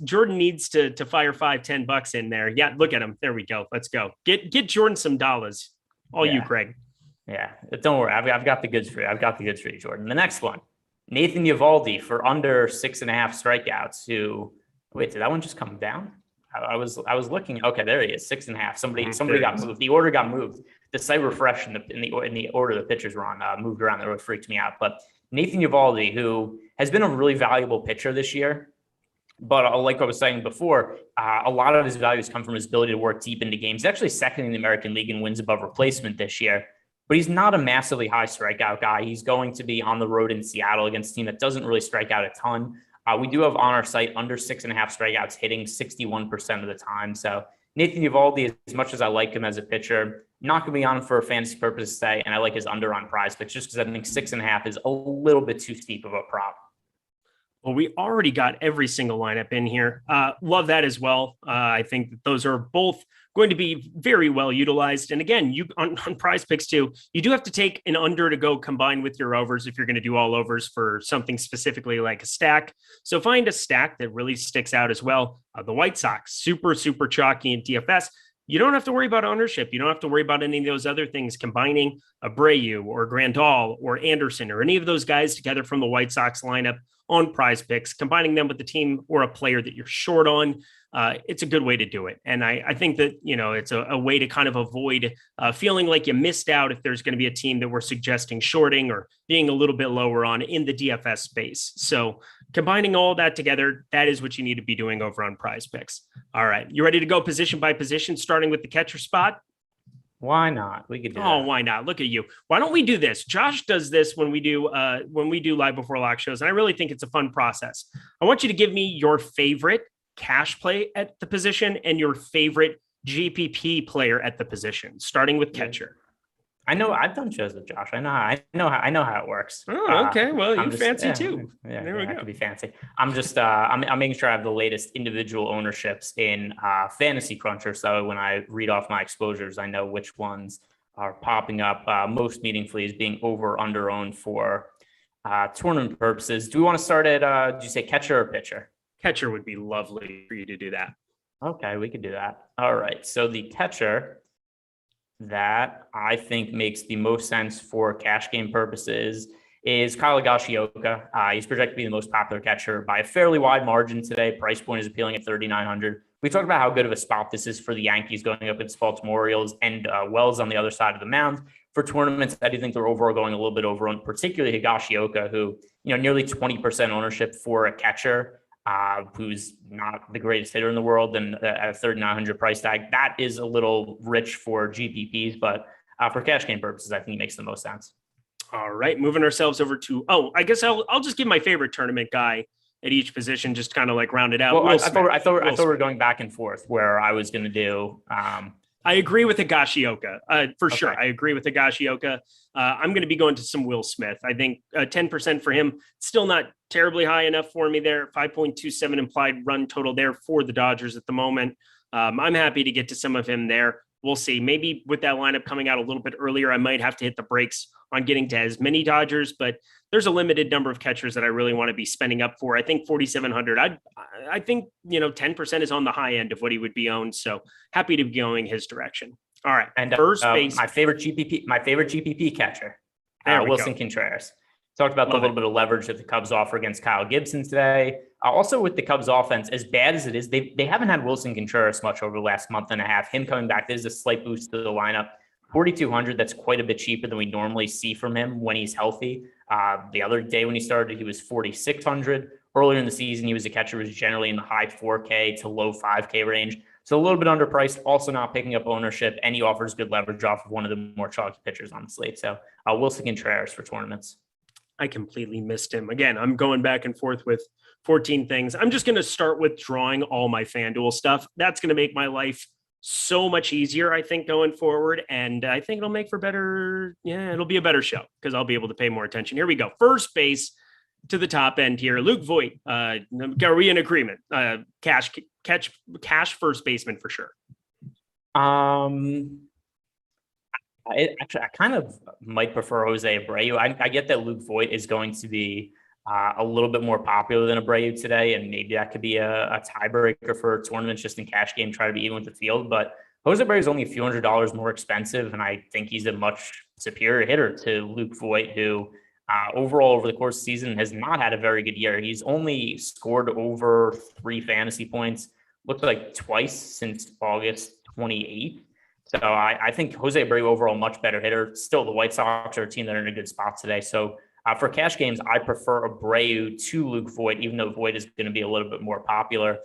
Jordan needs to fire $5-10 in there. Yeah, look at him. There we go. Let's go. Get Jordan some dollars. You, Greg. Yeah, don't worry. I've got the goods for you. I've got the goods for you, Jordan. The next one. Nathan Eovaldi for under 6.5 strikeouts. Wait, did that one just come down? I was looking. Okay, there he is, 6.5. Somebody got moved. The order got moved. The site refreshed in the order the pitchers were on moved around. That really freaked me out. But Nathan Eovaldi, who has been a really valuable pitcher this year, but like I was saying before, a lot of his values come from his ability to work deep into games. He's actually second in the American League in wins above replacement this year. But he's not a massively high strikeout guy. He's going to be on the road in Seattle against a team that doesn't really strike out a ton. We do have on our site under 6.5 strikeouts hitting 61% of the time. So Nathan Eovaldi, as much as I like him as a pitcher, not going to be on for fantasy purposes today. And I like his under on prize, but just because I think 6.5 is a little bit too steep of a prop. Well, we already got every single lineup in here. Love that as well. I think that those are both going to be very well utilized. And again, you on prize picks too, you do have to take an under to go combined with your overs if you're going to do all overs for something specifically like a stack. So find a stack that really sticks out as well. The White Sox, super chalky in DFS. You don't have to worry about ownership. You don't have to worry about any of those other things, combining Abreu or Grandal or Anderson or any of those guys together from the White Sox lineup on prize picks, combining them with the team or a player that you're short on. It's a good way to do it. And I think that, it's a way to kind of avoid feeling like you missed out if there's going to be a team that we're suggesting shorting or being a little bit lower on in the DFS space. So combining all that together, that is what you need to be doing over on prize picks. All right. You ready to go position by position, starting with the catcher spot? Why not? We could do that. Why not? Look at you. Why don't we do this? Josh does this when we do live before lock shows. And I really think it's a fun process. I want you to give me your favorite cash play at the position and your favorite GPP player at the position, starting with catcher. I know I've done shows with Josh. I know how it works. Oh, okay. Well, you fancy too. Yeah, there we go. I could be fancy. I'm just I'm making sure I have the latest individual ownerships in Fantasy Cruncher. So when I read off my exposures, I know which ones are popping up most meaningfully as being over or under owned for tournament purposes. Do we want to start at do you say catcher or pitcher? Catcher would be lovely for you to do that. Okay, we could do that. All right. So the catcher that I think makes the most sense for cash game purposes is Kyle Higashioka. He's projected to be the most popular catcher by a fairly wide margin today. Price point is appealing at 3,900. We talked about how good of a spot this is for the Yankees going up against Baltimore Orioles and Wells on the other side of the mound. For tournaments, I do think they're overall going a little bit over on particularly Higashioka, who, nearly 20% ownership for a catcher who's not the greatest hitter in the world, and at a 3,900 price tag, that is a little rich for GPPs, but for cash game purposes, I think it makes the most sense. All right, moving ourselves over to, I guess I'll just give my favorite tournament guy at each position, just kind of like round it out. Well, I thought we were going back and forth where I was going to do. I agree with Higashioka for sure. I agree with Higashioka. I'm going to be going to some Will Smith. I think 10% for him, still not terribly high enough for me there. 5.27 implied run total there for the Dodgers at the moment. I'm happy to get to some of him there. We'll see. Maybe with that lineup coming out a little bit earlier, I might have to hit the brakes on getting to as many Dodgers, but there's a limited number of catchers that I really want to be spending up for. I think 4,700. I think 10% is on the high end of what he would be owned. So happy to be going his direction. All right, and first base, my favorite GPP catcher, Wilson Contreras. Talked about the little bit of leverage that the Cubs offer against Kyle Gibson today. Also with the Cubs offense, as bad as it is, they haven't had Wilson Contreras much over the last month and a half. Him coming back, there's a slight boost to the lineup. 4,200, that's quite a bit cheaper than we normally see from him when he's healthy. The other day when he started, he was 4,600. Earlier in the season, he was a catcher who was generally in the high 4K to low 5K range. So a little bit underpriced, also not picking up ownership, and he offers good leverage off of one of the more chalky pitchers on the slate. So Wilson Contreras for tournaments. I completely missed him. Again, I'm going back and forth with 14 things. I'm just going to start withdrawing all my FanDuel stuff. That's going to make my life so much easier, I think, going forward. And I think it'll make for better. Yeah, it'll be a better show because I'll be able to pay more attention. Here we go. First base to the top end here. Luke Voit. Are we in agreement? Cash first baseman for sure. I kind of might prefer Jose Abreu. I get that Luke Voit is going to be a little bit more popular than Abreu today, and maybe that could be a tiebreaker for tournaments just in cash game, try to be even with the field. But Jose Abreu is only a few $100s more expensive, and I think he's a much superior hitter to Luke Voit, who overall over the course of the season has not had a very good year. He's only scored over 3 fantasy points looks like twice since August 28th. So I think Jose Abreu overall much better hitter. Still, the White Sox are a team that are in a good spot today. So for cash games, I prefer Abreu to Luke Voit, even though Voit is going to be a little bit more popular.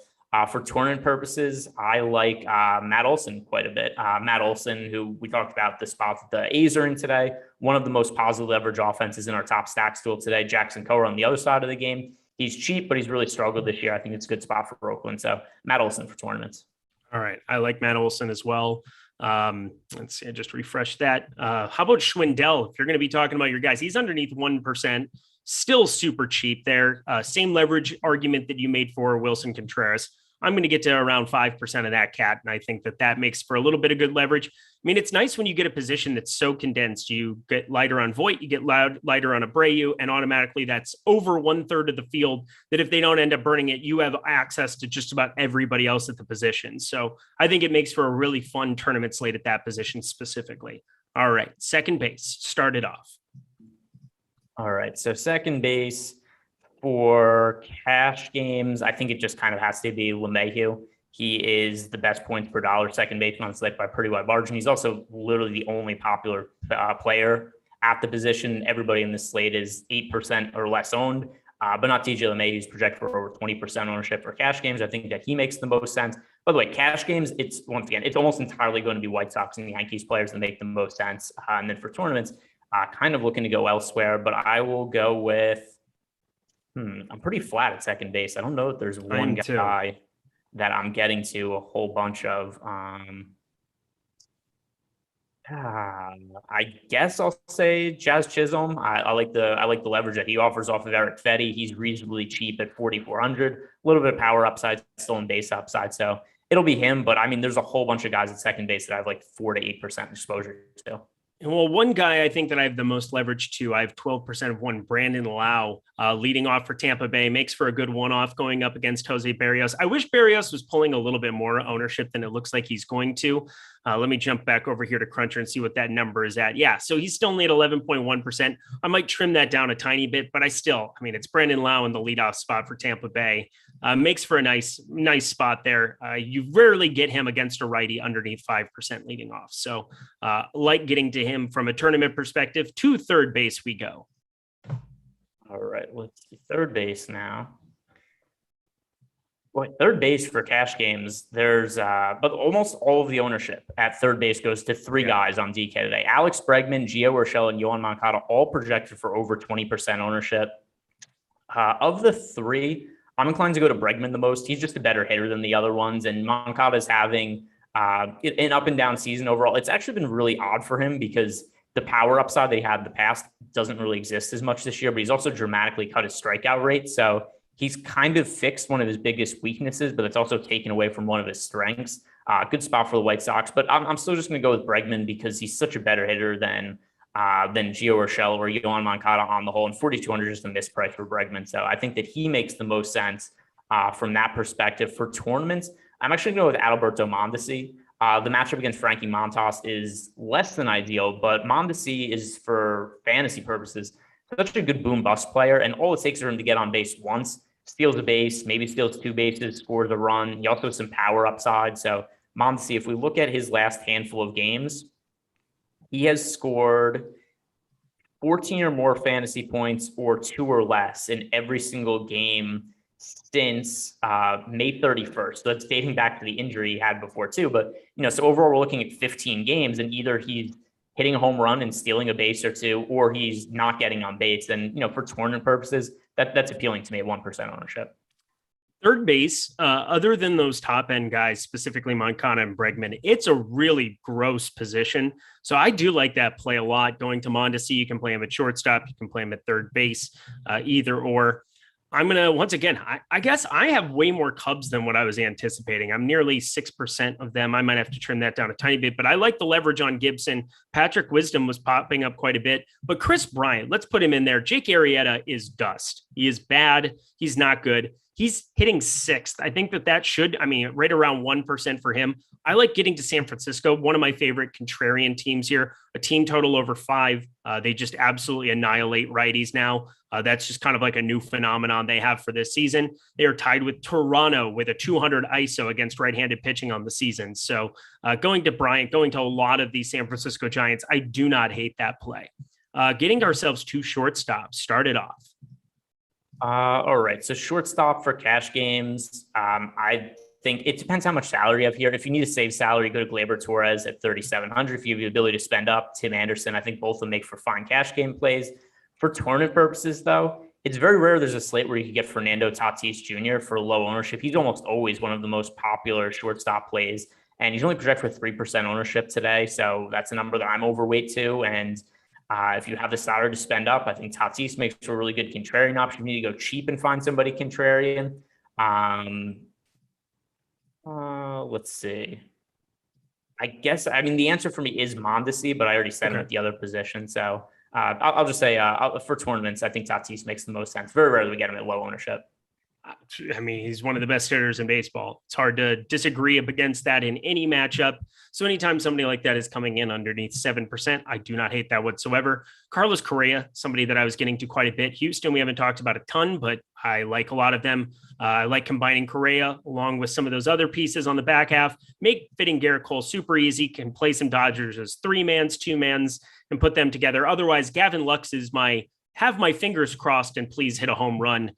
For tournament purposes, I like Matt Olson quite a bit. Matt Olson, who we talked about the spots that the A's are in today, one of the most positive leverage offenses in our top stacks tool today. Jackson Cora on the other side of the game. He's cheap, but he's really struggled this year. I think it's a good spot for Oakland. So Matt Olson for tournaments. All right. I like Matt Olson as well. Let's see, I just refreshed that. How about Schwindel? If you're going to be talking about your guys, he's underneath 1%, still super cheap there. Same leverage argument that you made for Wilson Contreras. I'm going to get to around 5% of that cat. And I think that makes for a little bit of good leverage. I mean, it's nice when you get a position that's so condensed. You get lighter on Voit, you get lighter on Abreu, and automatically that's over 1/3 of the field that if they don't end up burning it, you have access to just about everybody else at the position. So I think it makes for a really fun tournament slate at that position specifically. All right, second base, start it off. All right, so second base for cash games, I think it just kind of has to be LeMahieu. He is the best points per dollar second baseman on the slate by a pretty wide margin. He's also literally the only popular player at the position. Everybody in this slate is 8% or less owned, but not TJ LeMahieu, who's projected for over 20% ownership for cash games. I think that he makes the most sense. By the way, cash games, it's once again, it's almost entirely going to be White Sox and Yankees players that make the most sense. And then for tournaments, kind of looking to go elsewhere, but I will go with, I'm pretty flat at second base. I don't know if there's one guy that I'm getting to a whole bunch of. I guess I'll say Jazz Chisholm. I like the leverage that he offers off of Eric Fetty. He's reasonably cheap at 4,400. A little bit of power upside, still in base upside. So it'll be him. But I mean, there's a whole bunch of guys at second base that I have like 4 to 8% exposure to. Well, one guy I think that I have the most leverage to, I have 12% of one, Brandon Lau, leading off for Tampa Bay, makes for a good one-off going up against Jose Barrios. I wish Barrios was pulling a little bit more ownership than it looks like he's going to. Let me jump back over here to Cruncher and see what that number is at. Yeah, so he's still only at 11.1%. I might trim that down a tiny bit, but it's Brandon Lau in the leadoff spot for Tampa Bay. Makes for a nice spot there. You rarely get him against a righty underneath 5% leading off. So like getting to him from a tournament perspective. To third base we go. All right, let's see third base now. Boy, third base for cash games, there's but almost all of the ownership at third base goes to three guys on DK today. Alex Bregman, Gio Urshela, and Yohan Moncada all projected for over 20% ownership. Of the three, I'm inclined to go to Bregman the most. He's just a better hitter than the other ones, and Moncada is having an up and down season overall. It's actually been really odd for him because the power upside that he had in the past doesn't really exist as much this year, but he's also dramatically cut his strikeout rate. So he's kind of fixed one of his biggest weaknesses, but it's also taken away from one of his strengths. Good spot for the White Sox, but I'm still just going to go with Bregman because he's such a better hitter than Gio Urshela or Yohan Moncada on the whole, and 4,200 is just a misprice for Bregman. So I think that he makes the most sense from that perspective. For tournaments, I'm actually going to go with Adalberto Mondesi. The matchup against Frankie Montas is less than ideal, but Mondesi is, for fantasy purposes, such a good boom bust player, and all it takes for him to get on base once, steals a base, maybe steals 2 bases, scores a run. He also has some power upside. So Mondesi, if we look at his last handful of games, he has scored 14 or more fantasy points or 2 or less in every single game since May 31st. So that's dating back to the injury he had before too. But, so overall we're looking at 15 games, and either he's hitting a home run and stealing a base or 2, or he's not getting on base. And, for tournament purposes, that's appealing to me at 1% ownership. Third base, other than those top end guys, specifically Moncada and Bregman, it's a really gross position. So I do like that play a lot. Going to Mondesi, you can play him at shortstop, you can play him at third base, either or. I'm going to, once again, I guess I have way more Cubs than what I was anticipating. I'm nearly 6% of them. I might have to trim that down a tiny bit, but I like the leverage on Gibson. Patrick Wisdom was popping up quite a bit, but Chris Bryant, let's put him in there. Jake Arrieta is dust. He is bad. He's not good. He's hitting sixth. I think that should, right around 1% for him. I like getting to San Francisco, one of my favorite contrarian teams here, a team total over 5. They just absolutely annihilate righties now. That's just kind of like a new phenomenon they have for this season. They are tied with Toronto with a 200 ISO against right-handed pitching on the season. So going to Bryant, going to a lot of these San Francisco Giants, I do not hate that play. Getting ourselves 2 shortstops started off. All right. So shortstop for cash games. I think it depends how much salary you have here. If you need to save salary, go to Gleyber Torres at 3,700. If you have the ability to spend up, Tim Anderson, I think both will make for fine cash game plays. For tournament purposes, though, it's very rare there's a slate where you can get Fernando Tatis Jr. for low ownership. He's almost always one of the most popular shortstop plays, and he's only projected for 3% ownership today. So that's a number that I'm overweight to. And if you have the salary to spend up, I think Tatis makes for a really good contrarian option. You need to go cheap and find somebody contrarian. Let's see. The answer for me is Mondesi, but I already said him at the other position. So I'll just say for tournaments, I think Tatis makes the most sense. Very rarely we get him at low ownership. He's one of the best hitters in baseball. It's hard to disagree up against that in any matchup. So anytime somebody like that is coming in underneath 7%, I do not hate that whatsoever. Carlos Correa, somebody that I was getting to quite a bit. Houston, we haven't talked about a ton, but I like a lot of them. I like combining Correa along with some of those other pieces on the back half. Make fitting Garrett Cole super easy. Can play some Dodgers as 3-mans, 2-mans, and put them together. Otherwise, Gavin Lux is have my fingers crossed and please hit a home run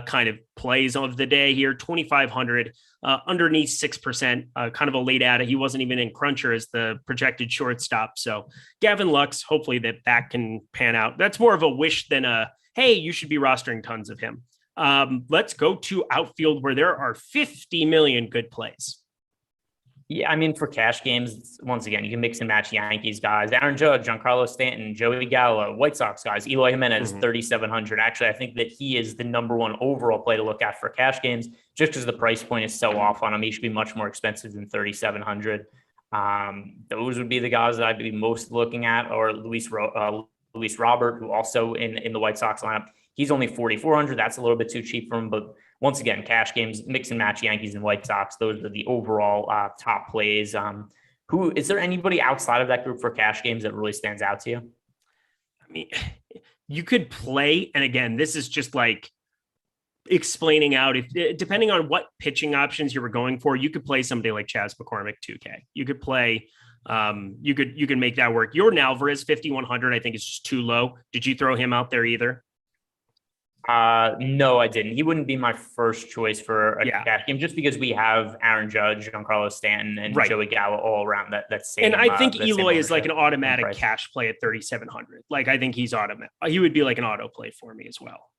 kind of plays of the day here. 2,500 underneath 6%, kind of a late ad. He wasn't even in Cruncher as the projected shortstop. So Gavin Lux, hopefully that can pan out. That's more of a wish than hey, you should be rostering tons of him. Let's go to outfield where there are 50 million good plays. Yeah, for cash games, once again, you can mix and match Yankees guys, Aaron Judge, Giancarlo Stanton, Joey Gallo, White Sox guys, Eloy Jimenez, 3,700. Actually, I think that he is the number one overall play to look at for cash games, just because the price point is so off on him. He should be much more expensive than 3,700. Those would be the guys that I'd be most looking at, or Luis Robert, who also in the White Sox lineup. He's only 4,400. That's a little bit too cheap for him, but once again, cash games, mix and match Yankees and White Sox. Those are the overall top plays. Who is there anybody outside of that group for cash games that really stands out to you? You could play, and again, this is just like explaining out. If depending on what pitching options you were going for, you could play somebody like Chas McCormick 2K. You could play. You could make that work. Jordan Alvarez 5,100. I think is just too low. Did you throw him out there either? No, I didn't. He wouldn't be my first choice for a cash game, just because we have Aaron Judge, Giancarlo Stanton, and Joey Gallo all around that same. And I think Eloy is like an automatic cash play at 3,700. Like I think he's automatic. He would be like an auto play for me as well.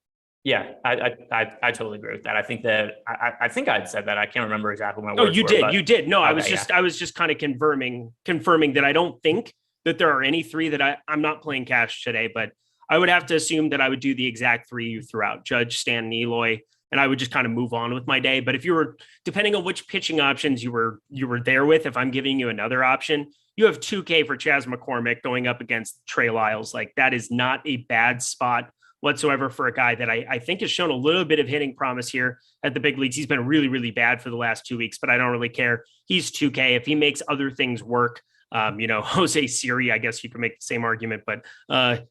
Yeah, I totally agree with that. I think that I think I'd said that. I can't remember exactly when. Oh, you did. You did. No, okay, I was just kind of confirming that I don't think that there are any 3 that I'm not playing cash today, but I would have to assume that I would do the exact 3 you threw out: Judge, Stanton, Eloy, and I would just kind of move on with my day. But if you were, depending on which pitching options you were there with, if I'm giving you another option, you have 2K for Chas McCormick going up against Trey Lyles. Like that is not a bad spot whatsoever for a guy that I think has shown a little bit of hitting promise here at the big leagues. He's been really, really bad for the last 2 weeks, but I don't really care. He's 2K. If he makes other things work, Jose Siri, I guess you could make the same argument, but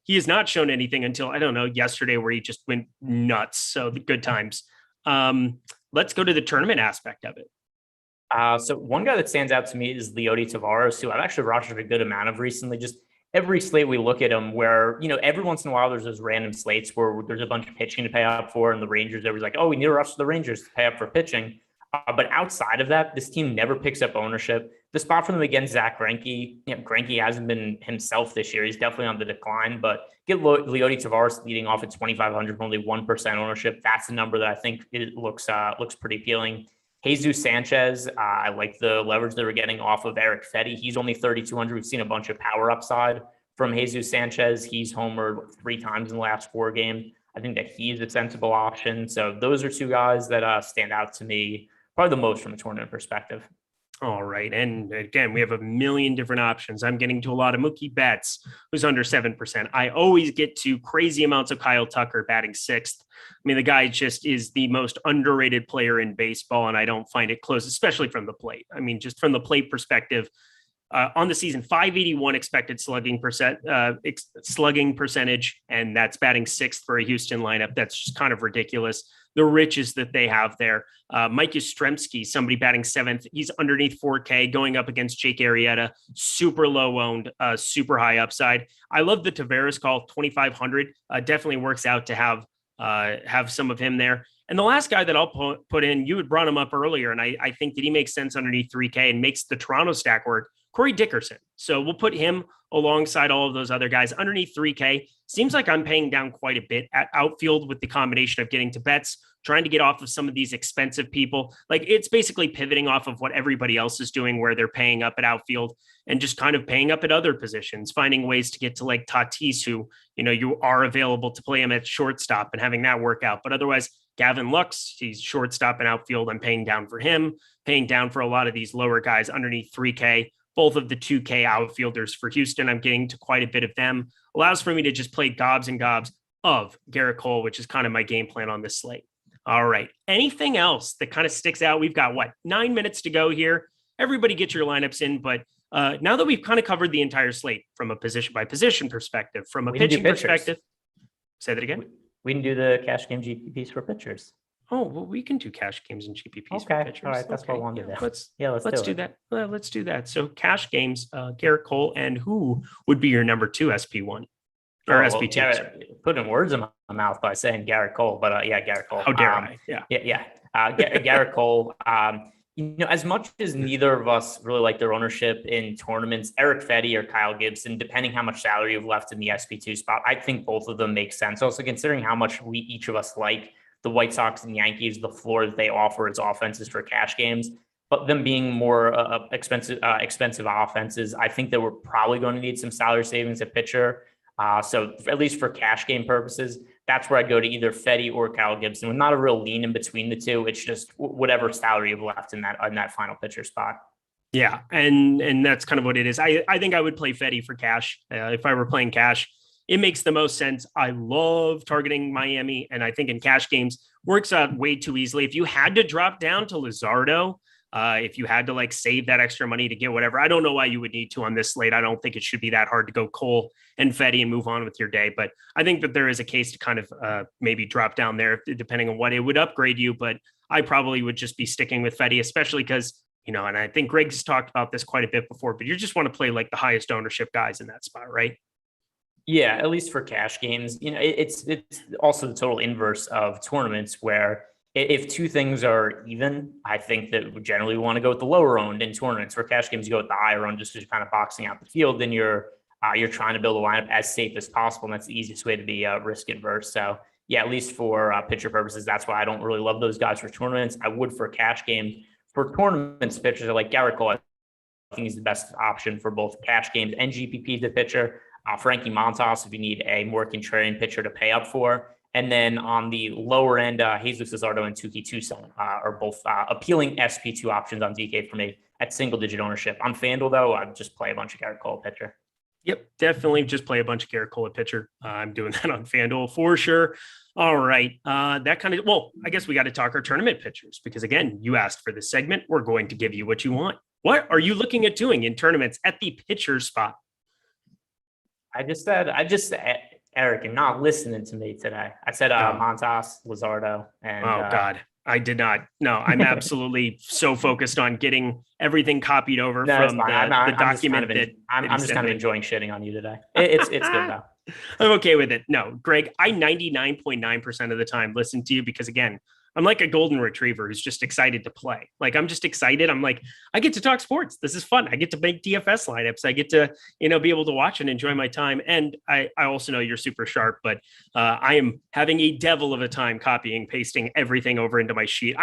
he has not shown anything until, I don't know, yesterday where he just went nuts. So the good times. Let's go to the tournament aspect of it. So one guy that stands out to me is Leody Taveras, who I've actually rostered a good amount of recently. Just every slate we look at him where, every once in a while there's those random slates where there's a bunch of pitching to pay up for, and the Rangers, everybody's like, oh, we need to rush the Rangers to pay up for pitching. But outside of that, this team never picks up ownership. The spot for them against Zach Greinke, Greinke hasn't been himself this year. He's definitely on the decline, but get Leody Taveras leading off at 2,500 for only 1% ownership. That's the number that I think it looks pretty appealing. Jesus Sanchez, I like the leverage that we're getting off of Eric Fetty. He's only 3,200. We've seen a bunch of power upside from Jesus Sanchez. He's homered 3 times in the last 4 games. I think that he's a sensible option. So those are 2 guys that stand out to me probably the most from a tournament perspective. All right. And again, we have a million different options. I'm getting to a lot of Mookie Betts, who's under 7%. I always get to crazy amounts of Kyle Tucker batting sixth. I mean, the guy just is the most underrated player in baseball, and I don't find it close, especially from the plate. I mean, just from the plate perspective, on the season, 581 expected slugging percentage, and that's batting sixth for a Houston lineup. That's just kind of ridiculous. The riches that they have there. Mike Yastrzemski, somebody batting seventh. He's underneath 4K, going up against Jake Arrieta. Super low owned, super high upside. I love the Tavares call, 2,500. Definitely works out to have some of him there. And the last guy that I'll put in, you had brought him up earlier, and I think that he makes sense underneath 3K and makes the Toronto stack work. Corey Dickerson. So we'll put him alongside all of those other guys underneath 3K. Seems like I'm paying down quite a bit at outfield with the combination of getting to Betts, trying to get off of some of these expensive people. Like, it's basically pivoting off of what everybody else is doing, where they're paying up at outfield and just kind of paying up at other positions, finding ways to get to like Tatis, who, you are available to play him at shortstop and having that work out. But otherwise, Gavin Lux, he's shortstop and outfield. I'm paying down for him, paying down for a lot of these lower guys underneath 3K. Both of the 2K outfielders for Houston, I'm getting to quite a bit of them. Allows for me to just play gobs and gobs of Garrett Cole, which is kind of my game plan on this slate. All right. Anything else that kind of sticks out? We've got 9 minutes to go here. Everybody get your lineups in. But now that we've kind of covered the entire slate from a position by position perspective, from a pitching perspective, say that again. We can do the cash game GPPs for pitchers. Oh, well, we can do cash games and GPPs okay. for pitchers. All right, that's what I wanted to do. Let's do that. Let's do that. So cash games, Garrett Cole, and who would be your number 2 SP1 or SP2? Putting words in my mouth by saying Garrett Cole, but Garrett Cole. How dare I? Garrett Cole. As much as neither of us really like their ownership in tournaments, Eric Fetty or Kyle Gibson, depending how much salary you've left in the SP2 spot, I think both of them make sense. Also, considering how much we each of us like the White Sox and Yankees, the floor that they offer as offenses for cash games, but them being more expensive offenses, I think that we're probably going to need some salary savings at pitcher. So at least for cash game purposes, that's where I'd go to either Fetty or Kyle Gibson, with not a real lean in between the two. It's just whatever salary you've left in that final pitcher spot. Yeah, and that's kind of what it is. I think I would play Fetty for cash if I were playing cash. It makes the most sense. I love targeting Miami, and I think in cash games works out way too easily. If you had to drop down to Luzardo, if you had to save that extra money to get whatever, I don't know why you would need to on this slate. I don't think it should be that hard to go Cole and Fetty and move on with your day. But I think that there is a case to kind of maybe drop down there depending on what it would upgrade you. But I probably would just be sticking with Fetty, especially because, and I think Greg's talked about this quite a bit before, but you just want to play the highest ownership guys in that spot, right? Yeah, at least for cash games. It's also the total inverse of tournaments, where if two things are even, I think that we generally want to go with the lower owned. In tournaments. For cash games, you go with the higher owned, just because you're kind of boxing out the field. Then you're trying to build a lineup as safe as possible, and that's the easiest way to be risk adverse. So yeah, at least for pitcher purposes, that's why I don't really love those guys for tournaments. I would for cash games. For tournaments, pitchers are like Garrett Cole. I think he's the best option for both cash games and GPP to pitcher. Frankie Montas, if you need a more contrarian pitcher to pay up for. And then on the lower end, Jesus Luzardo and Toussaint are both appealing SP2 options on DK for me at single-digit ownership. On FanDuel, though, I'd just play a bunch of Garrett Cole pitcher. Yep, definitely just play a bunch of Garrett Cole at pitcher. I'm doing that on FanDuel for sure. All right. I guess we got to talk our tournament pitchers because, again, you asked for this segment. We're going to give you what you want. What are you looking at doing in tournaments at the pitcher spot? I just said, Eric, you're not listening to me today. I said Montas, Luzardo, and God, I did not. No, I'm absolutely so focused on getting everything copied over from the document. I'm just kind of enjoying shitting on you today. It's good though. I'm okay with it. No, Greg, I 99.9% of the time listen to you because, again, I'm like a golden retriever who's just excited to play. I'm just excited. I'm like, I get to talk sports. This is fun. I get to make DFS lineups. I get to, be able to watch and enjoy my time. And I also know you're super sharp, but I am having a devil of a time copying, pasting everything over into my sheet.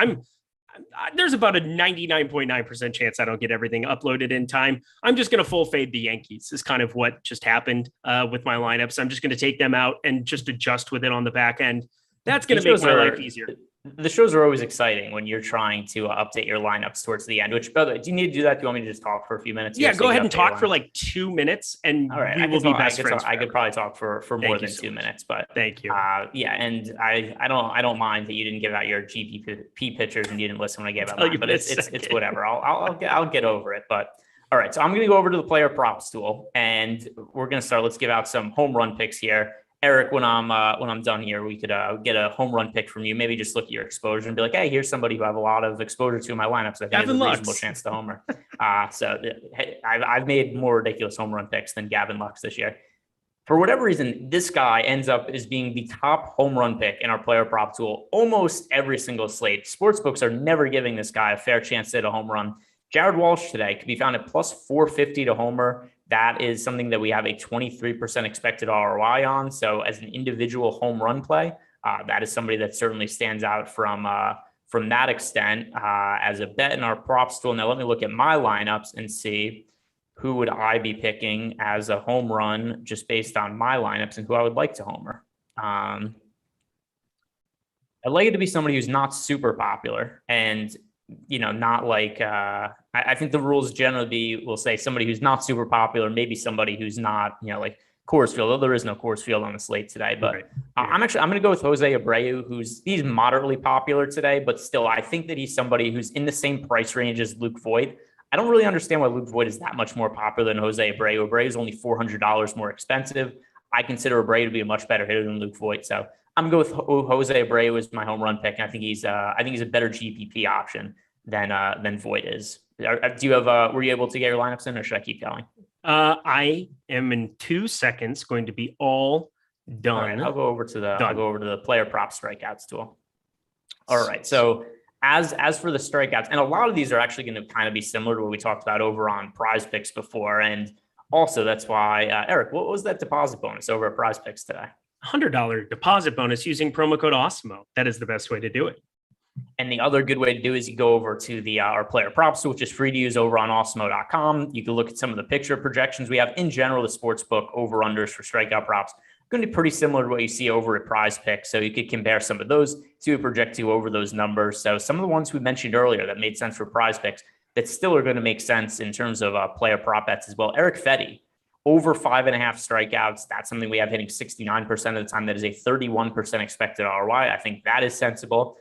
There's about a 99.9% chance I don't get everything uploaded in time. I'm just going to full fade the Yankees is kind of what just happened with my lineups. I'm just going to take them out and just adjust with it on the back end. That's going to make my life easier. the shows are always exciting when you're trying to update your lineups towards the end, which, by the way, do you need to do that? Do you want me to just talk for a few minutes? Yeah, go ahead and talk for like 2 minutes and all right, we will be best friends. I could probably talk for more than 2 minutes, but thank you. Yeah. And I don't mind that you didn't give out your GPP pitchers and you didn't listen when I gave out mine, but it's whatever. I'll get over it. But all right, so I'm going to go over to the player props tool and we're going to start. Let's give out some home run picks here. Eric, when I'm done here, we could get a home run pick from you. Maybe just look at your exposure and be like, hey, here's somebody who I have a lot of exposure to in my lineup. So I think there's a reasonable chance to homer. Hey, I've made more ridiculous home run picks than Gavin Lux this year. For whatever reason, this guy ends up as being the top home run pick in our player prop tool almost every single slate. Sportsbooks are never giving this guy a fair chance to hit a home run. Jared Walsh today could be found at plus 450 to homer. That is something that we have a 23% expected ROI on. So as an individual home run play, that is somebody that certainly stands out from that extent as a bet in our props tool. Now let me look at my lineups and see who would I be picking as a home run just based on my lineups and who I would like to homer. I'd like it to be somebody who's not super popular and, not like, I think the rules generally will say somebody who's not super popular, maybe somebody who's not, like Coors Field, although there is no Coors Field on the slate today, but right. I'm going to go with Jose Abreu, he's moderately popular today, but still, I think that he's somebody who's in the same price range as Luke Voit. I don't really understand why Luke Voit is that much more popular than Jose Abreu. Abreu is only $400 more expensive. I consider Abreu to be a much better hitter than Luke Voit. So I'm going to go with Jose Abreu as my home run pick. And I think he's a better GPP option than Voit is. Do you have, were you able to get your lineups in or should I keep going? I am in 2 seconds going to be all done. All right, I'll go over to the player prop strikeouts tool. All right. So as for the strikeouts, and a lot of these are actually going to kind of be similar to what we talked about over on Prize Picks before. And also that's why, Eric, what was that deposit bonus over at Prize Picks today? $100 deposit bonus using promo code Awesemo. That is the best way to do it. And the other good way to do is you go over to the our player props, which is free to use over on Awesemo.com. You can look at some of the picture projections we have. In general, the sports book over-unders for strikeout props going to be pretty similar to what you see over at Prize Picks. So you could compare some of those to project to over those numbers. So some of the ones we mentioned earlier that made sense for Prize Picks that still are going to make sense in terms of player prop bets as well. Eric Fetty, over 5.5 strikeouts. That's something we have hitting 69% of the time. That is a 31% expected ROI. I think that is sensible.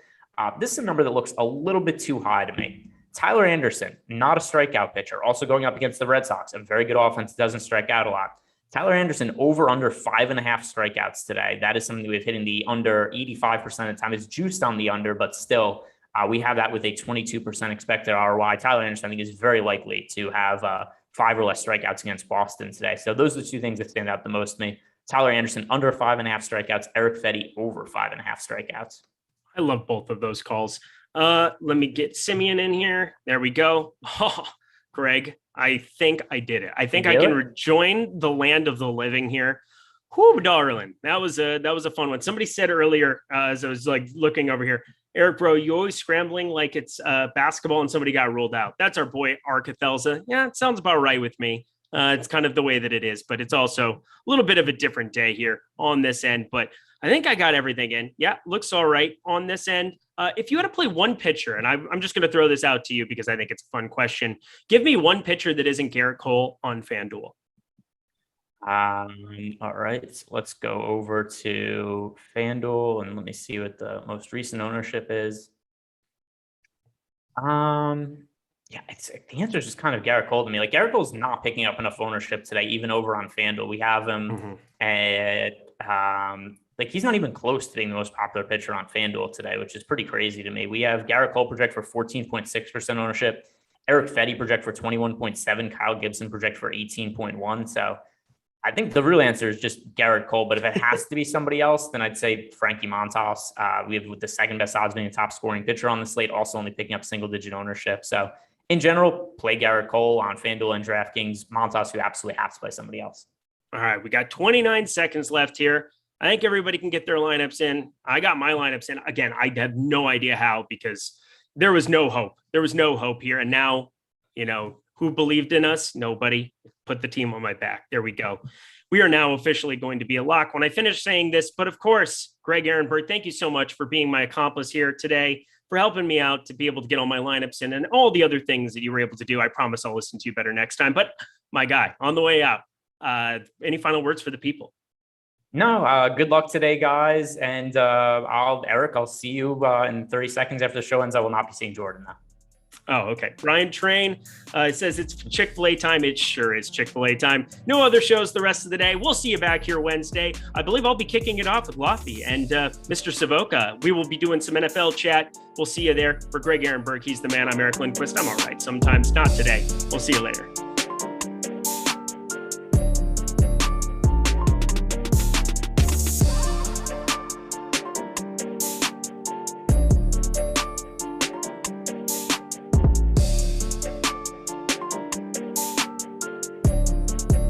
This is a number that looks a little bit too high to me. Tyler Anderson, not a strikeout pitcher, also going up against the Red Sox, a very good offense, doesn't strike out a lot. Tyler Anderson over under 5.5 strikeouts today. That is something we've hitting the under 85% of the time. It's juiced on the under, but still we have that with a 22% expected ROI. Tyler Anderson, I think, is very likely to have 5 or less strikeouts against Boston today. So those are the two things that stand out the most to me. Tyler Anderson under 5.5 strikeouts, Eric Fetty over 5.5 strikeouts. I love both of those calls. Let me get Simeon in here. There we go. Oh, Greg, I think I did it. I think I can rejoin the land of the living here. Whoo, darling. That was a fun one. Somebody said earlier, as I was like looking over here, Eric, bro, you always scrambling like it's basketball and somebody got ruled out. That's our boy, Arcathelza. Yeah, it sounds about right with me. It's kind of the way that it is, but it's also a little bit of a different day here on this end. But I think I got everything in. Yeah, looks all right on this end. If you had to play one pitcher, and I'm just going to throw this out to you because I think it's a fun question. Give me one pitcher that isn't Garrett Cole on FanDuel. All right, let's go over to FanDuel and let me see what the most recent ownership is. Yeah, the answer is just kind of Garrett Cole to me. Like Garrett Cole's not picking up enough ownership today, even over on FanDuel. We have him at like he's not even close to being the most popular pitcher on FanDuel today, which is pretty crazy to me. We have Garrett Cole project for 14.6% ownership. Eric Fetty project for 21.7. Kyle Gibson project for 18.1. So I think the real answer is just Garrett Cole. But if it has to be somebody else, then I'd say Frankie Montas. We have with the second best odds being a top scoring pitcher on the slate, also only picking up single digit ownership. So in general, play Garrett Cole on FanDuel and DraftKings. Montas, you absolutely have to play somebody else. All right, we got 29 seconds left here. I think everybody can get their lineups in. I got my lineups in. Again, I have no idea how because there was no hope. There was no hope here. And now, Who believed in us? Nobody. Put the team on my back. There we go. We are now officially going to be a lock when I finish saying this. But of course, Greg Ehrenberg, thank you so much for being my accomplice here today, for helping me out to be able to get all my lineups in and all the other things that you were able to do. I promise I'll listen to you better next time. But my guy, on the way out, any final words for the people? No, good luck today, guys. And Eric, I'll see you in 30 seconds after the show ends. I will not be seeing Jordan now. Oh, okay. Ryan Train says it's Chick-fil-A time. It sure is Chick-fil-A time. No other shows the rest of the day. We'll see you back here Wednesday. I believe I'll be kicking it off with Lofty and Mr. Savoca. We will be doing some NFL chat. We'll see you there. For Greg Ehrenberg, he's the man. I'm Eric Lindquist. I'm all right. Sometimes not today. We'll see you later.